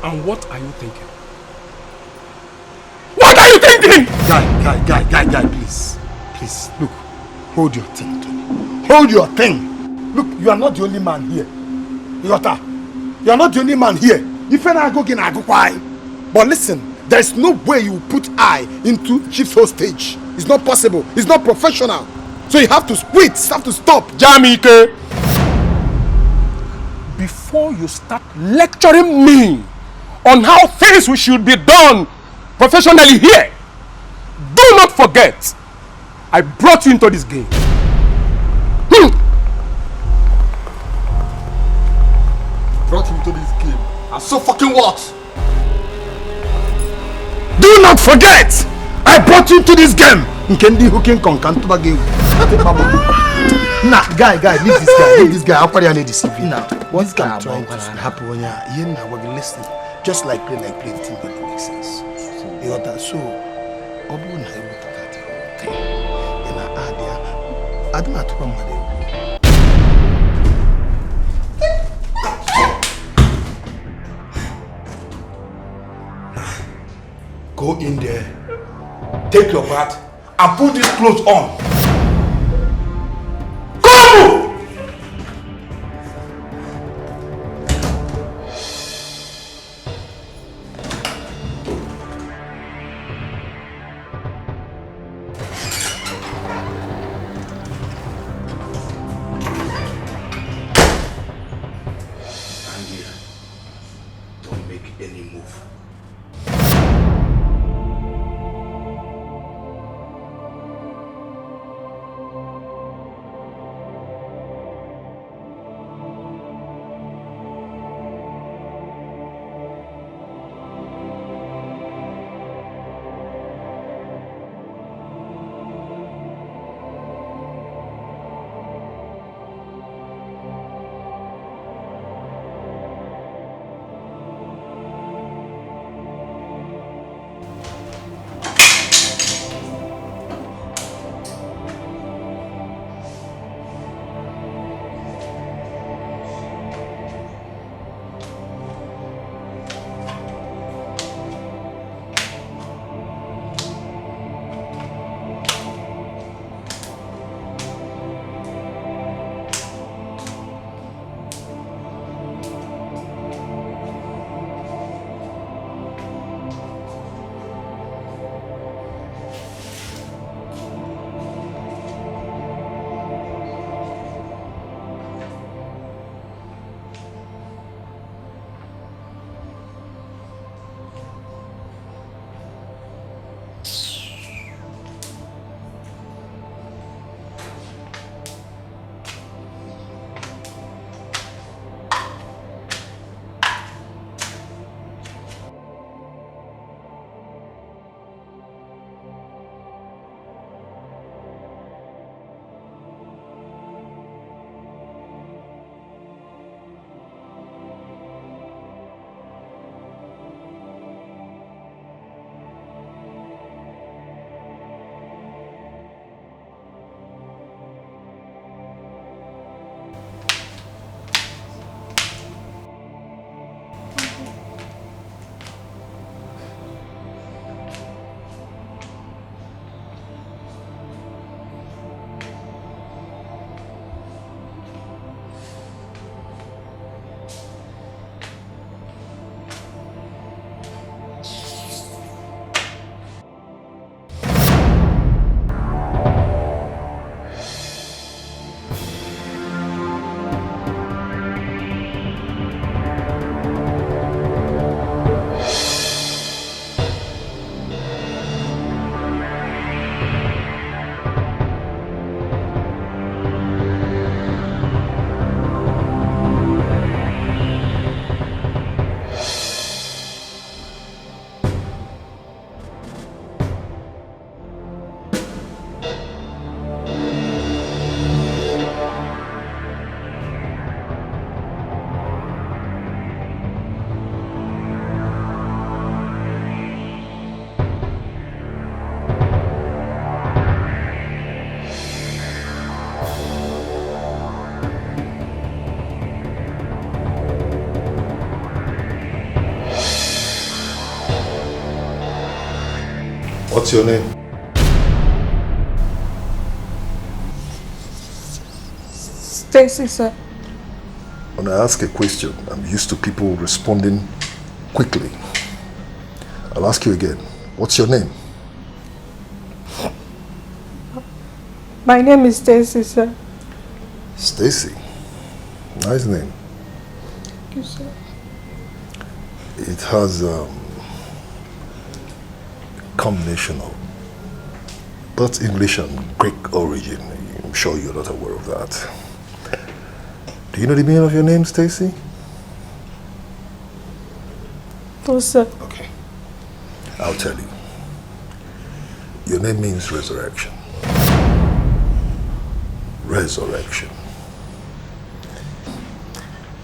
And what are you thinking? What are you thinking? Guy, please. Please, look. Hold your thing, Tony. Hold your thing. Look, you are not the only man here. You are not the only man here. If I go again, I go why. But listen, there is no way you put eye into Chief's hostage. It's not possible. It's not professional. So you have to quit. You have to stop. JAMIKE, before you start lecturing me on how things should be done professionally here, do not forget I brought you into this game. Brought him into this game. And so fucking what? Do not forget I brought you into this game. Nkendi hooking concantuba game. Nah, guy, leave this guy. Leave this guy. How can you deceive you now? What's trying to happen when you're now? We're listening. Just like play, the thing that makes sense. You got that? So, Obu na you want that whole thing. And I add there. I don't have to come with it. Go in there, take your bath, and put these clothes on. Come! Don't make any move. What's your name? Stacy, sir. When I ask a question, I'm used to people responding quickly. I'll ask you again. What's your name? My name is Stacy, sir. Stacy. Nice name. Thank you, sir. It has combination of both English and Greek origin. I'm sure you're not aware of that. Do you know the meaning of your name, Stacy? No, sir. Okay. I'll tell you. Your name means resurrection. Resurrection.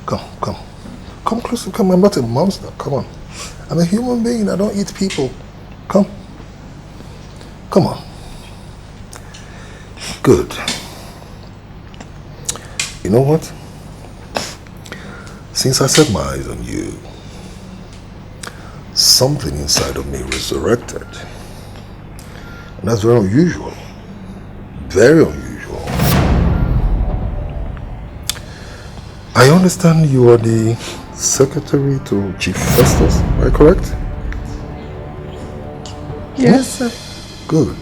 Come closer, come. I'm not a monster. Come on. I'm a human being. I don't eat people. Come. Come on. Good. You know what? Since I set my eyes on you, something inside of me resurrected. And that's very unusual. Very unusual. I understand you are the secretary to Chief Festus, am I correct? Yes, sir. Good.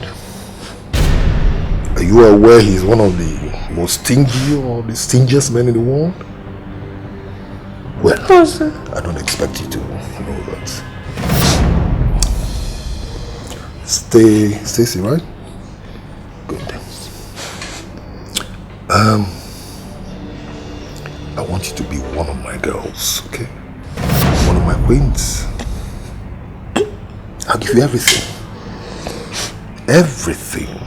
Are you aware he's one of the most stingy or the stingiest men in the world? Well, no, sir. I don't expect you to know that. Stacy, right? Good. I want you to be one of my girls, okay? One of my queens. I'll give you everything. Everything.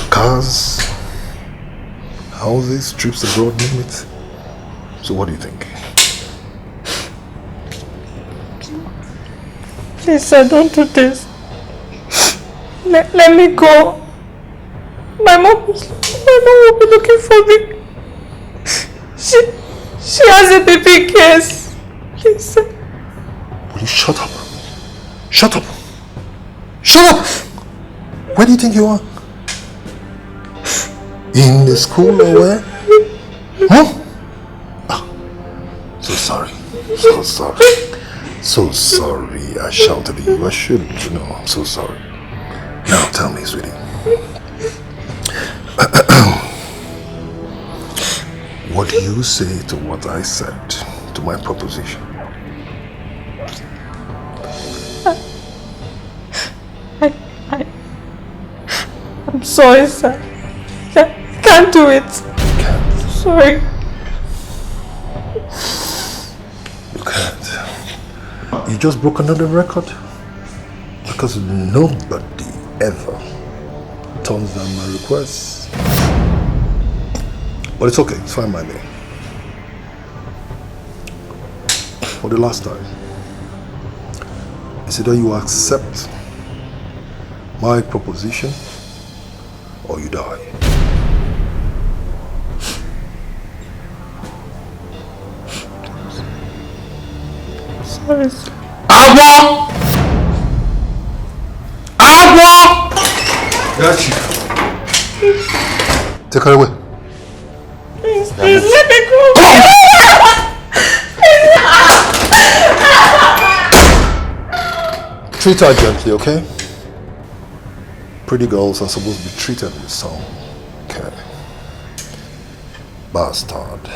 Cars, houses, trips abroad, name it. So what do you think? Please, sir, don't do this. Let me go. My mom will be looking for me. She has a baby case. Please, sir. Will you shut up? Shut up! Shut up! Where do you think you are? In the school or where? Huh? So sorry. So sorry. So sorry I shouted at you. I shouldn't, you know. I'm so sorry. Now tell me, sweetie. What do you say to what I said, to my proposition? I'm sorry, sir. I can't do it. Sorry. You can't. You just broke another record. Because nobody ever turns down my requests. But it's okay, it's fine by me. For the last time, is either you accept my proposition or you die. Sorry, sir. Agua! Agua! Got you. Take her away. Please, let me go. Treat her gently, okay? Pretty girls are supposed to be treated with some care. Bastard.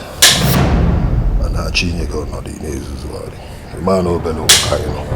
And her chinny got not the nails as well. The man over no kind.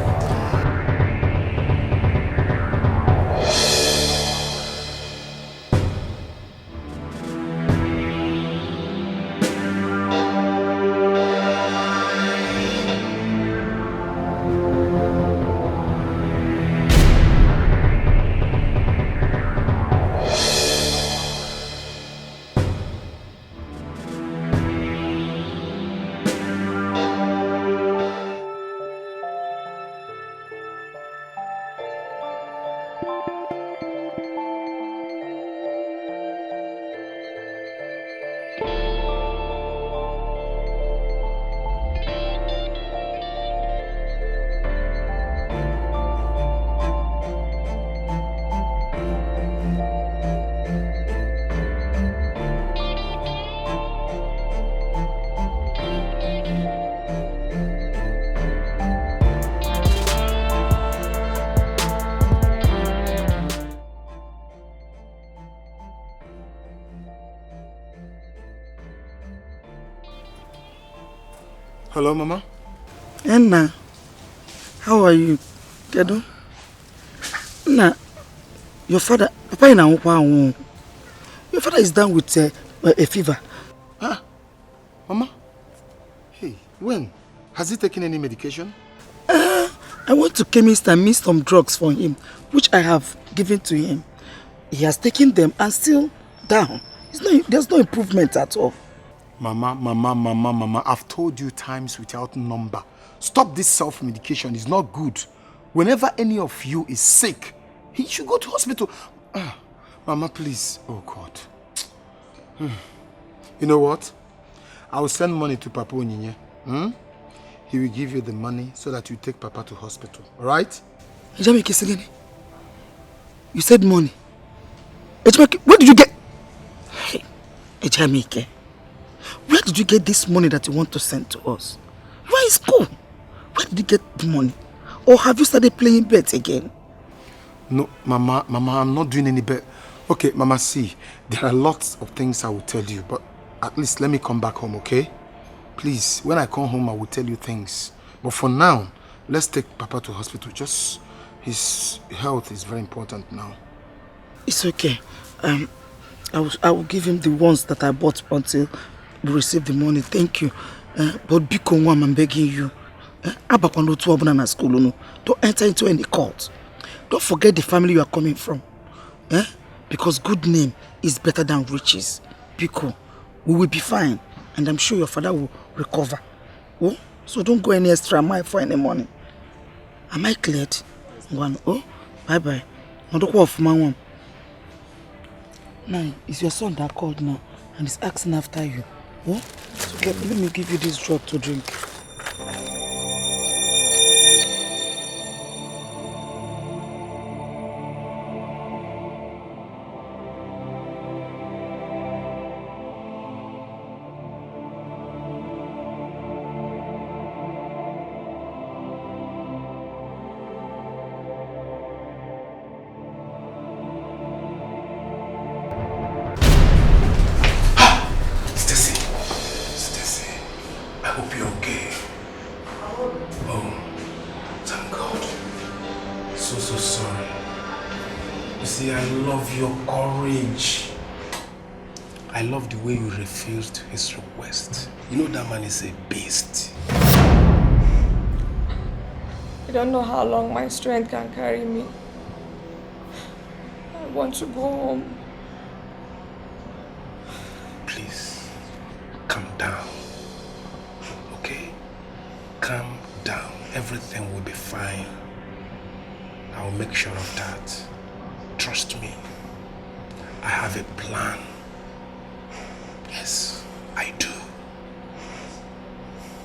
Hello, Mama. Enna, how are you? Kedu? Nah, your father, Papa in your father is down with a fever. Huh? Mama? Hey, when? Has he taken any medication? I went to chemist and missed some drugs for him, which I have given to him. He has taken them and still down. There's no improvement at all. Mama, I've told you times without number. Stop this self-medication, it's not good. Whenever any of you is sick, he should go to hospital. Mama, please. Oh, God. You know what? I will send money to Papa Onyinye. He will give you the money so that you take Papa to hospital. Alright? Jamik, you said money. Where did you get... Hey, Jamik, where did you get this money that you want to send to us? You are in school. Where did you get the money? Or have you started playing bets again? No, Mama, I'm not doing any bet. Okay, Mama, see, there are lots of things I will tell you, but at least let me come back home, okay? Please, when I come home, I will tell you things. But for now, let's take Papa to hospital. Just his health is very important now. It's okay. I will give him the ones that I bought until we receive the money. Thank you. But Biko Nwam, I'm begging you. Don't enter into any cult. Don't forget the family you are coming from. Because good name is better than riches. Biko, we will be fine. And I'm sure your father will recover. Oh? So don't go any extra mile for any money. Am I cleared? One. Oh? Bye-bye. Now, it's your son that called now and is asking after you. Oh? So let me give you this drug to drink. The way you refused his request. You know that man is a beast. I don't know how long my strength can carry me. I want to go home. Please, calm down. Okay? Calm down. Everything will be fine. I'll make sure of that. Trust me. I have a plan. Yes, I do.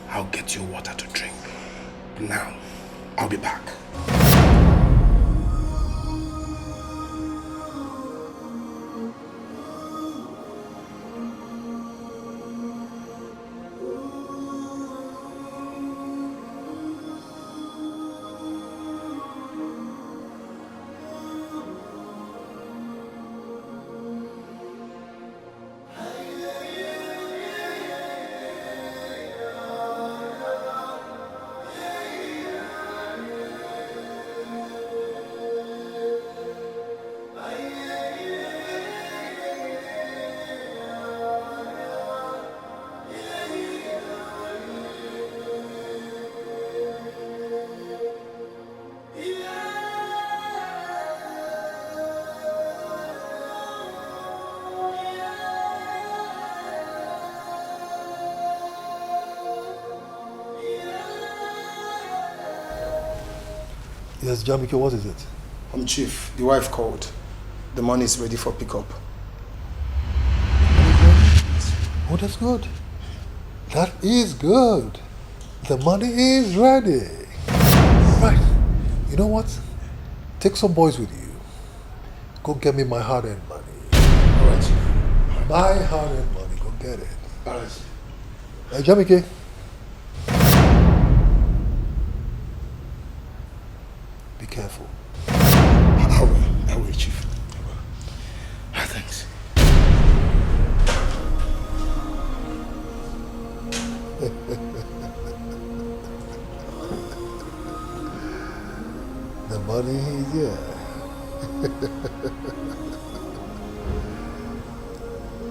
I'll get you water to drink. Now, I'll be back. Yes, Jamike, what is it? Chief, the wife called. The money is ready for pickup. Oh, that's good. That is good. The money is ready. Right. You know what? Take some boys with you. Go get me my hard-earned money. All right. My hard-earned money. Go get it. All right. Hey, Jamike. Be careful. I will, Chief. I will. Thanks.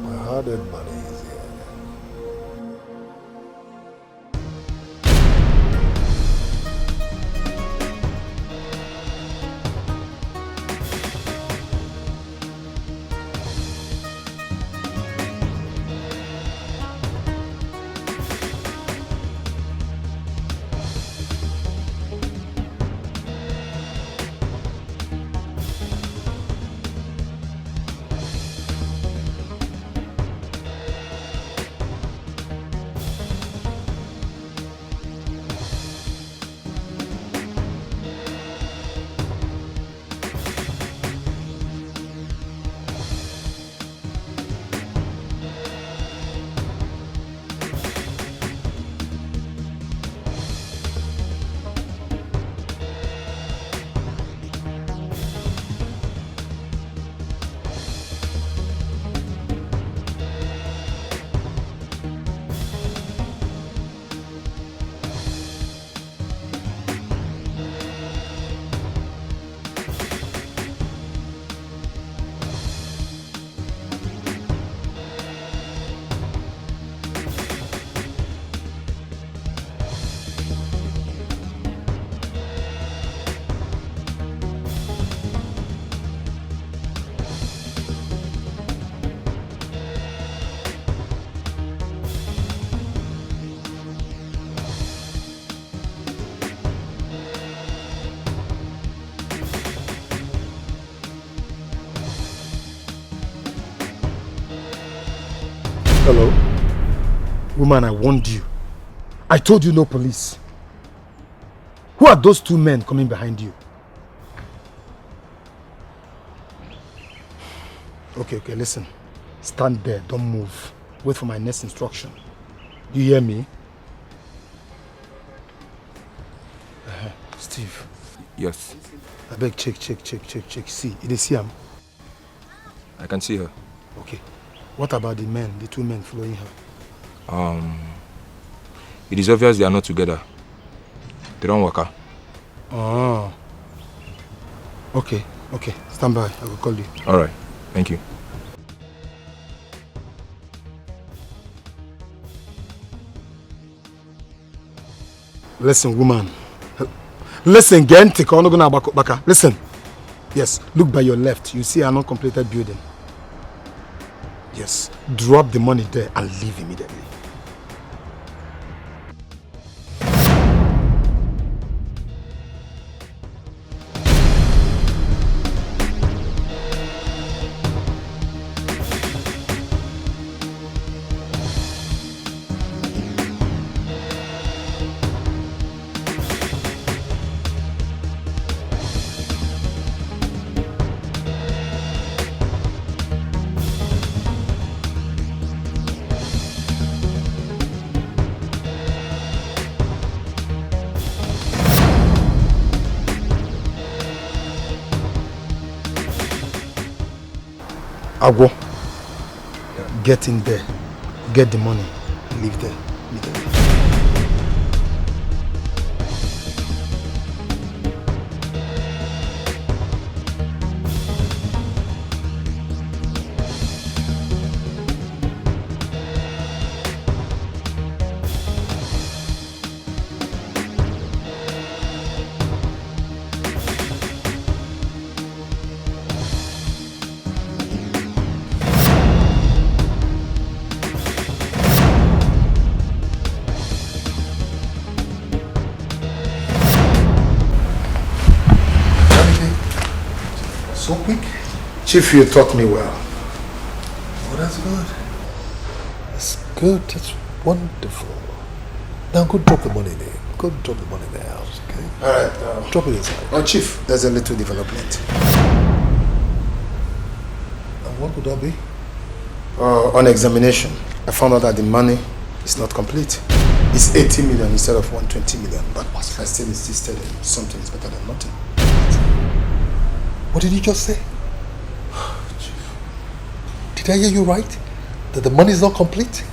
My hard-earned money is here. Hello? Woman, I warned you. I told you no police. Who are those two men coming behind you? Okay, listen. Stand there, don't move. Wait for my next instruction. You hear me? Steve. Yes. I beg, check. See, you see him? I can see her. Okay. What about the men, the two men following her? It is obvious they are not together. They don't work out. Oh. Okay. Stand by. I will call you. Alright. Thank you. Listen, woman. Listen, listen. Yes, look by your left. You see an uncompleted building. Yes, drop the money there and leave immediately. Agwo, get in there, get the money, leave there, immediately. So quick? Chief, you taught me well. Oh, that's good. That's good. That's wonderful. Now go drop the money there. Go drop the money in the house, okay? Alright. Drop it inside. Oh, Chief, there's a little development. And what would that be? On examination, I found out that the money is not complete. It's 80 million instead of 120 million, but I still insisted something is better than nothing. What did you just say? Did I hear you right? That the money is not complete?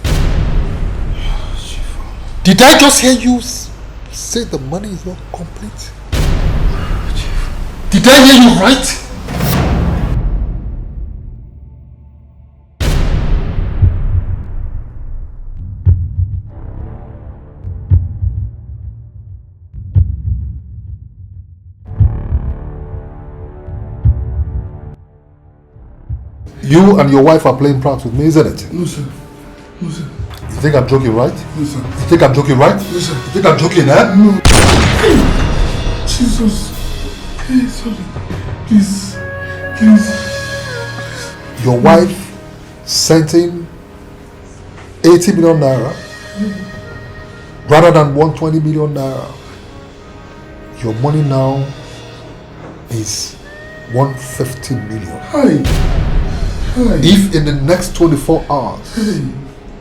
Did I just hear you say the money is not complete? Did I hear you right? You and your wife are playing pranks with me, isn't it? No, sir. No, sir. You think I'm joking, right? No, sir. You think I'm joking, right? No, sir. You think I'm joking, eh? No. Jesus. Hey, sorry. Please. Please. Your wife sent him 80 million naira rather than 120 million naira. Your money now is 150 million. Hi. If in the next 24 hours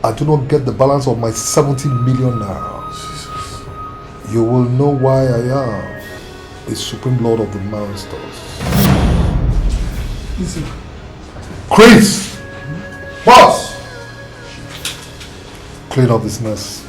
I do not get the balance of my 70 million naira, you will know why I am the Supreme Lord of the Monsters. Listen. Chris! Boss! Clean up this mess.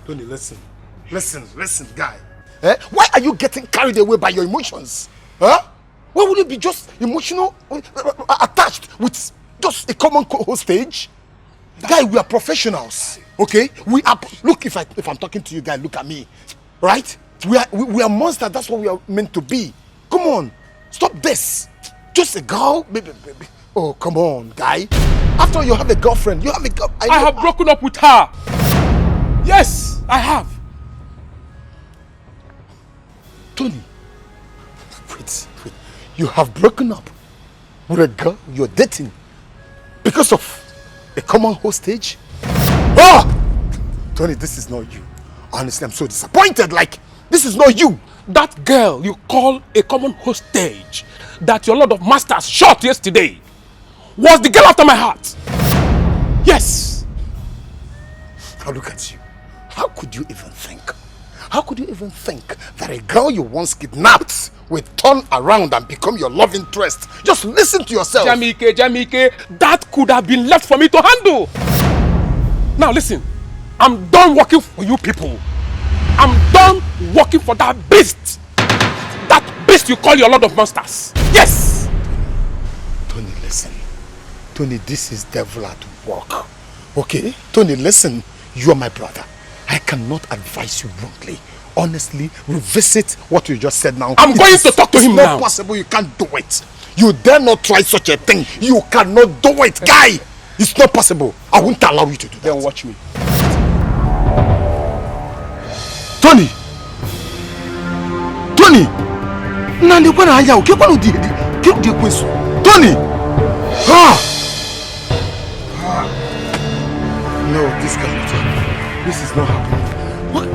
Tony, listen, guy. Why are you getting carried away by your emotions? Huh? Why would you be just emotional, attached with just a common hostage? Guy, we are professionals, okay? We are. Look, if I'm talking to you, guy, look at me, right? We are monsters. That's what we are meant to be. Come on, stop this. Just a girl, baby. Oh, come on, guy. After all, you have a girlfriend. You have a girl. I have broken up with her. Yes, I have. Tony, wait. You have broken up with a girl you're dating because of a common hostage? Oh! Tony, this is not you. Honestly, I'm so disappointed. Like, this is not you. That girl you call a common hostage that your Lord of Masters shot yesterday was the girl after my heart. Yes. Now look at you. How could you even think? How could you even think that a girl you once kidnapped will turn around and become your love interest? Just listen to yourself. Jamike, that could have been left for me to handle. Now listen, I'm done working for you people. I'm done working for that beast. That beast you call your Lord of Monsters. Yes. Tony, listen. Tony, this is devil at work. Okay? Tony, listen. You are my brother. I cannot advise you wrongly. Honestly, revisit what you just said now. I'm going to talk to him now. It's not possible. You can't do it. You dare not try such a thing. You cannot do it, guy. It's not possible. I won't allow you to do that. Then watch me. Tony! Tony! No, this cannot happen. This is not happening. What?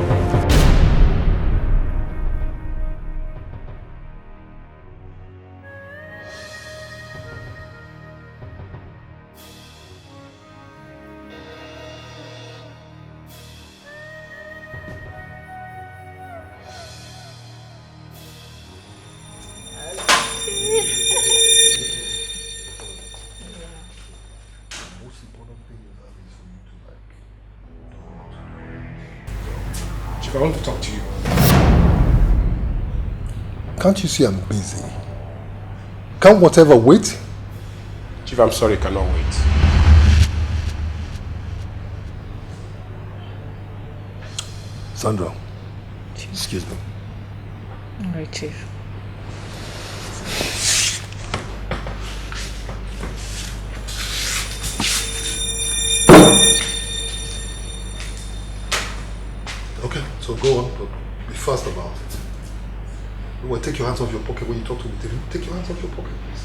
Chief, I want to talk to you. Can't you see I'm busy? Can't whatever wait? Chief, I'm sorry, cannot wait. Sandra, excuse me. All right, Chief. Okay, so go on, but be fast about it. Well, take your hands off your pocket when you talk to me. Take your hands off your pocket, please.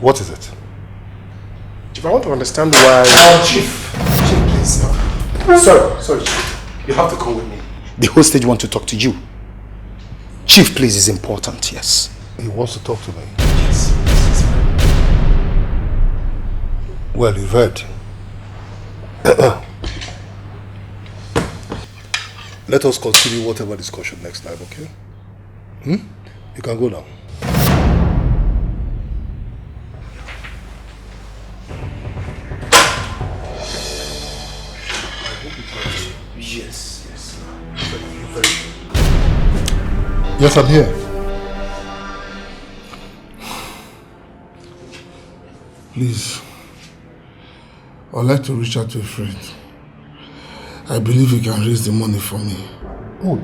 What is it? Chief, I want to understand why... Chief, please. Sorry, Chief. You have to come with me. The hostage wants to talk to you. Chief, please, is important, yes. He wants to talk to me? Yes. Well, you've heard. Let us continue whatever discussion next time, okay? You can go now. Yes, I'm here. Please, I'd like to reach out to a friend. I believe he can raise the money for me. Oh,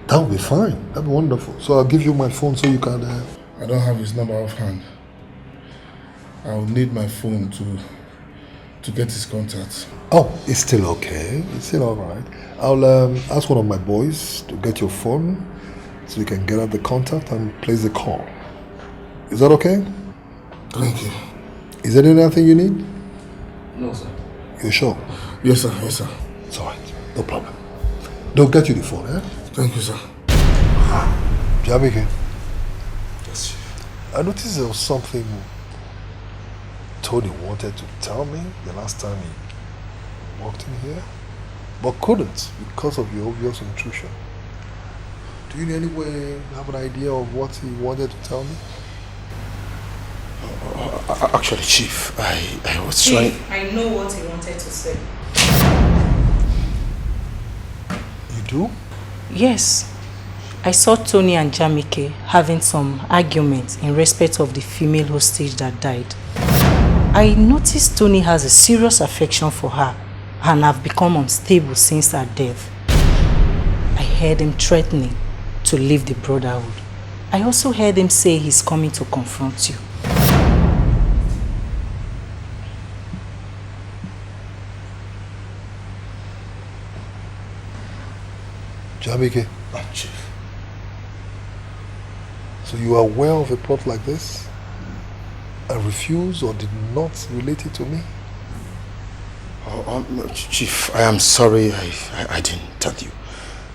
that would be fine. That'd be wonderful. So I'll give you my phone so you can... I don't have his number offhand. I'll need my phone to get his contact. Oh, it's still okay. It's still all right. I'll ask one of my boys to get your phone so you can get out the contact and place the call. Is that okay? Thank you. Is there anything you need? No, sir. You sure? Yes, sir. Yes, sir. It's all right. No problem. They'll get you the phone, eh? Thank you, sir. Jamike. Yes, Chief. I noticed there was something Tony wanted to tell me the last time he walked in here, but couldn't because of your obvious intrusion. Do you in any way have an idea of what he wanted to tell me? Actually, Chief, I was trying... Chief, I know what he wanted to say. You do? Yes. I saw Tony and Jamike having some arguments in respect of the female hostage that died. I noticed Tony has a serious affection for her and have become unstable since her death. I heard him threatening to leave the brotherhood. I also heard him say he's coming to confront you. Jamike. Chief. So you are aware of a plot like this and refuse or did not relate it to me? Chief, I am sorry I didn't tell you.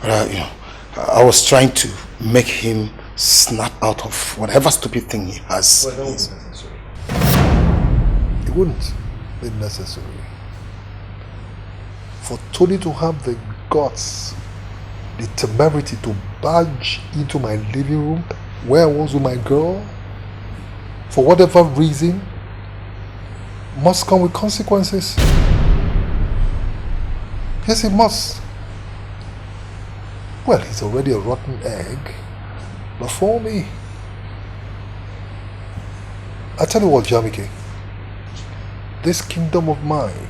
But I was trying to make him snap out of whatever stupid thing he has. Well, that wasn't necessary. It wouldn't be necessary for Tony to have the guts, the temerity to barge into my living room where I was with my girl, for whatever reason, must come with consequences. Yes, it must. Well, he's already a rotten egg before me. I tell you what, Jamike, this kingdom of mine,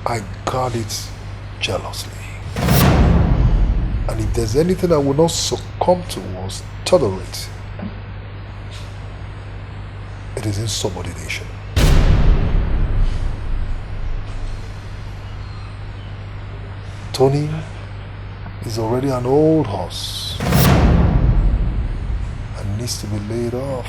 I guard it jealously. And if there's anything I will not succumb to or tolerate, it is insubordination. Tony is already an old horse and needs to be laid off.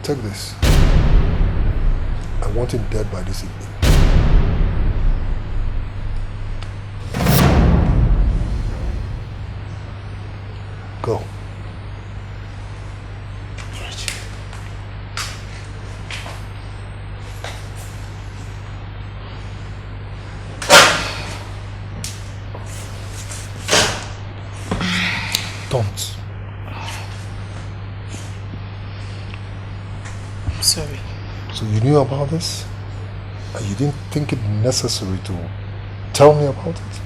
Take this. I want him dead by this evening. Go. Don't. Sorry. So you knew about this? And you didn't think it necessary to tell me about it?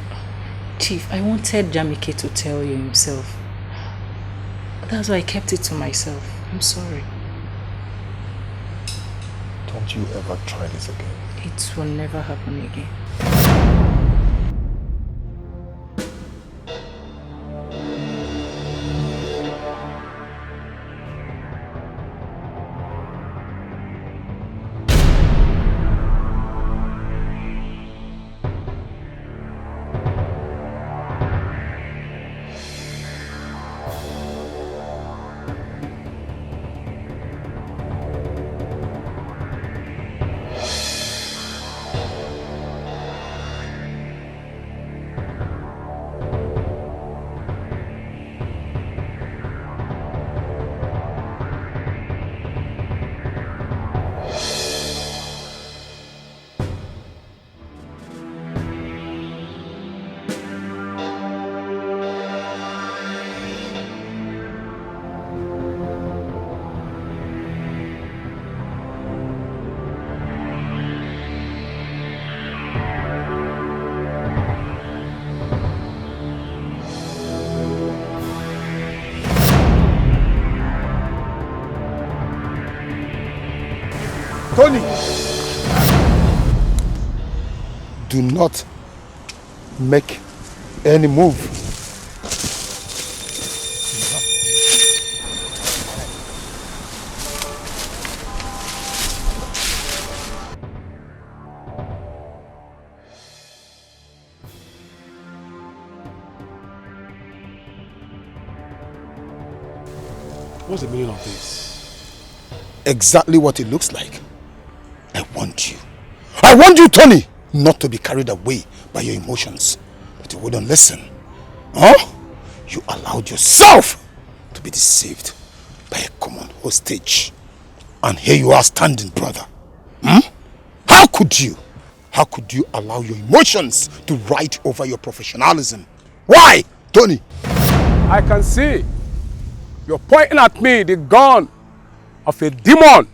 Chief, I wanted Jamike to tell you himself. That's why I kept it to myself. I'm sorry. Don't you ever try this again. It will never happen again. do not make any move. What's the meaning of this? Exactly what it looks like. I want you. I want you, Tony, not to be carried away by your emotions. But you wouldn't listen. Huh? You allowed yourself to be deceived by a common hostage. And here you are standing, brother. How could you? How could you allow your emotions to ride over your professionalism? Why, Tony? I can see you're pointing at me the gun of a demon.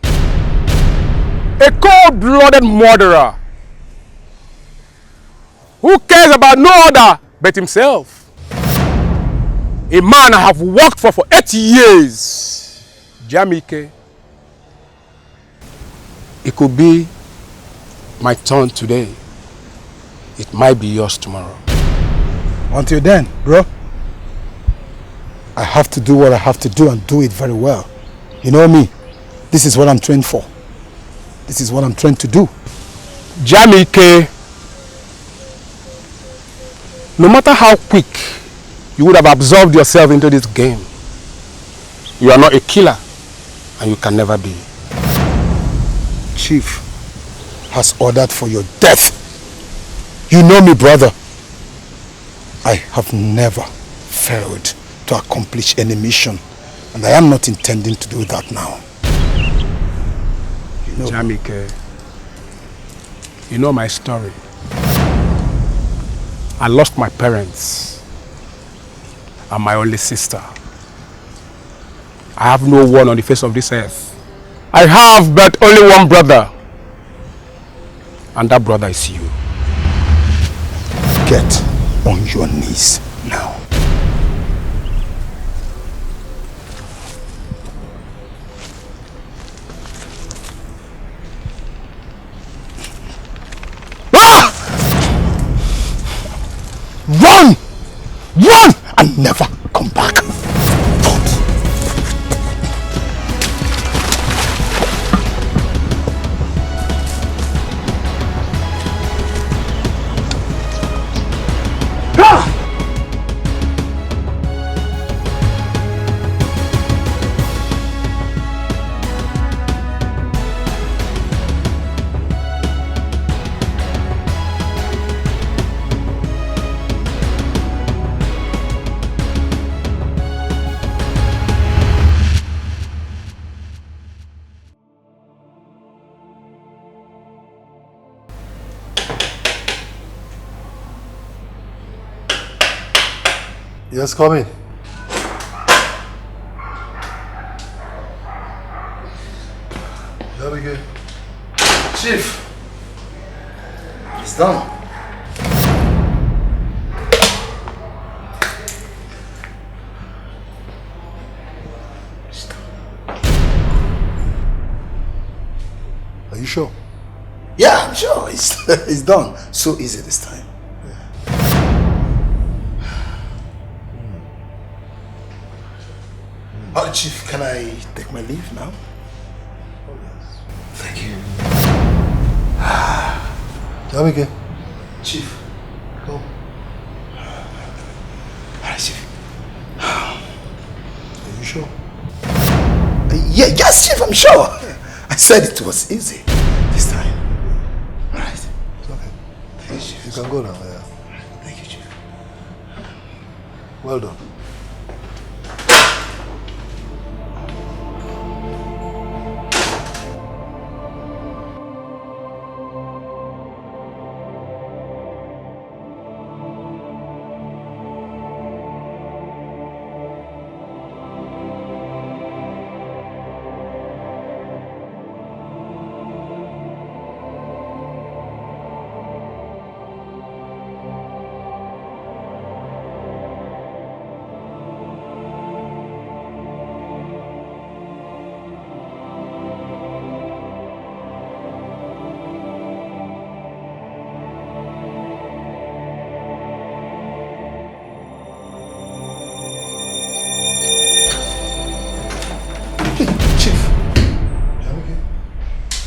A cold-blooded murderer who cares about no other but himself. A man I have worked for 8 years. Jamike. It could be my turn today. It might be yours tomorrow. Until then, bro, I have to do what I have to do and do it very well. You know me, this is what I'm trained for. This is what I'm trained to do. Jamike, no matter how quick you would have absorbed yourself into this game, you are not a killer and you can never be. Chief has ordered for your death. You know me, brother. I have never failed to accomplish any mission, and I am not intending to do that now. You know, Jamike, you know my story. I lost my parents and my only sister. I have no one on the face of this earth. I have but only one brother, and that brother is you. Get on your knees now. Run! Run! And never come back. Yes, come in. JAMIKE. Chief, it's done. Are you sure? Yeah, I'm sure. It's done. So easy this time. Chief, can I take my leave now? Thank you. JAMIKE. Chief. Go. Alright, Chief. Are you sure? Yes, Chief, I'm sure. I said it was easy this time. Alright. It's okay. Thank you, Chief. You can go now, yeah. Thank you, Chief. Well done.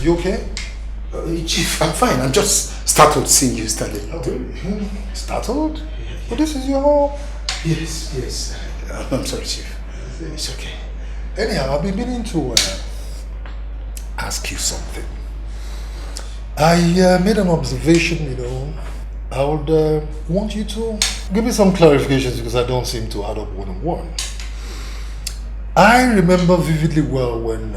You okay? Chief, I'm fine. I'm just startled seeing you standing. Startled? But this is your home. Yes. I'm sorry, Chief. It's okay. Anyhow, I've been meaning to ask you something. I made an observation, I would want you to give me some clarifications because I don't seem to add up one on one. I remember vividly well when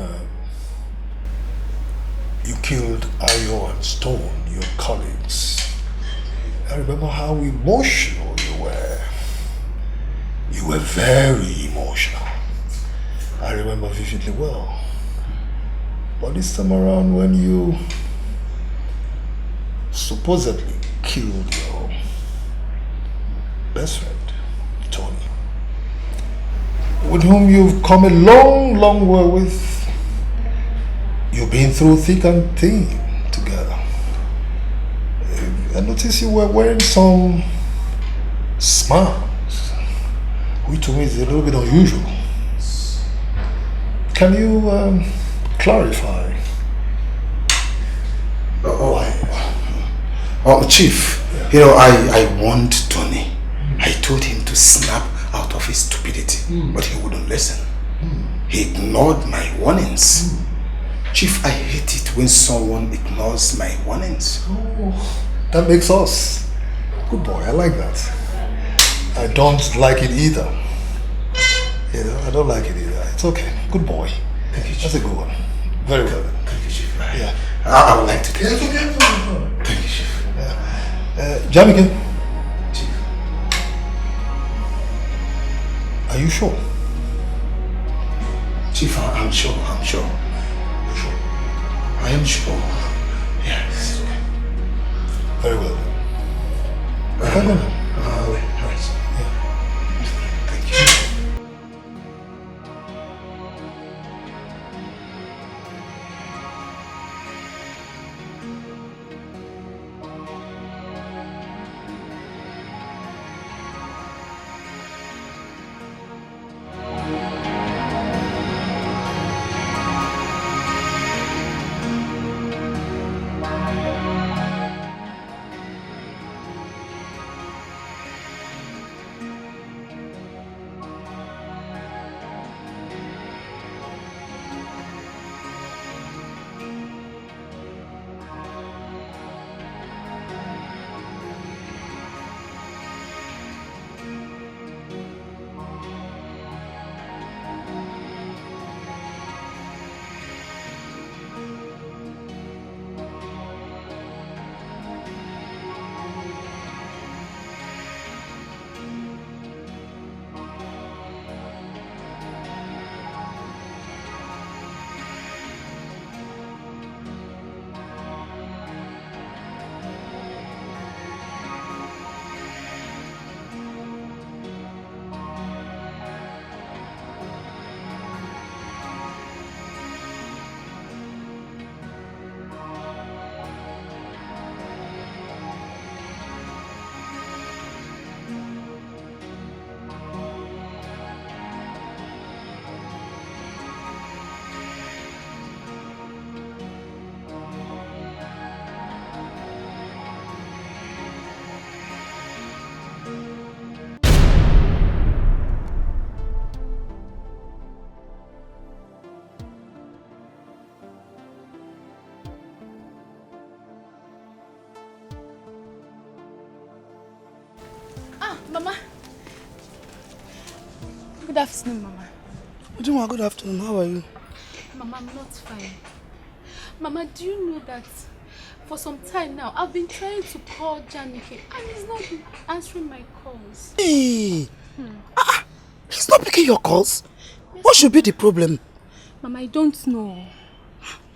you killed Ayo and Stone, your colleagues. I remember how emotional you were. You were very emotional. I remember vividly well. But this time around when you supposedly killed your best friend, Tony, with whom you've come a long, long way with. You've been through thick and thin together. I noticed you were wearing some smiles, which to me is a little bit unusual. Can you clarify? Chief, I warned Tony. I told him to snap out of his stupidity, but he wouldn't listen. He ignored my warnings. Chief, I hate it when someone ignores my warnings. Oh, that makes us. Good boy, I like that. I don't like it either. I don't like it either. It's okay. Good boy. Thank you, Chief. That's a good one. Very well. Thank you, Chief. Yeah. I would like to take it. Okay. Thank you, Chief. JAMIKE. Chief. Are you sure? Chief, I'm sure. You're sure? I am sure. Yes. Very well. I can go now. All right. Yeah. Thank you. Mama. Good afternoon, Mama. Ujunwa, good afternoon. How are you? Mama, I'm not fine. Mama, do you know that for some time now, I've been trying to call JAMIKE and he's not been answering my calls. Hey! He's not picking your calls? Yes, what should be the problem? Mama, I don't know.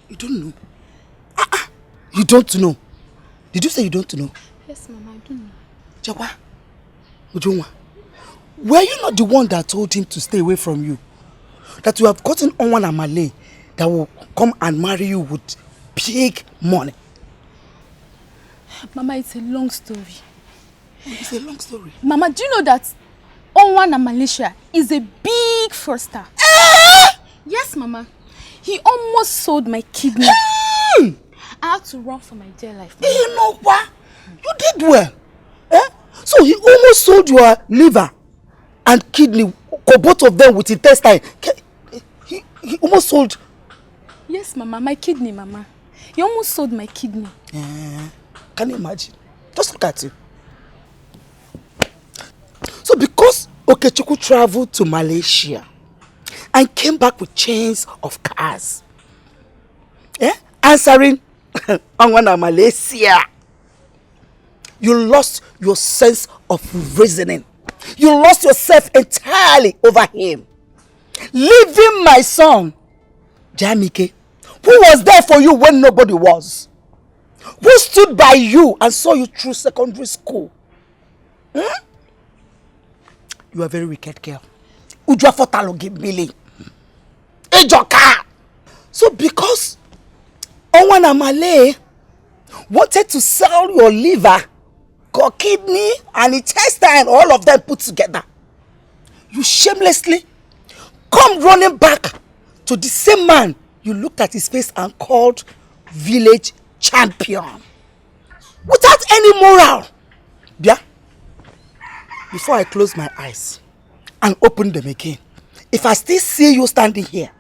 You don't know? You don't know? Did you say you don't know? Yes, Mama, I don't know. Jawa, Ujunwa, were you not the one that told him to stay away from you? That you have gotten on a Malay that will come and marry you with big money? Mama, it's a long story. It's a long story. Mama, do you know that Onwana Malaysia is a big fraudster? Yes, Mama. He almost sold my kidney. I had to run for my dear life. You know what? You did well. So he almost sold your liver and kidney, both of them with intestine. He almost sold. Yes, Mama, my kidney, Mama. He almost sold my kidney. Can you imagine? Just look at you. So because Okechukwu traveled to Malaysia and came back with chains of cars, answering on Malaysia, you lost your sense of reasoning. You lost yourself entirely over him. Leaving my son, Jamike, who was there for you when nobody was. Who stood by you and saw you through secondary school. You are a very wicked girl. So because Owana Malay wanted to sell your liver, kidney and intestine, all of them put together, you shamelessly come running back to the same man you looked at his face and called village champion without any moral. Yeah? Before I close my eyes and open them again, if I still see you standing here,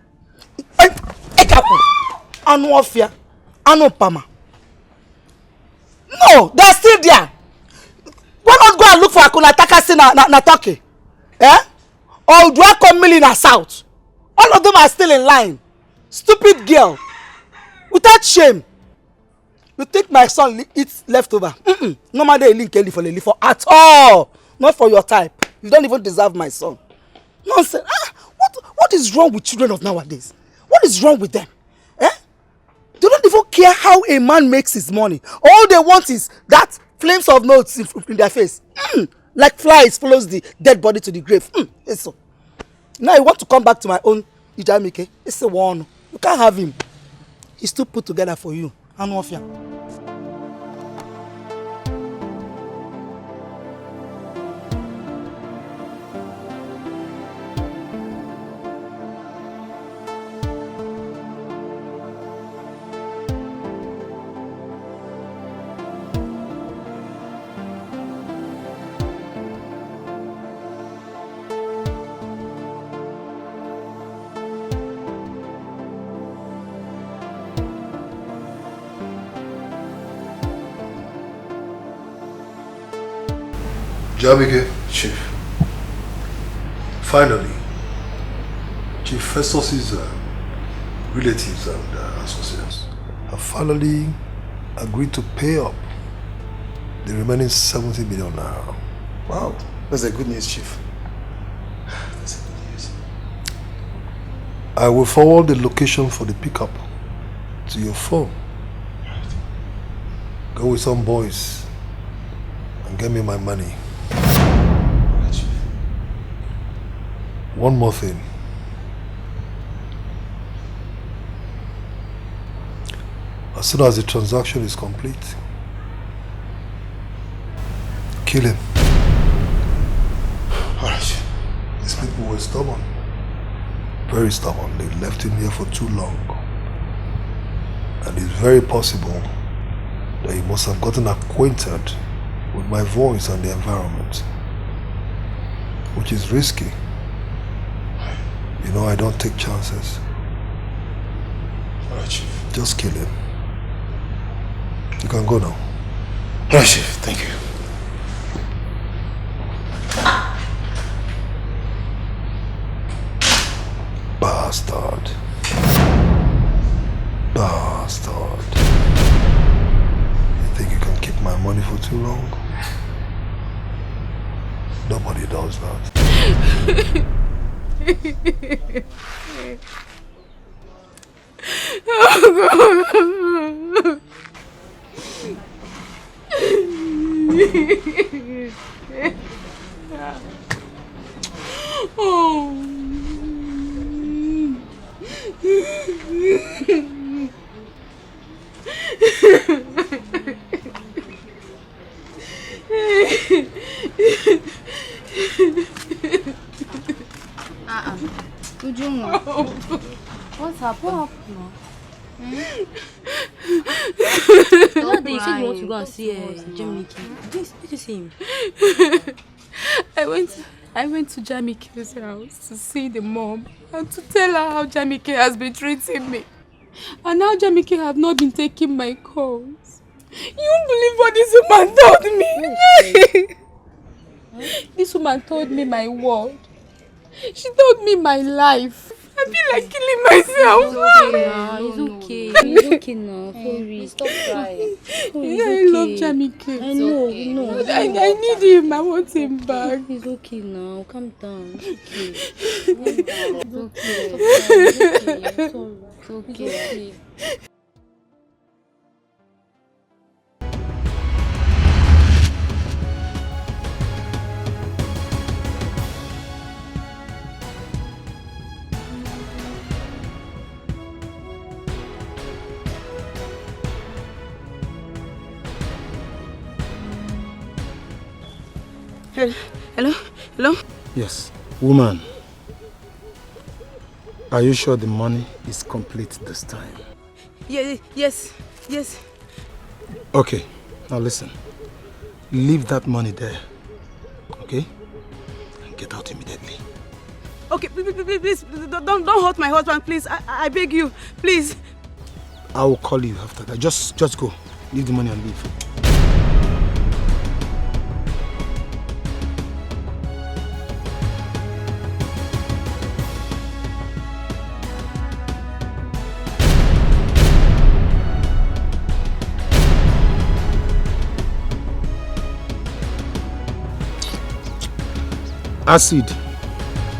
no, they're still there. Why not go and look for Akuna Takasi na Turkey? Or do I come milling a south? All of them are still in line. Stupid girl. Without shame. You think my son eats leftover? No matter for at all. Not for your type. You don't even deserve my son. Nonsense. What is wrong with children of nowadays? What is wrong with them? They don't even care how a man makes his money. All they want is that flames of notes in their face. Like flies follows the dead body to the grave. So. Now you want to come back to my own Jamike. It's a one. You can't have him. He's too put together for you. Anwafia. JAMIKE, Chief. Finally, Chief Festus's relatives and associates have finally agreed to pay up the remaining 70 million naira. Wow, that's a good news, Chief. That's a good news. I will forward the location for the pickup to your phone. Go with some boys and get me my money. One more thing. As soon as the transaction is complete, kill him. Alright. These people were stubborn. Very stubborn. They left him here for too long. And it's very possible that he must have gotten acquainted with my voice and the environment, which is risky. You know, I don't take chances. Alright, Chief. Just kill him. You can go now. Alright, Chief. Thank you. Bastard. Bastard. You think you can keep my money for too long? Nobody does that. Ujunwa, what happened? The other day you said you want to go and see Jamike. Did you see him? I went to Jamike's house to see the mom and to tell her how Jamike has been treating me. And how Jamike have not been taking my calls. You won't believe what this woman told me. This woman told me my word. She told me my life. I feel like killing myself. It's okay. It's okay now. Sorry. Stop crying. I love Jamike. I know. I need him. I want him back. It's okay now. Calm down. It's okay. It's okay. It's okay. Hello? Yes. Woman, are you sure the money is complete this time? Yes. Okay, now listen. Leave that money there, okay? And get out immediately. Okay, please, don't hurt my husband, please. I beg you, please. I will call you after that. Just go. Leave the money and leave. Acid,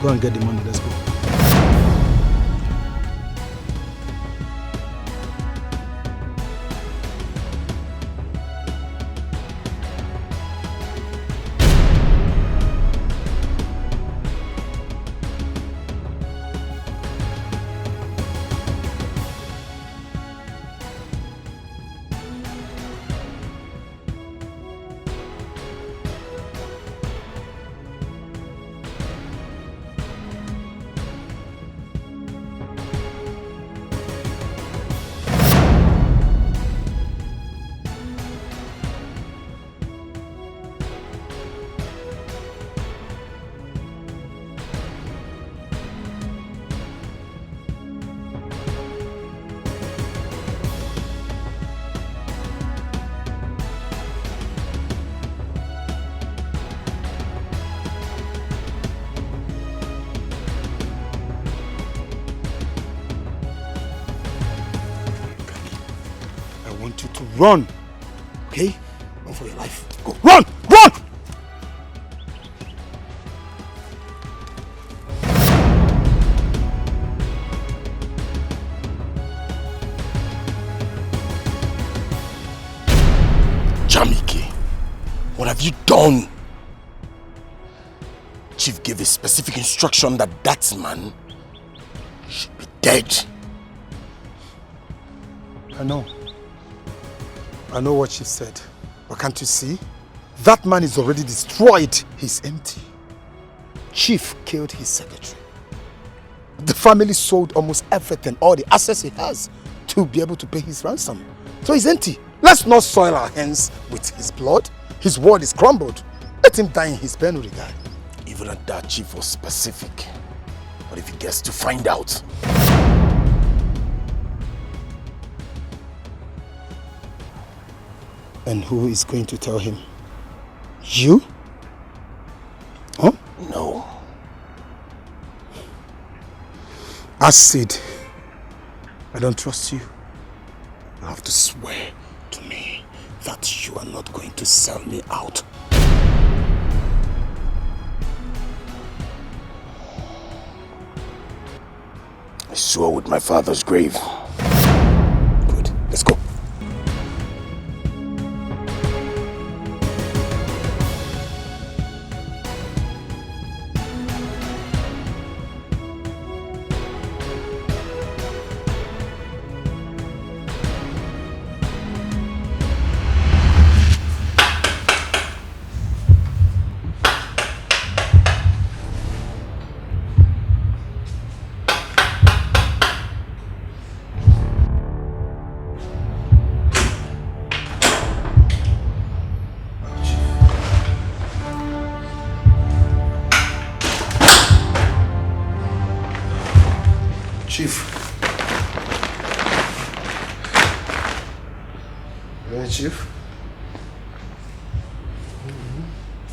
go and get the money, let's go. Run! Okay? Run for your life. Go. Run! Run! Jamike, what have you done? Chief gave a specific instruction that that man should be dead. I know what she said, but can't you see? That man is already destroyed. He's empty. Chief killed his secretary. The family sold almost everything, all the assets he has, to be able to pay his ransom. So he's empty. Let's not soil our hands with his blood. His word is crumbled. Let him die in his penury, guy. Even at that, Chief was specific. But if he gets to find out, and who is going to tell him? You? Huh? No. Acid, I don't trust you. You have to swear to me that you are not going to sell me out. I swore with my father's grave. Good, let's go. Chief. Yeah, Chief.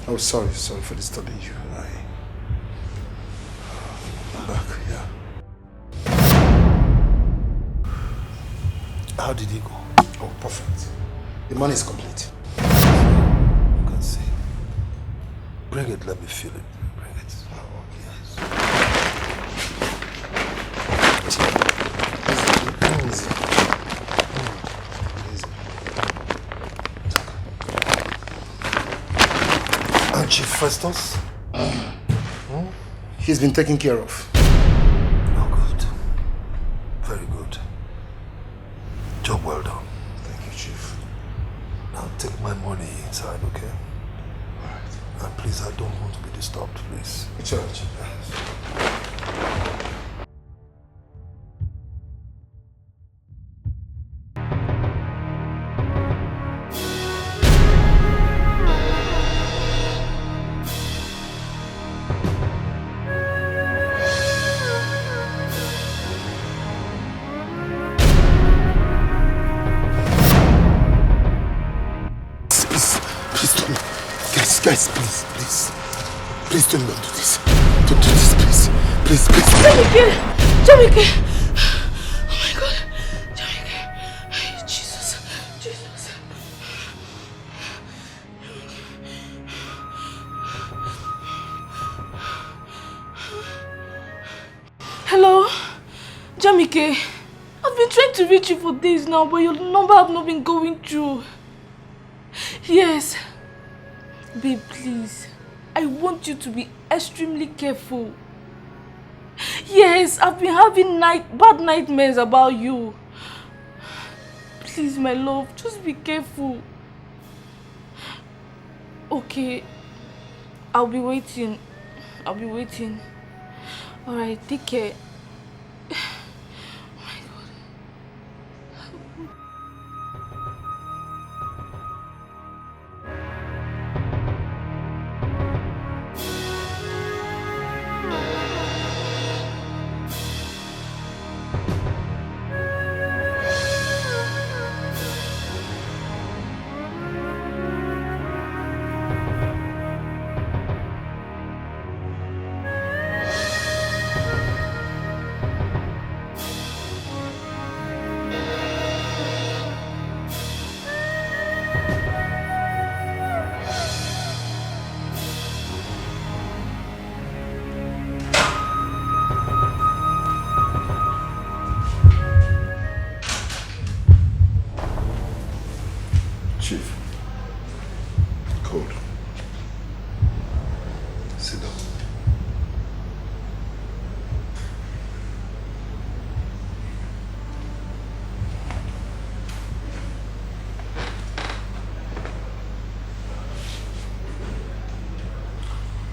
Oh, sorry for disturbing you. I'm back, yeah. How did he go? Oh, perfect. The money is complete. You can see. Bring it, let me feel it. Bring it. Oh, yes. Easy. And Chief Festus? He's been taken care of. Oh, good. Very good. Job well done. Thank you, Chief. Now take my money inside, okay? Alright. And please, I don't want to be disturbed, please. It's alright, Chief. Guys, please don't do this. Don't do this, please. Jamike! Oh my God. Jamike. Jesus. Hello? Jamike. I've been trying to reach you for days now, but your number have not been going through. Yes. Babe, please. I want you to be extremely careful. Yes, I've been having bad nightmares about you. Please, my love, just be careful. Okay. I'll be waiting. Alright, take care.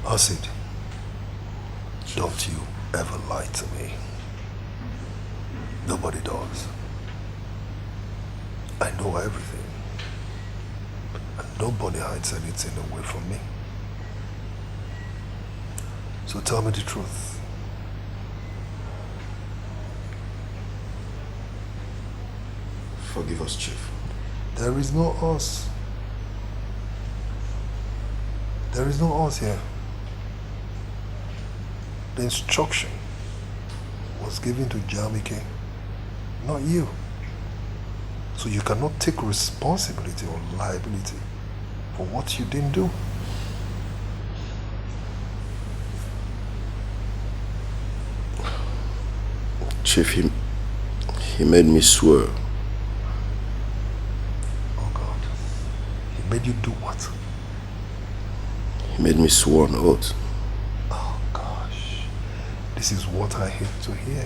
Acid, don't you ever lie to me. Nobody does. I know everything. And nobody hides anything away from me. So tell me the truth. Forgive us, Chief. There is no us. There is no us here. The instruction was given to Jamike, not you. So you cannot take responsibility or liability for what you didn't do. Chief, he made me swear. Oh God. He made you do what? He made me swear an oath. This is what I hate to hear.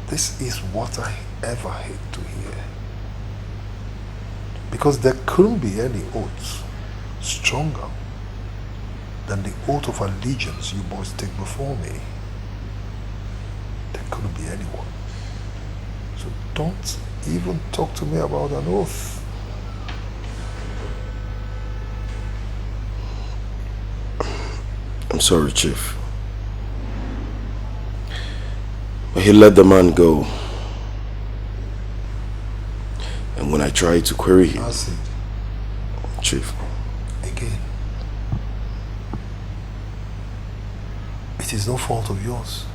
This is what I ever hate to hear. Because there couldn't be any oath stronger than the oath of allegiance you boys take before me. There couldn't be anyone. So don't even talk to me about an oath. I'm sorry, Chief. He let the man go. And when I tried to query him, Chief, again, it is no fault of yours.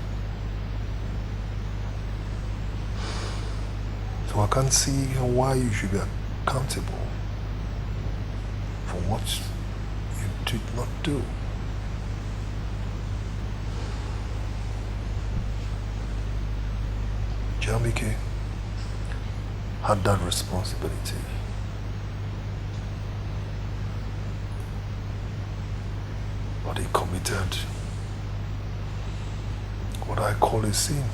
So I can't see why you should be accountable for what you did not do. Jamike had that responsibility. But he committed what I call a sin.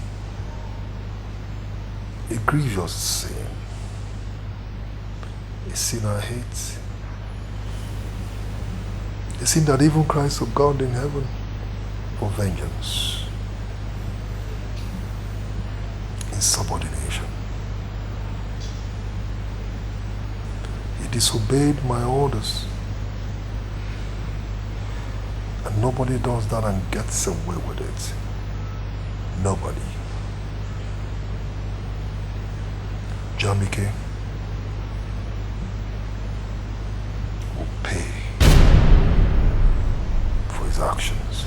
A grievous sin. A sin I hate. A sin that even cries to God in heaven for vengeance. Insubordination. He disobeyed my orders. And nobody does that and gets away with it. Nobody. Jamike will pay for his actions.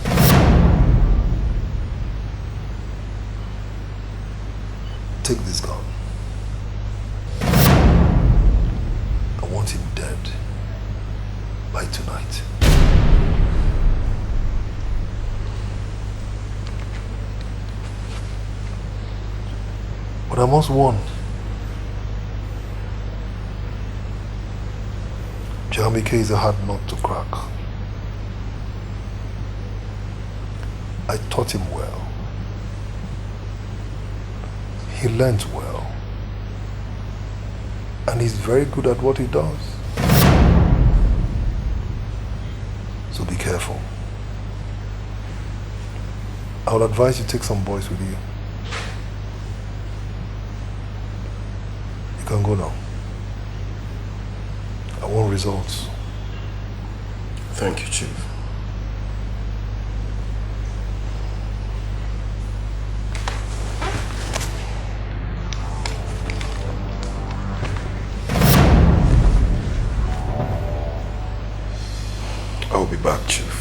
Take this gun. I want him dead by tonight. But I must warn. Jamike is a hard nut to crack. I taught him well. He learns well. And he's very good at what he does. So be careful. I would advise you take some boys with you. You can go now. I want results. Thank you, Chief. I'll be back, Chief.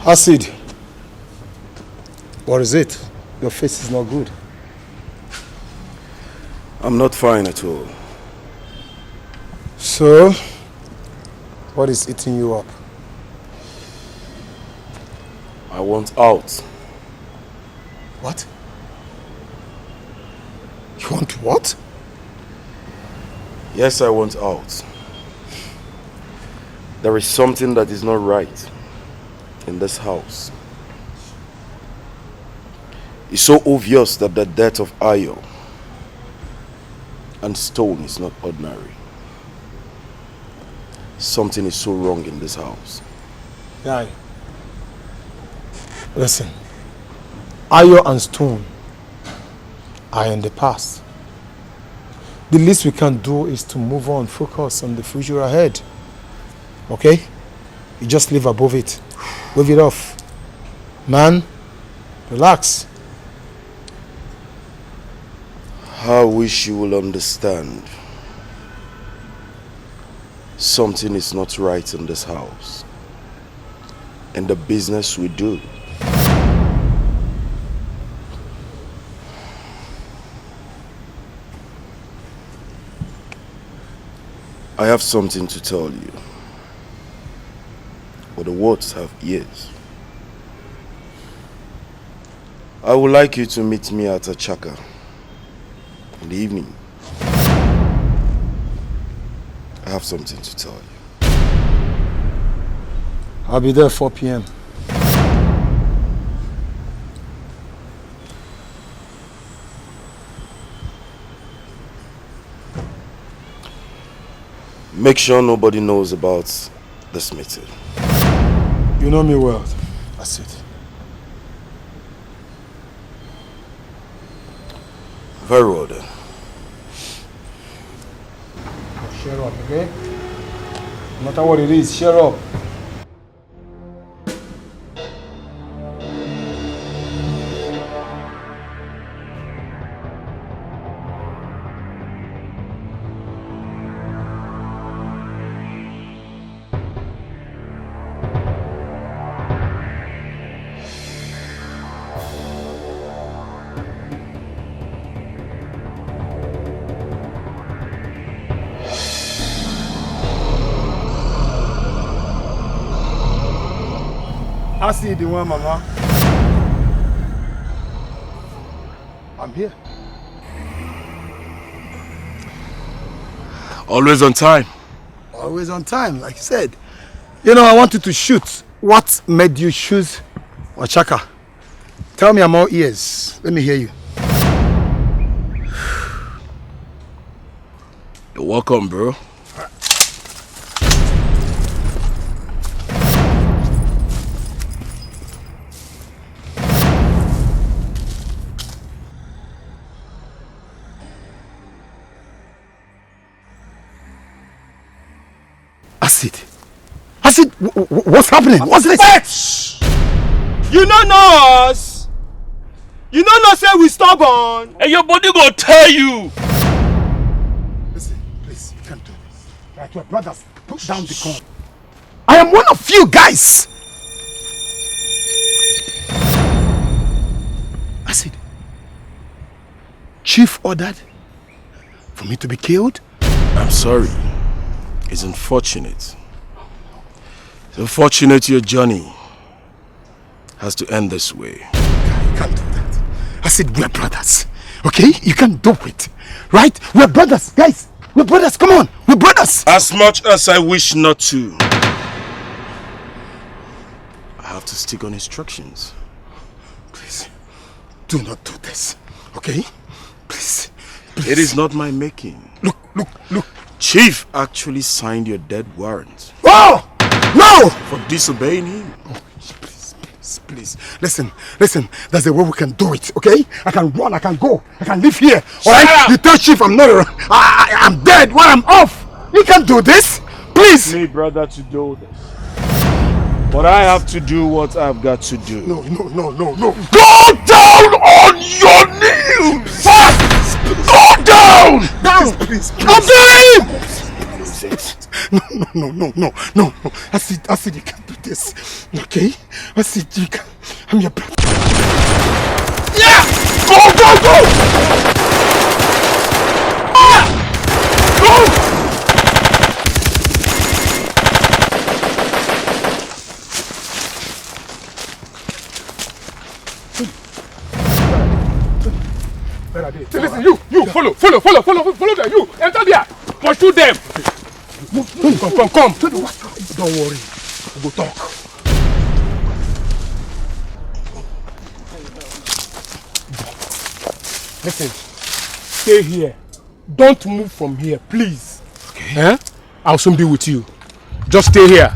Acid. What is it? Your face is not good. I'm not fine at all. So, what is eating you up? I want out. What? You want what? Yes, I want out. There is something that is not right in this house. It's so obvious that the death of iron and stone is not ordinary. Something is so wrong in this house. Guy, listen. Iron and stone are in the past. The least we can do is to move on, focus on the future ahead. Okay? You just live above it. Wave it off. Man, relax. I wish you will understand. Something is not right in this house. And the business we do. I have something to tell you. But the words have ears. I would like you to meet me at a chaka in the evening. I have something to tell you. I'll be there 4 p.m. Make sure nobody knows about this meeting. You know me well. That's it. Very well then. Share up, okay? No matter what it is, share up. I see the one, Mama. I'm here. Always on time. Always on time, like you said. You know, I wanted to shoot. What made you choose Ochaka? Tell me, I'm all ears. Let me hear you. You're welcome, bro. Acid, what's happening? What's this? You don't know us. You don't know say we stubborn. And your body go tell you. Listen, please, you can't do this. Like your brothers, put down the gun. I am one of you guys. Acid, Chief ordered for me to be killed? I'm sorry. It's unfortunate. It's unfortunate your journey has to end this way. You can't do that. I said we're brothers. Okay? You can't do it. Right? We're brothers, guys. We're brothers. Come on. We're brothers. As much as I wish not to, I have to stick on instructions. Please, do not do this. Okay? Please. It is not my making. Look. Chief actually signed your death warrant. Oh! No! For disobeying him. Oh, please. Listen. There's a way we can do it, okay? I can run, I can go, I can live here. Alright? You tell Chief I'm not around. I'm dead while I'm off. You can't do this. Please. Me, brother, to do this. But I have to do what I've got to do. No. Go down on your knees! Go down! Please. I'm telling you! No. I said you can't do this. Okay? I said you can't. I'm your brother. Yeah! Go! Go! Listen, you follow them. You enter there. Pursue them. Come. Don't worry. We'll talk. Listen, stay here. Don't move from here, please. Okay. I'll soon be with you. Just stay here.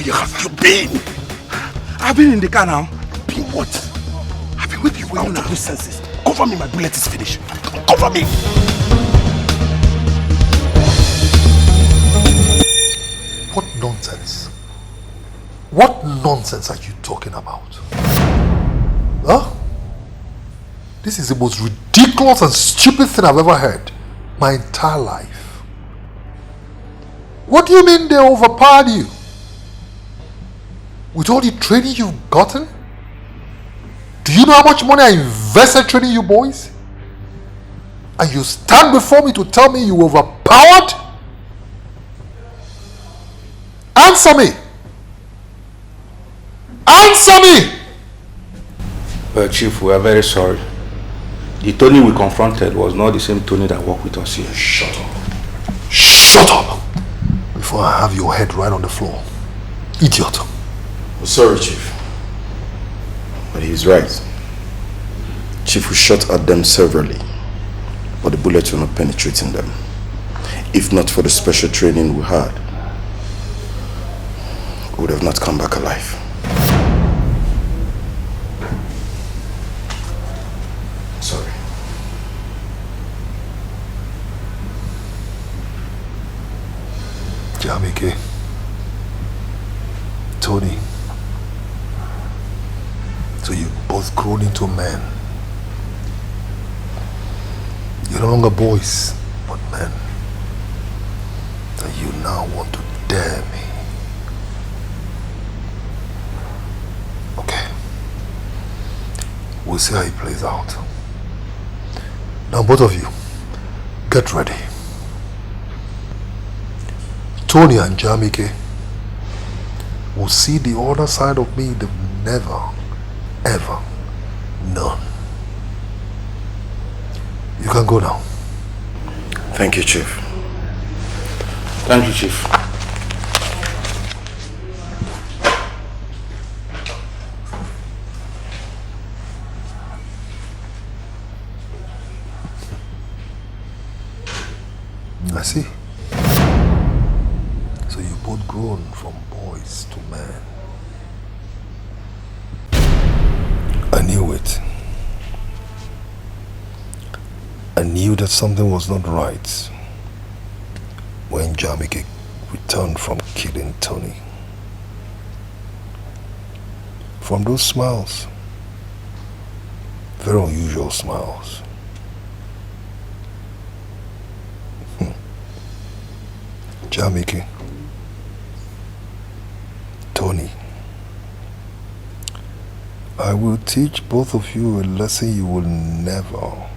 Where have you been? I've been in the car now. Been what? I've been with you out of your senses. Cover me, my bullet is finished. Cover me! What nonsense? What nonsense are you talking about? Huh? This is the most ridiculous and stupid thing I've ever heard my entire life. What do you mean they overpowered you? With all the training you've gotten? Do you know how much money I invested training you boys? And you stand before me to tell me you were overpowered? Answer me! Answer me! Well, Chief, we are very sorry. The Tony we confronted was not the same Tony that worked with us here. Shut up. Shut up! Before I have your head right on the floor. Idiot. We're sorry, Chief. But he's right. Chief, we shot at them severally, but the bullets were not penetrating them. If not for the special training we had, we would have not come back alive. Sorry. Jamike, Tony, so you both grown into men. You're no longer boys, but men. And you now want to dare me. Okay. We'll see how it plays out. Now both of you, get ready. Tony and Jamike will see the other side of me they've never, ever known. You can go now. Thank you, Chief. Thank you, Chief. I see. So you both grown from boys to men. I knew it. I knew that something was not right when Jamik returned from killing Tony. From those smiles, very unusual smiles. Jamik, Tony, I will teach both of you a lesson you will never,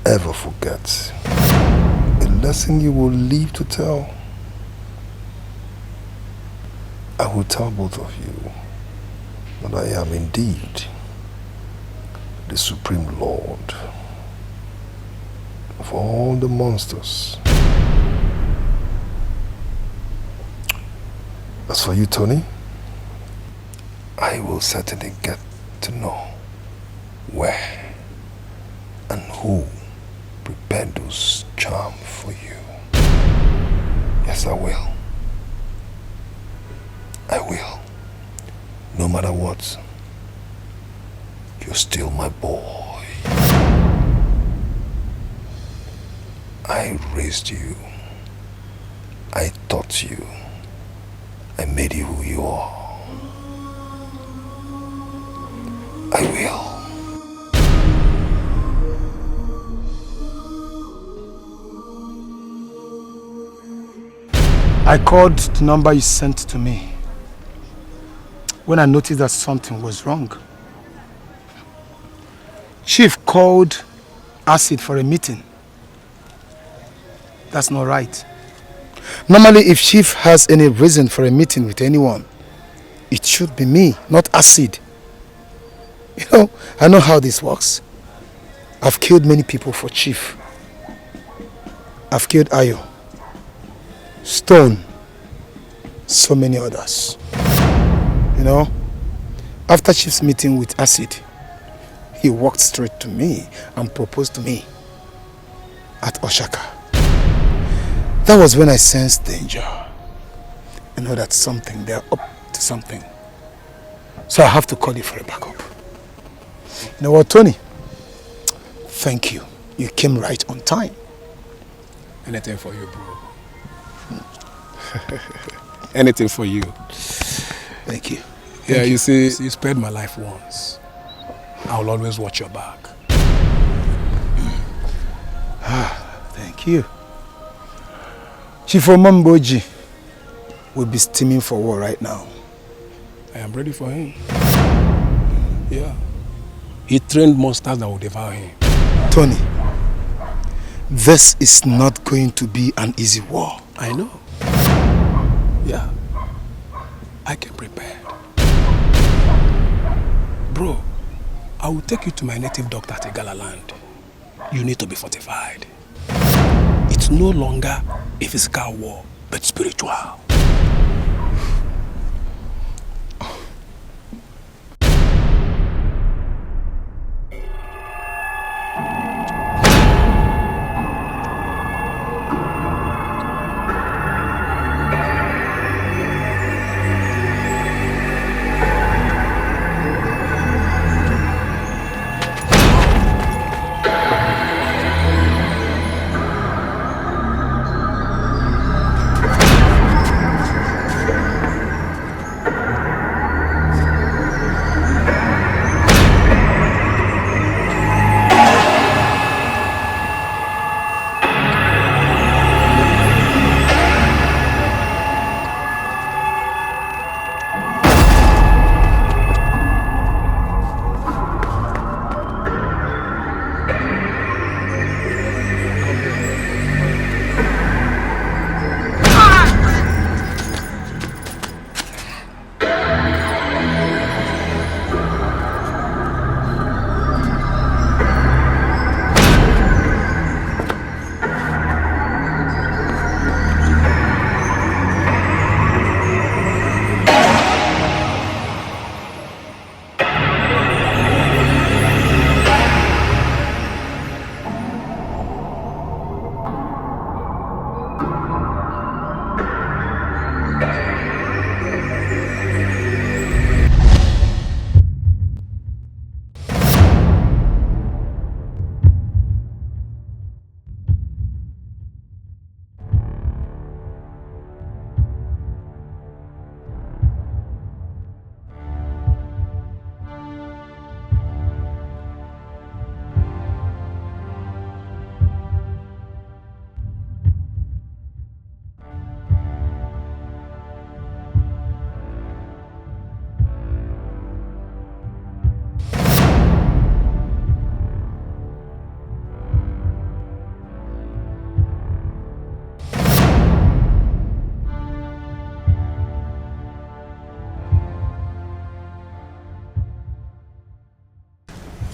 ever forget. A lesson you will live to tell. I will tell both of you that I am indeed the Supreme Lord of all the monsters. As for you, Tony, I will certainly get to know where and who prepared those charms for you. Yes, I will. I will. No matter what, you're still my boy. I raised you. I taught you. I made you who you are. I will. I called the number you sent to me when I noticed that something was wrong. Chief called Acid for a meeting. That's not right. Normally, if Chief has any reason for a meeting with anyone, it should be me, not Acid. You know, I know how this works. I've killed many people for Chief. I've killed Ayo, Stone, so many others. You know, after Chief's meeting with Acid, he walked straight to me and proposed to me at Oshaka. That was when I sensed danger. I know that they're up to something. So I have to call you for a backup. You know what, Tony? Thank you. You came right on time. Anything for you, bro. Anything for you. Thank you. Yeah, you see, you spared my life once. I will always watch your back. Thank you. Chief Omamboji will be steaming for war right now. I am ready for him. Yeah. He trained monsters that will devour him. Tony, this is not going to be an easy war. I know. Yeah. I can prepare. Bro, I will take you to my native doctor at Igala land. You need to be fortified. It's no longer a physical war, but spiritual.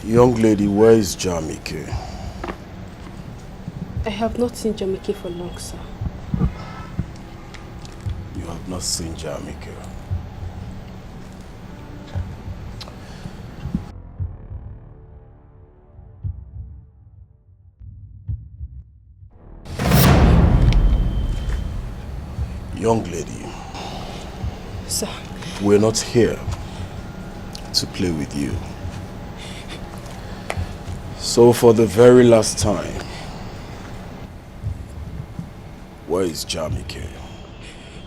Young lady, where is Jamike? I have not seen Jamike for long, sir. You have not seen Jamike. Young lady. Sir. We're not here to play with you. So for the very last time, where is Jamike?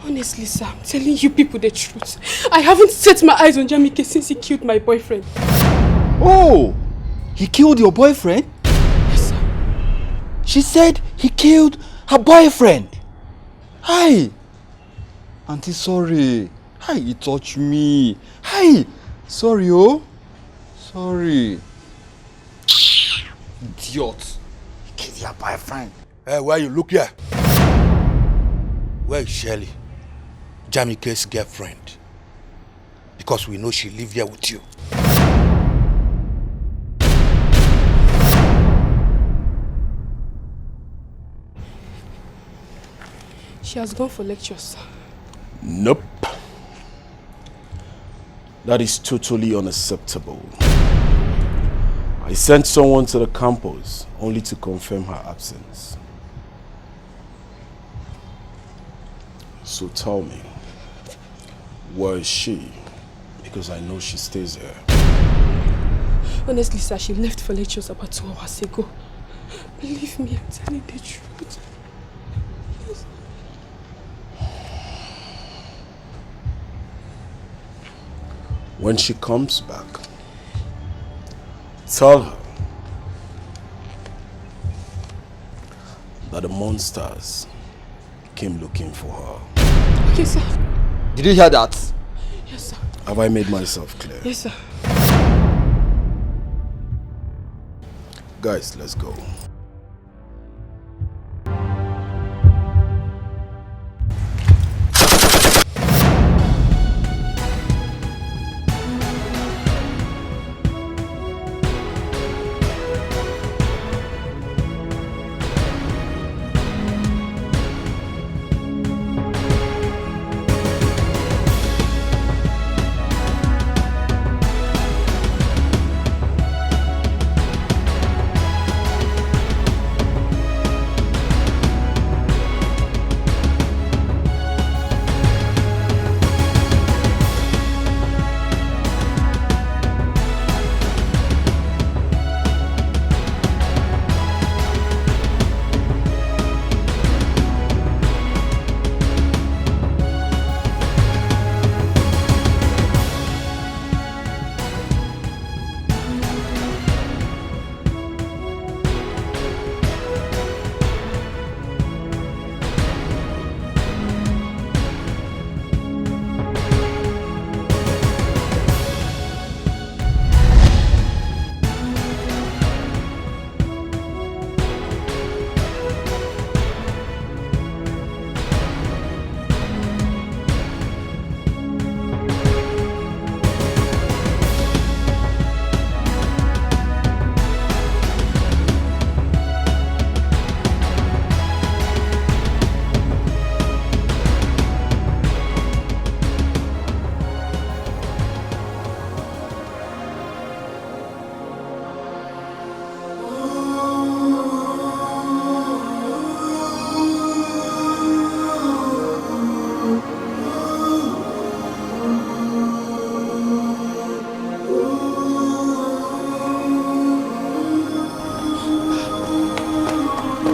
Honestly, sir, I'm telling you people the truth. I haven't set my eyes on Jamike since he killed my boyfriend. Oh! He killed your boyfriend? Yes, sir. She said he killed her boyfriend. Hi! Auntie, sorry. Hi, he touched me. Hi! Sorry, oh. Sorry. Idiot. He killed your boyfriend. Hey, where you look here? Where is Shirley? Jamike's girlfriend. Because we know she live here with you. She has gone for lectures, sir. Nope. That is totally unacceptable. I sent someone to the campus only to confirm her absence. So tell me, Where is she? Because I know she stays here. Honestly, sir, she left for lectures about 2 hours ago. Believe me, I'm telling the truth. Yes. When she comes back, tell her that the monsters came looking for her. Yes, sir. Did you hear that? Yes, sir. Have I made myself clear? Yes, sir. Guys, let's go.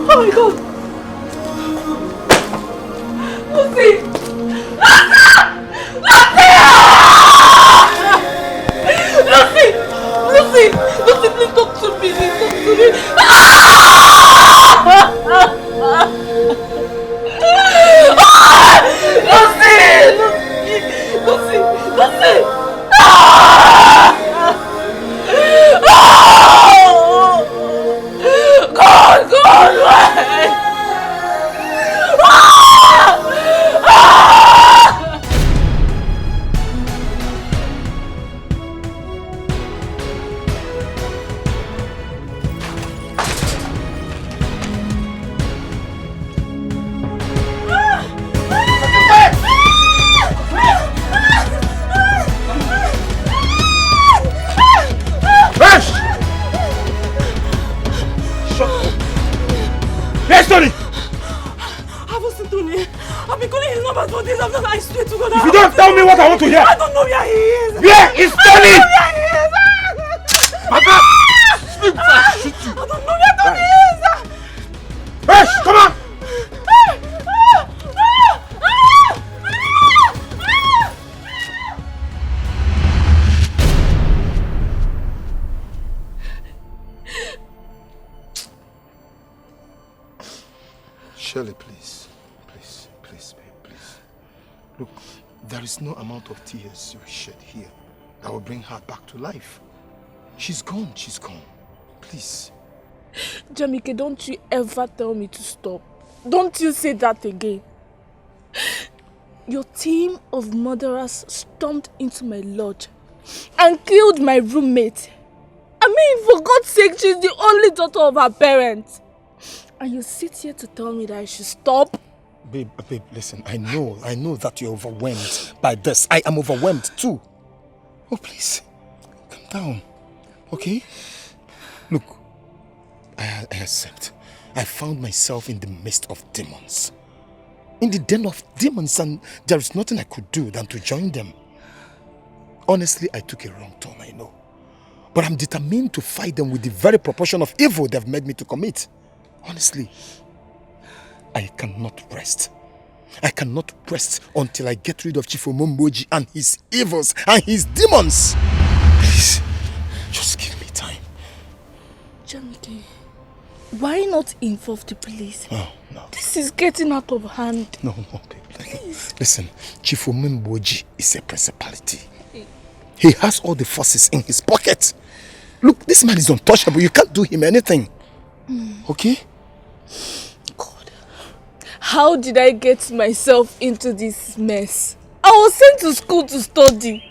Oh my God! Lucy! Lucy! Lucy! Lucy, please talk to me. Please talk to me. Lucy! Lucy! God! Yes, Tony! I haven't seen Tony. I've been calling his number for days. I swear to God. If you don't tell me what I want to hear! I don't know where he is. Where is Tony? I don't know where he is. Papa! Speak fast, shoot you! I don't know where Tony is. Hey, come on! Shirley, please, babe, please. Look, there is no amount of tears you will shed here that will bring her back to life. She's gone. Please. Jamike, don't you ever tell me to stop. Don't you say that again. Your team of murderers stormed into my lodge and killed my roommate. I mean, for God's sake, she's the only daughter of her parents. And you sit here to tell me that I should stop? Babe, listen, I know that you're overwhelmed by this. I am overwhelmed too. Oh, please, calm down, okay? Look, I accept. I found myself in the midst of demons. in the den of demons, and there is nothing I could do than to join them. Honestly, I took a wrong turn, I know. But I'm determined to fight them with the very proportion of evil they've made me to commit. Honestly, I cannot rest. I cannot rest until I get rid of Chief Omomboji and his evils and his demons. Please, just give me time. Jamike, why not involve the police? No, no. This is getting out of hand. No, please. Listen, Chief Omomboji is a principality. He has all the forces in his pocket. Look, this man is untouchable. You can't do him anything. Okay? God. How did I get myself into this mess? I was sent to school to study.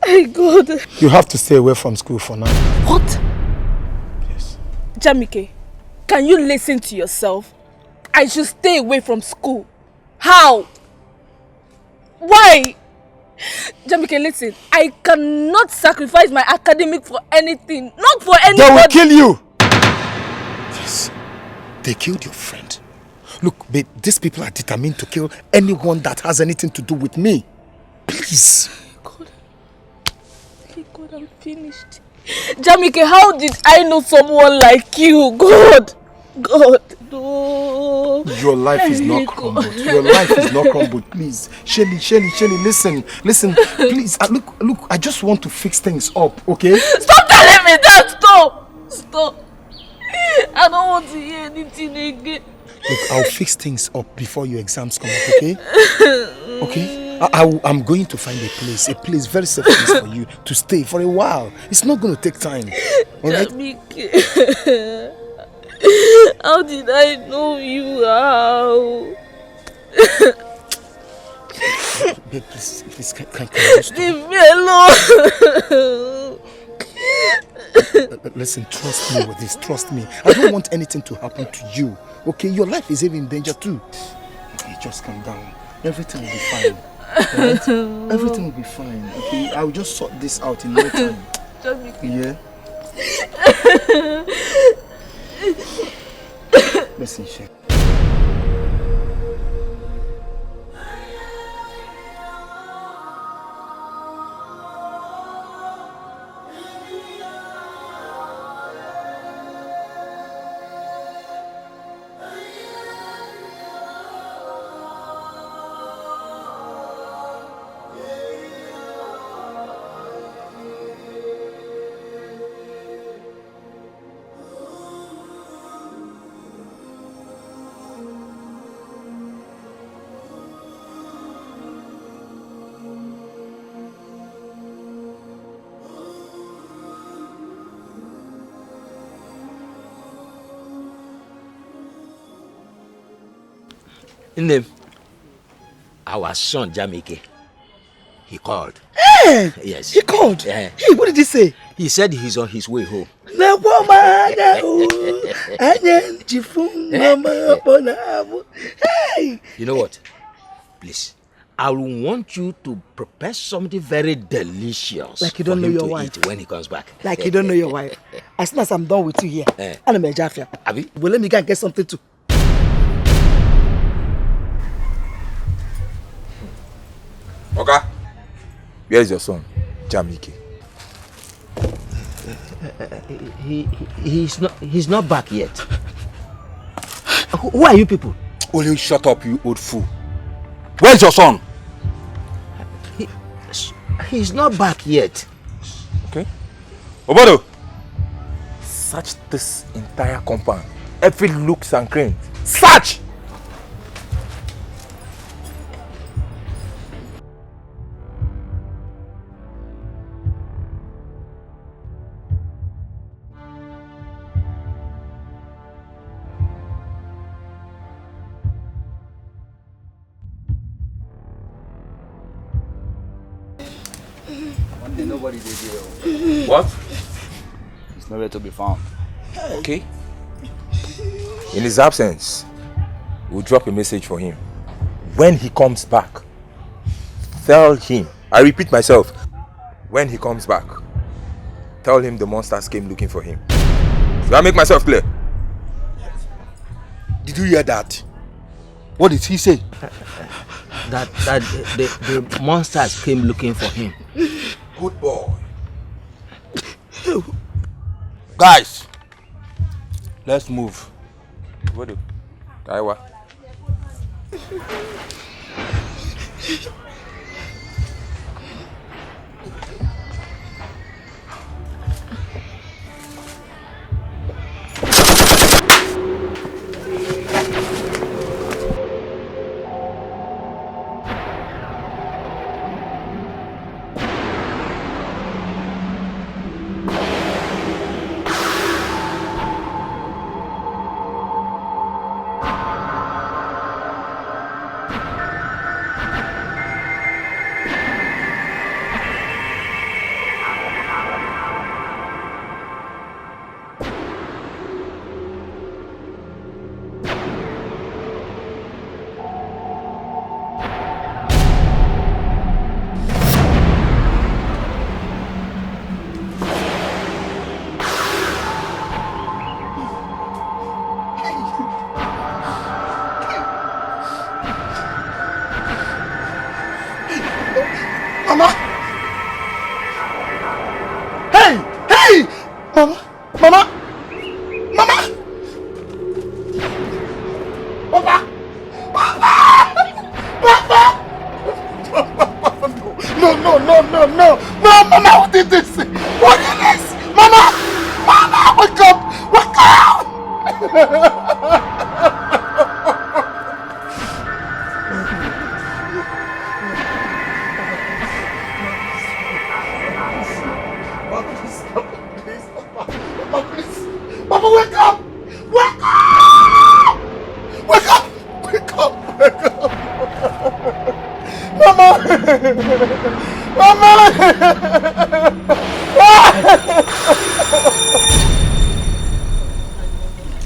Hey God. You have to stay away from school for now. What? Yes. Jamike, can you listen to yourself? I should stay away from school. How? Why? Jamike, listen. I cannot sacrifice my academic for anything. Not for anybody. They will kill you. Yes. They killed your friend. Look, babe, these people are determined to kill anyone that has anything to do with me. Please. God, I'm finished. Jamike, how did I know someone like you? God, no. Your life is not crumbled. Your life is not crumbled. Please, Shelly, listen, please. Look. I just want to fix things up, okay? Stop telling me that. Stop. I don't want to hear anything again. Look, I'll fix things up before your exams come up, okay? Okay? I'm going to find a place, very safe place for you to stay for a while. It's not going to take time. All right? Jamike, how did I know you? How? Babe, please, can you stop? Leave me alone. Listen, trust me with this. Trust me. I don't want anything to happen to you. Okay? Your life is even in danger too. Okay, just calm down. Everything will be fine. Right? Everything will be fine. Okay? I will just sort this out in no time. Yeah? Listen, Shek. Name, our son Jamike, he called. Hey! Yes. He called? Yeah. Hey, what did he say? He said he's on his way home. Hey! You know what? Please, I will want you to prepare something very delicious. Like you don't for know him your to wife. eat when he comes back. Like you don't know your wife. As soon as I'm done with you here, I'm a Jafia. Abi? Well, let me go and get something to. Oga, where is your son, Jamike? He's not back yet. Who are you people? Will you shut up, you old fool? Where's your son? He's not back yet. Okay. Obodo, search this entire compound. Every nooks and crannies. Search! Nobody did here. What? He's nowhere to be found. Okay. In his absence, we'll drop a message for him. When he comes back, tell him, I repeat myself, when he comes back, tell him the monsters came looking for him. Do I make myself clear? Did you hear that? What did he say? That the monsters came looking for him. Good boy. Guys, let's move. What do? Kaiwa.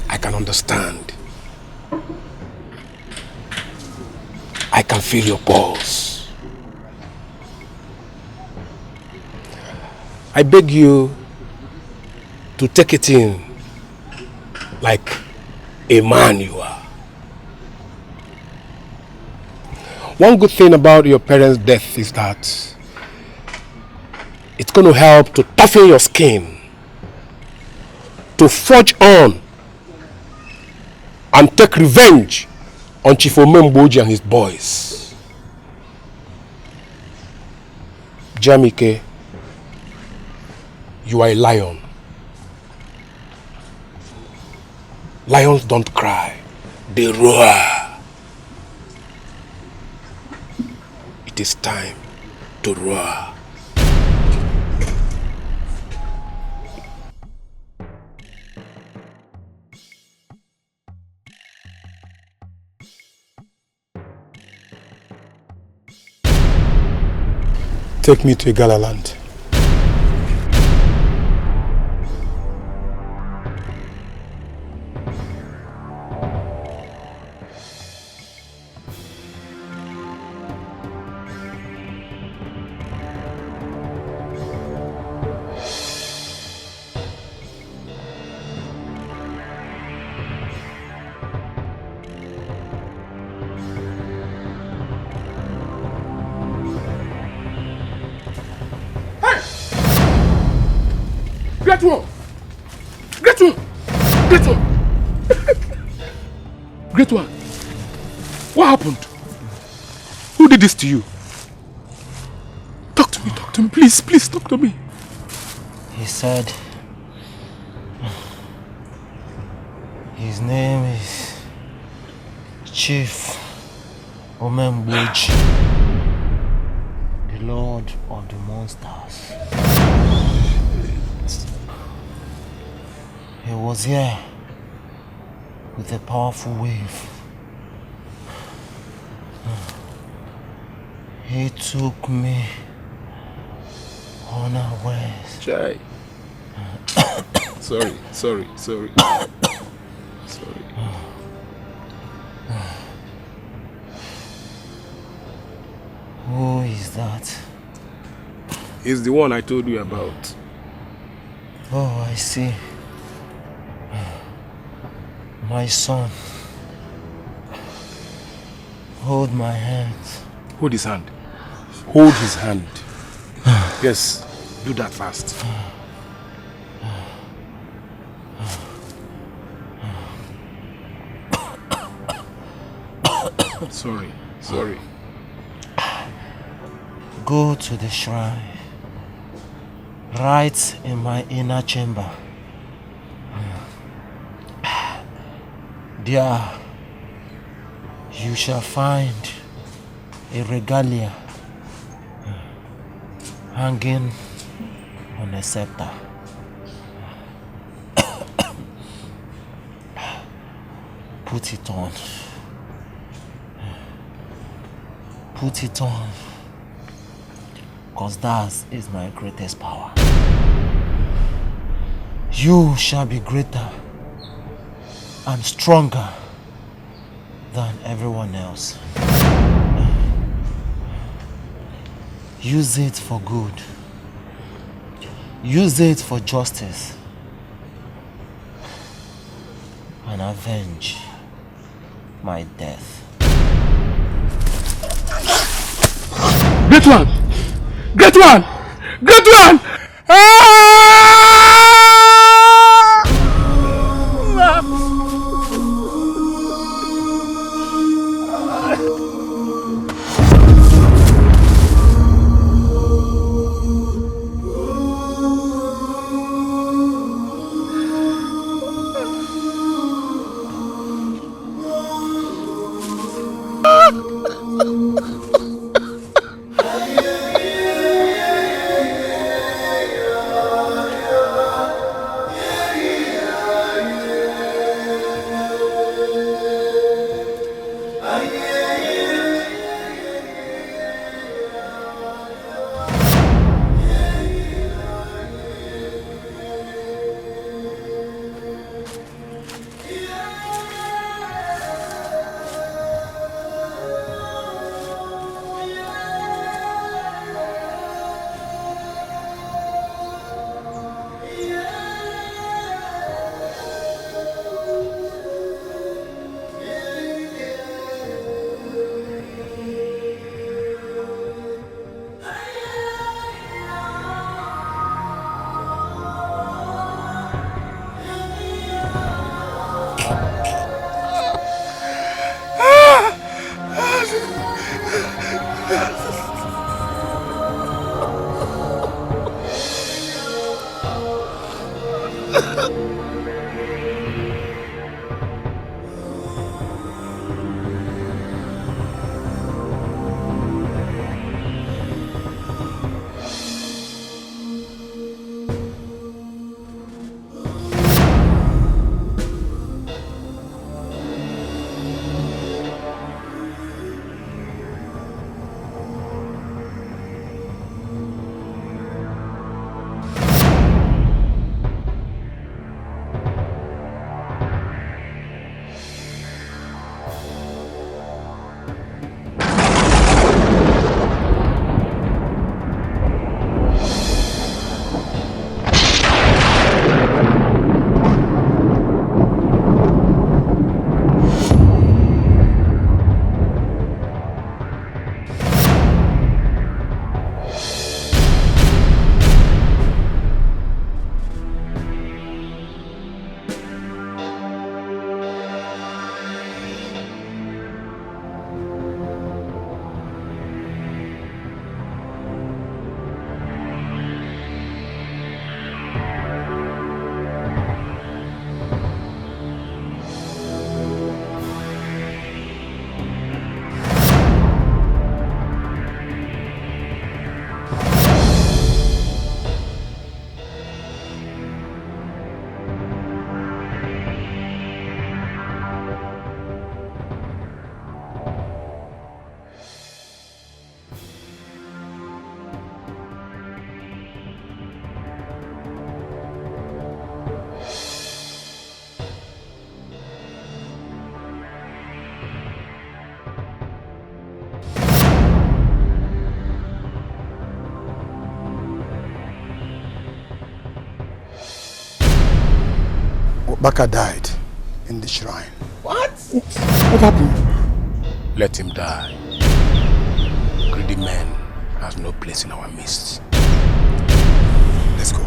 I can understand. I can feel your pulse. I beg you to take it in like a man you are. One good thing about your parents' death is that it's going to help to toughen your skin, to forge on and take revenge on Chief Omemboji and his boys. Jamike, you are a lion. Lions don't cry, they roar. It is time to roar. Take me to Galaland. Great one. What happened? Who did this to you? Talk to me, please, talk to me. He said his name is Chief Omemboji, the Lord of the Monsters. He was here with a powerful wave. He took me unawares. Jai. Sorry. Who is that? He's the one I told you about. Oh, I see. My son. Hold my hand. Hold his hand. Hold his hand. Yes, do that fast. Sorry. Go to the shrine. Right in my inner chamber. There, you shall find a regalia hanging on a scepter. Put it on. Put it on. Because that is my greatest power. You shall be greater and stronger than everyone else. Use it for good. Use it for justice. And avenge my death. Great one! Great one! Great one! Baka died in the shrine. What? What happened? Let him die. Greedy man has no place in our midst. Let's go.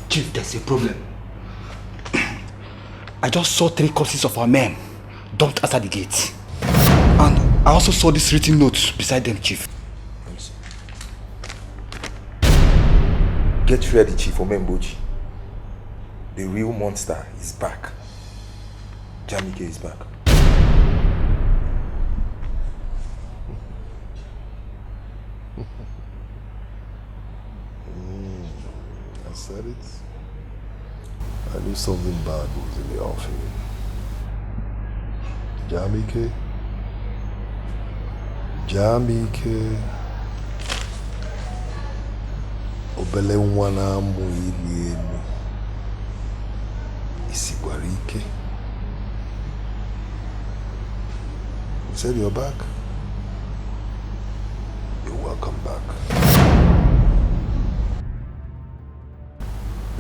Chief, there's a problem. I just saw 3 corpses of our men dumped outside the gate. And I also saw this written note beside them, Chief. Get ready, Chief Omemboji. The real monster is back. Jamike is back. I said it. I knew something bad was in the offing. Jamike. Obele nwana mu ili elu. Isikwara ike. You said you're back? You're welcome back.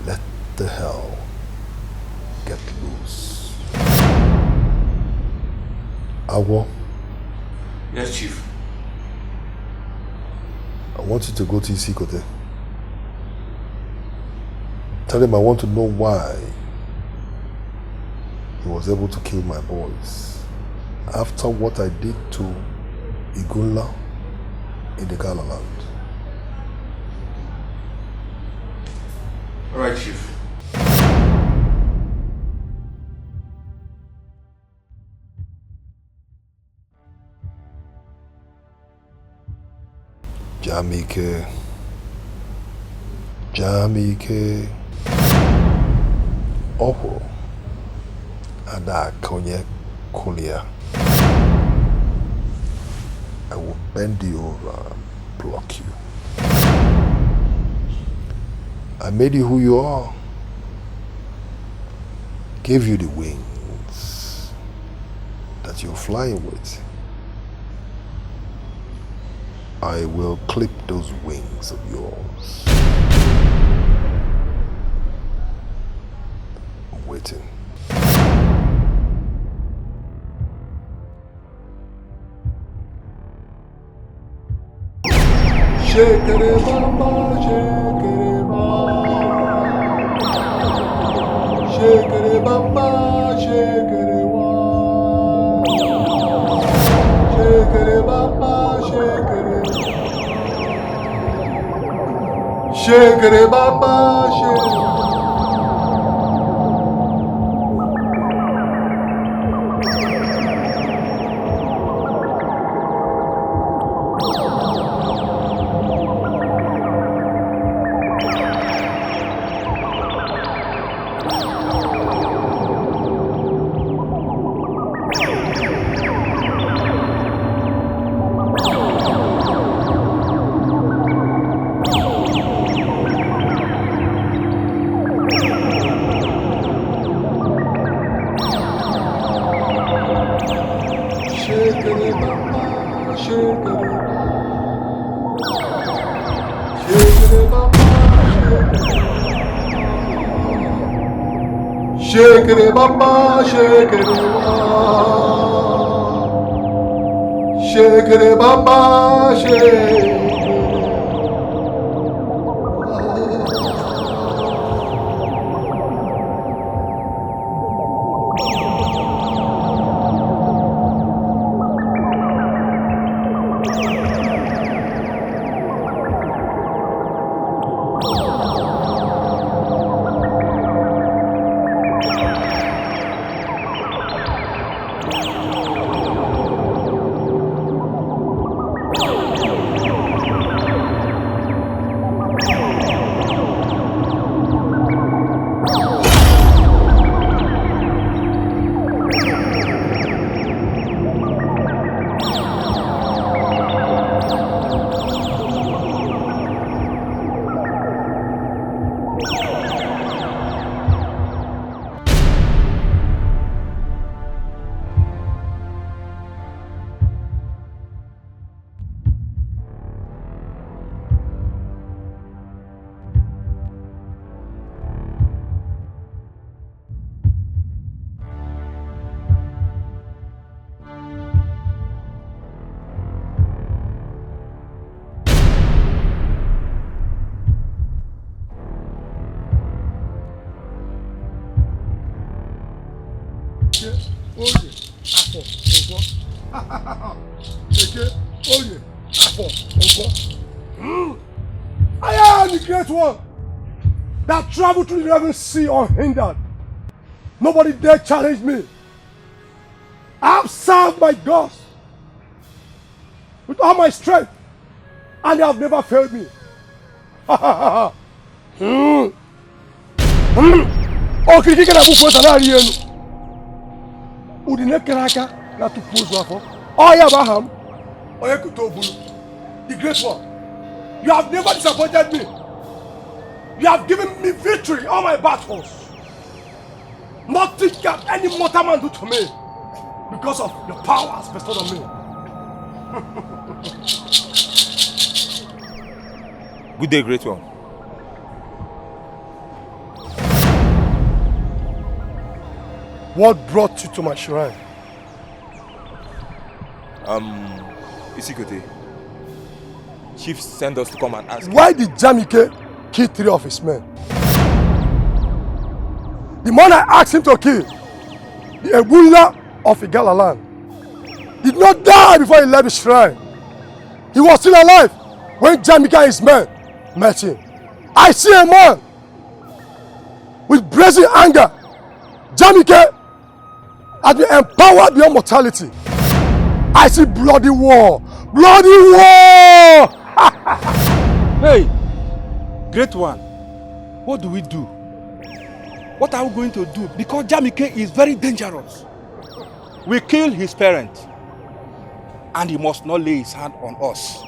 Let the hell get loose. Awo. Yes, Chief. I want you to go to Iyke. Tell him I want to know why he was able to kill my boys after what I did to Igunla in the Ghana land. All right, Chief. Jamike. Oho. Ada konye kulia. I will bend you over and block you. I made you who you are. Gave you the wings that you're flying with. I will clip those wings of yours. I'm waiting. Shekere bamba, shekere bamba, shekere bamba, shekere wa, shekere bamba, shekere, shekere bamba, shekere. Shekere baba, shekere baba, shekere. I am the great one that traveled through the Red Sea unhindered. Nobody dare challenge me. I have served my gods with all my strength, and they have never failed me. Oh, kiki kana bu posa na rienu. Udine keraka na tu pozo afo. Oh ya Abraham. Oh ya kutobulu. The great one. You have never disappointed me. You have given me victory in all my battles. Nothing can any mortal man do to me because of the powers bestowed on me. Good day, great one. What brought you to my shrine? Iyke. Chief sent us to come and ask. Why did Jamike kill 3 of his men? The man I asked him to kill, the Ebula of Igala land, did not die before he left the shrine. He was still alive when Jamike and his men met him. I see a man with blazing anger. Jamike has been empowered beyond mortality. I see bloody war. Bloody war! Hey, great one. What do we do? What are we going to do? Because Jamike is very dangerous. We kill his parents, and he must not lay his hand on us.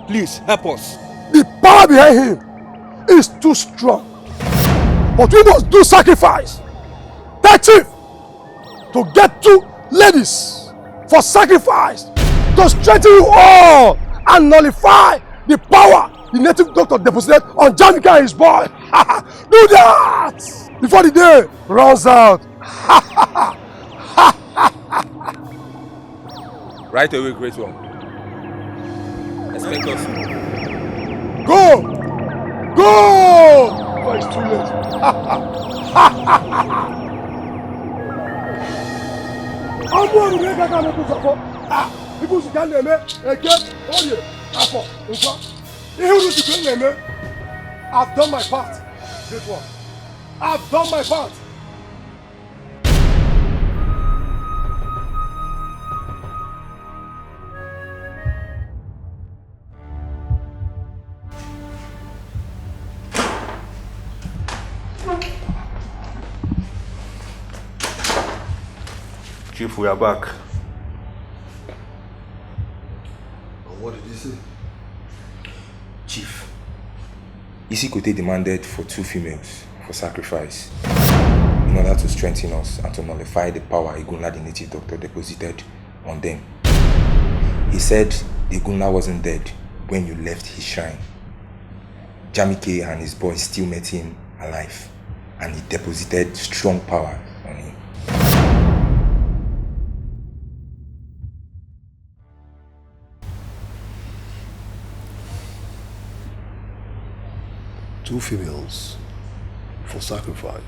Please help us. The power behind him is too strong. But we must do sacrifice. That chief, to get 2 ladies for sacrifice, to strengthen you all and nullify the power the native doctor deposited on Jamike and his boy. Do that before the day runs out. Right away, great one. Expect us. Go! Go! Before it's too late. People should can name Iyke, Oye, Afo, Nkwa. I've done my part. Great one. I've done my part. Chief, we are back. What did he say? Chief, Iyke demanded for 2 females for sacrifice in order to strengthen us and to nullify the power Igunla the native doctor deposited on them. He said the Gunna wasn't dead when you left his shrine. JAMIKE and his boys still met him alive, and he deposited strong power on him. Two females for sacrifice.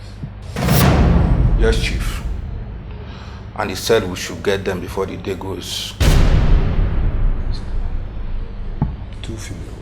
Yes, Chief. And he said we should get them before the day goes. Two females.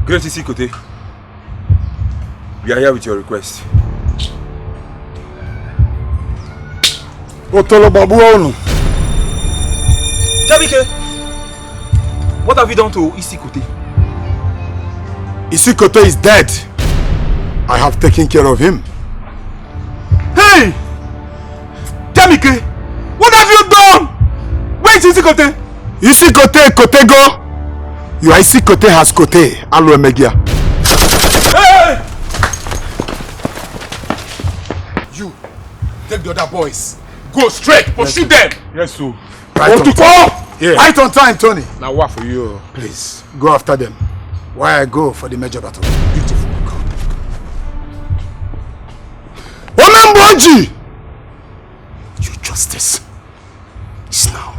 Great to see Kote. We are here with your request. JAMIKE, what have you done to Isikote? Isikote is dead. I have taken care of him. Hey! JAMIKE, what have you done? Where is Isikote? Isikote Kotego. You are Isikote has Kote. Alo Emegia. Hey! You, take the other boys. Go straight, pursue them. Yes, sir. Right on time. Yeah. Right on time, Tony. Now what for you? Please, go after them. While I go for the major battle. Beautiful. Go. Olamboji! Your justice is now.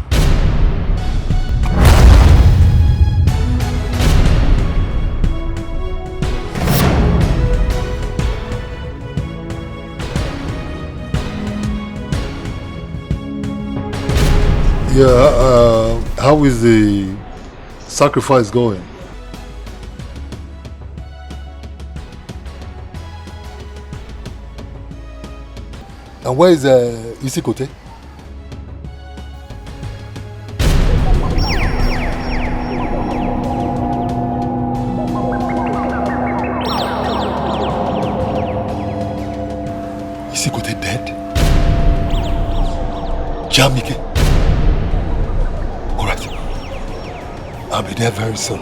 Yeah, how is the sacrifice going? And where is Isikote? Isikote dead? JAMIKE? I'll be there very soon.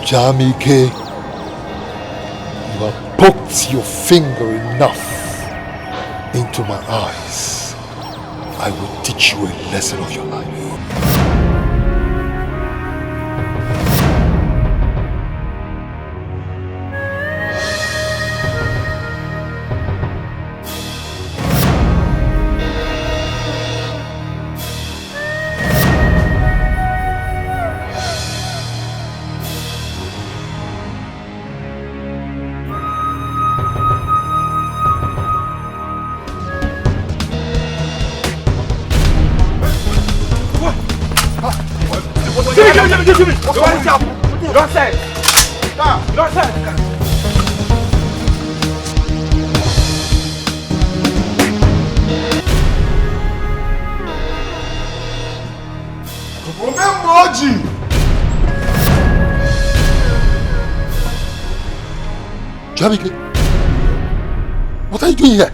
JAMIKE, you have poked your finger enough into my eyes. I will teach you a lesson of your life. Give me! What is up? You don't say! You don't say! JAMIKE, what are you doing here?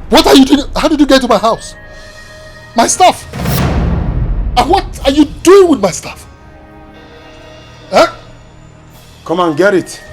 What are you doing? How did you get to my house? My stuff. And what are you doing with my stuff? Huh? Come and get it.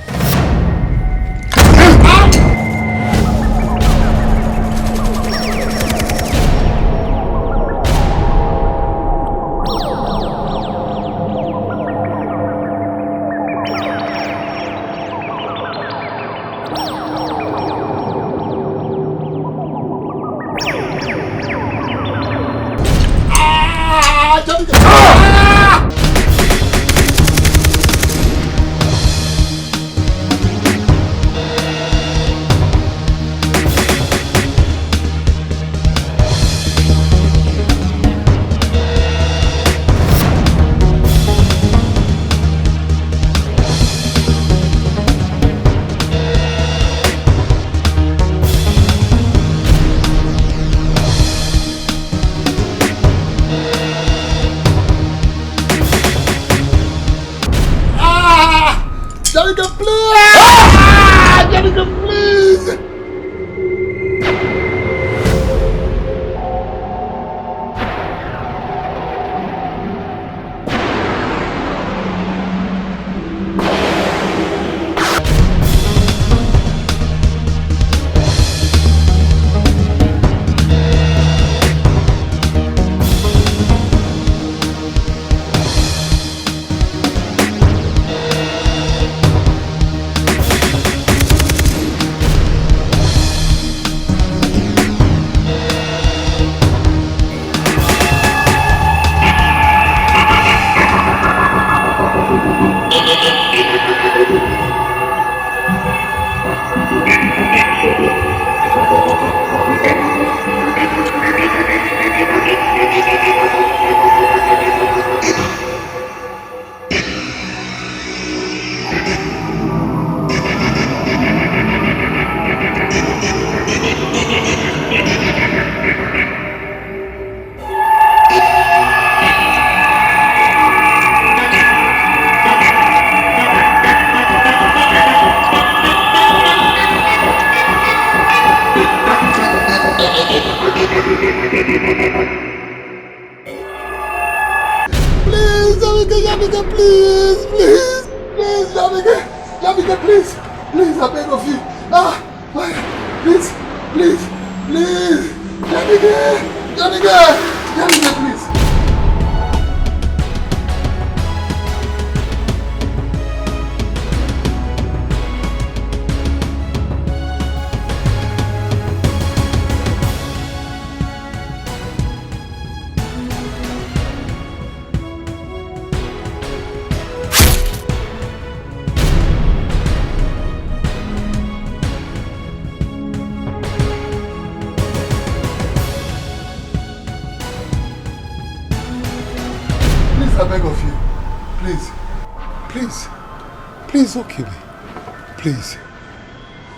Okay,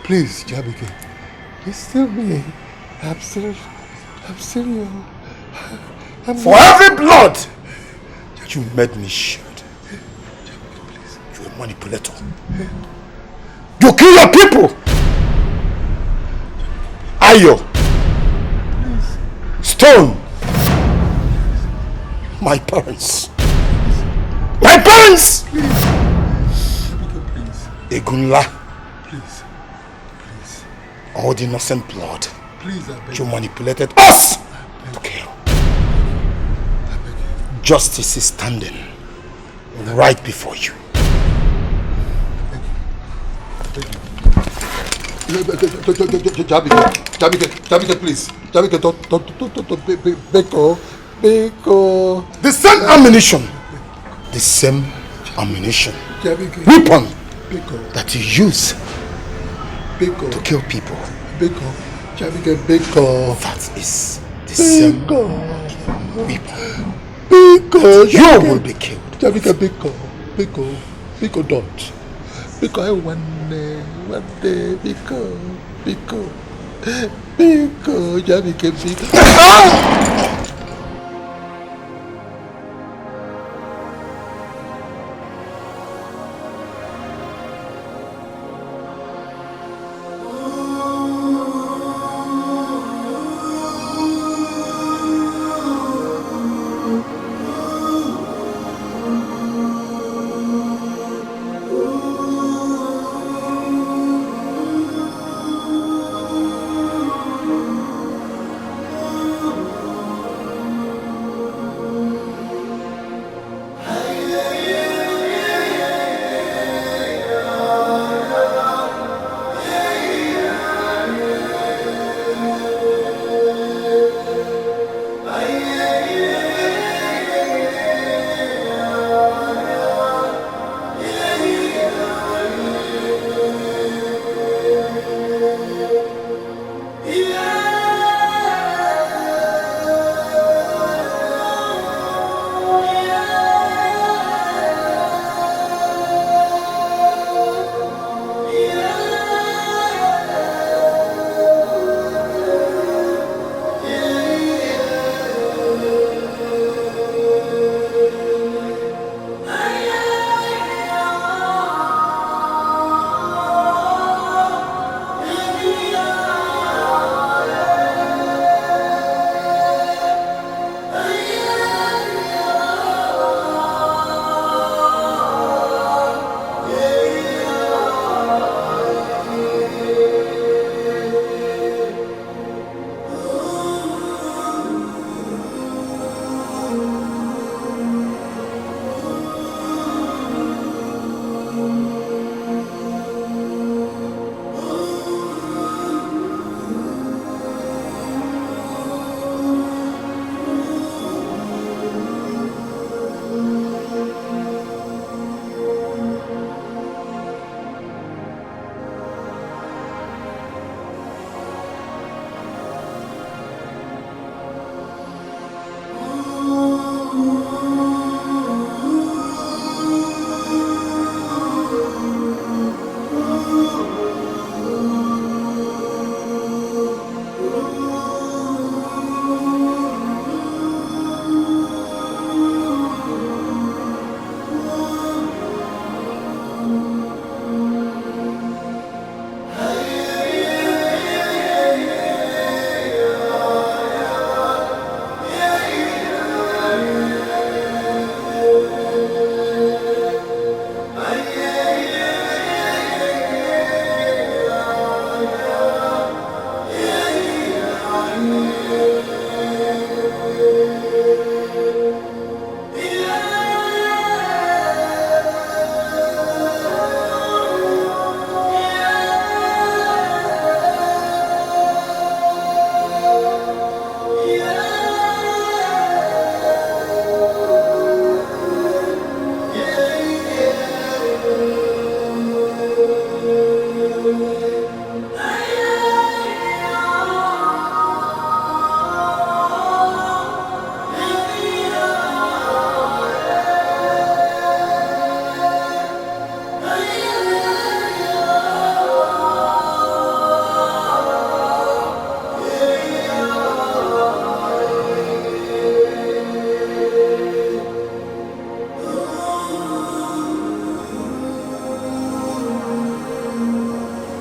please, Jamike, it's still me. I'm still you. For every blood that you made me shed, you're a manipulator. You kill your people. Ayo, stone, my parents. Egunla, please, all the innocent blood. Please, I beg you manipulated us to kill. Justice is standing right before you. Jamike, please. Jamike, don't, Beko. The same ammunition. The same ammunition. Weapon that you use to kill people. Jamike, that is the same weapon. You will be killed. Jamike, don't. I one day, Jamike,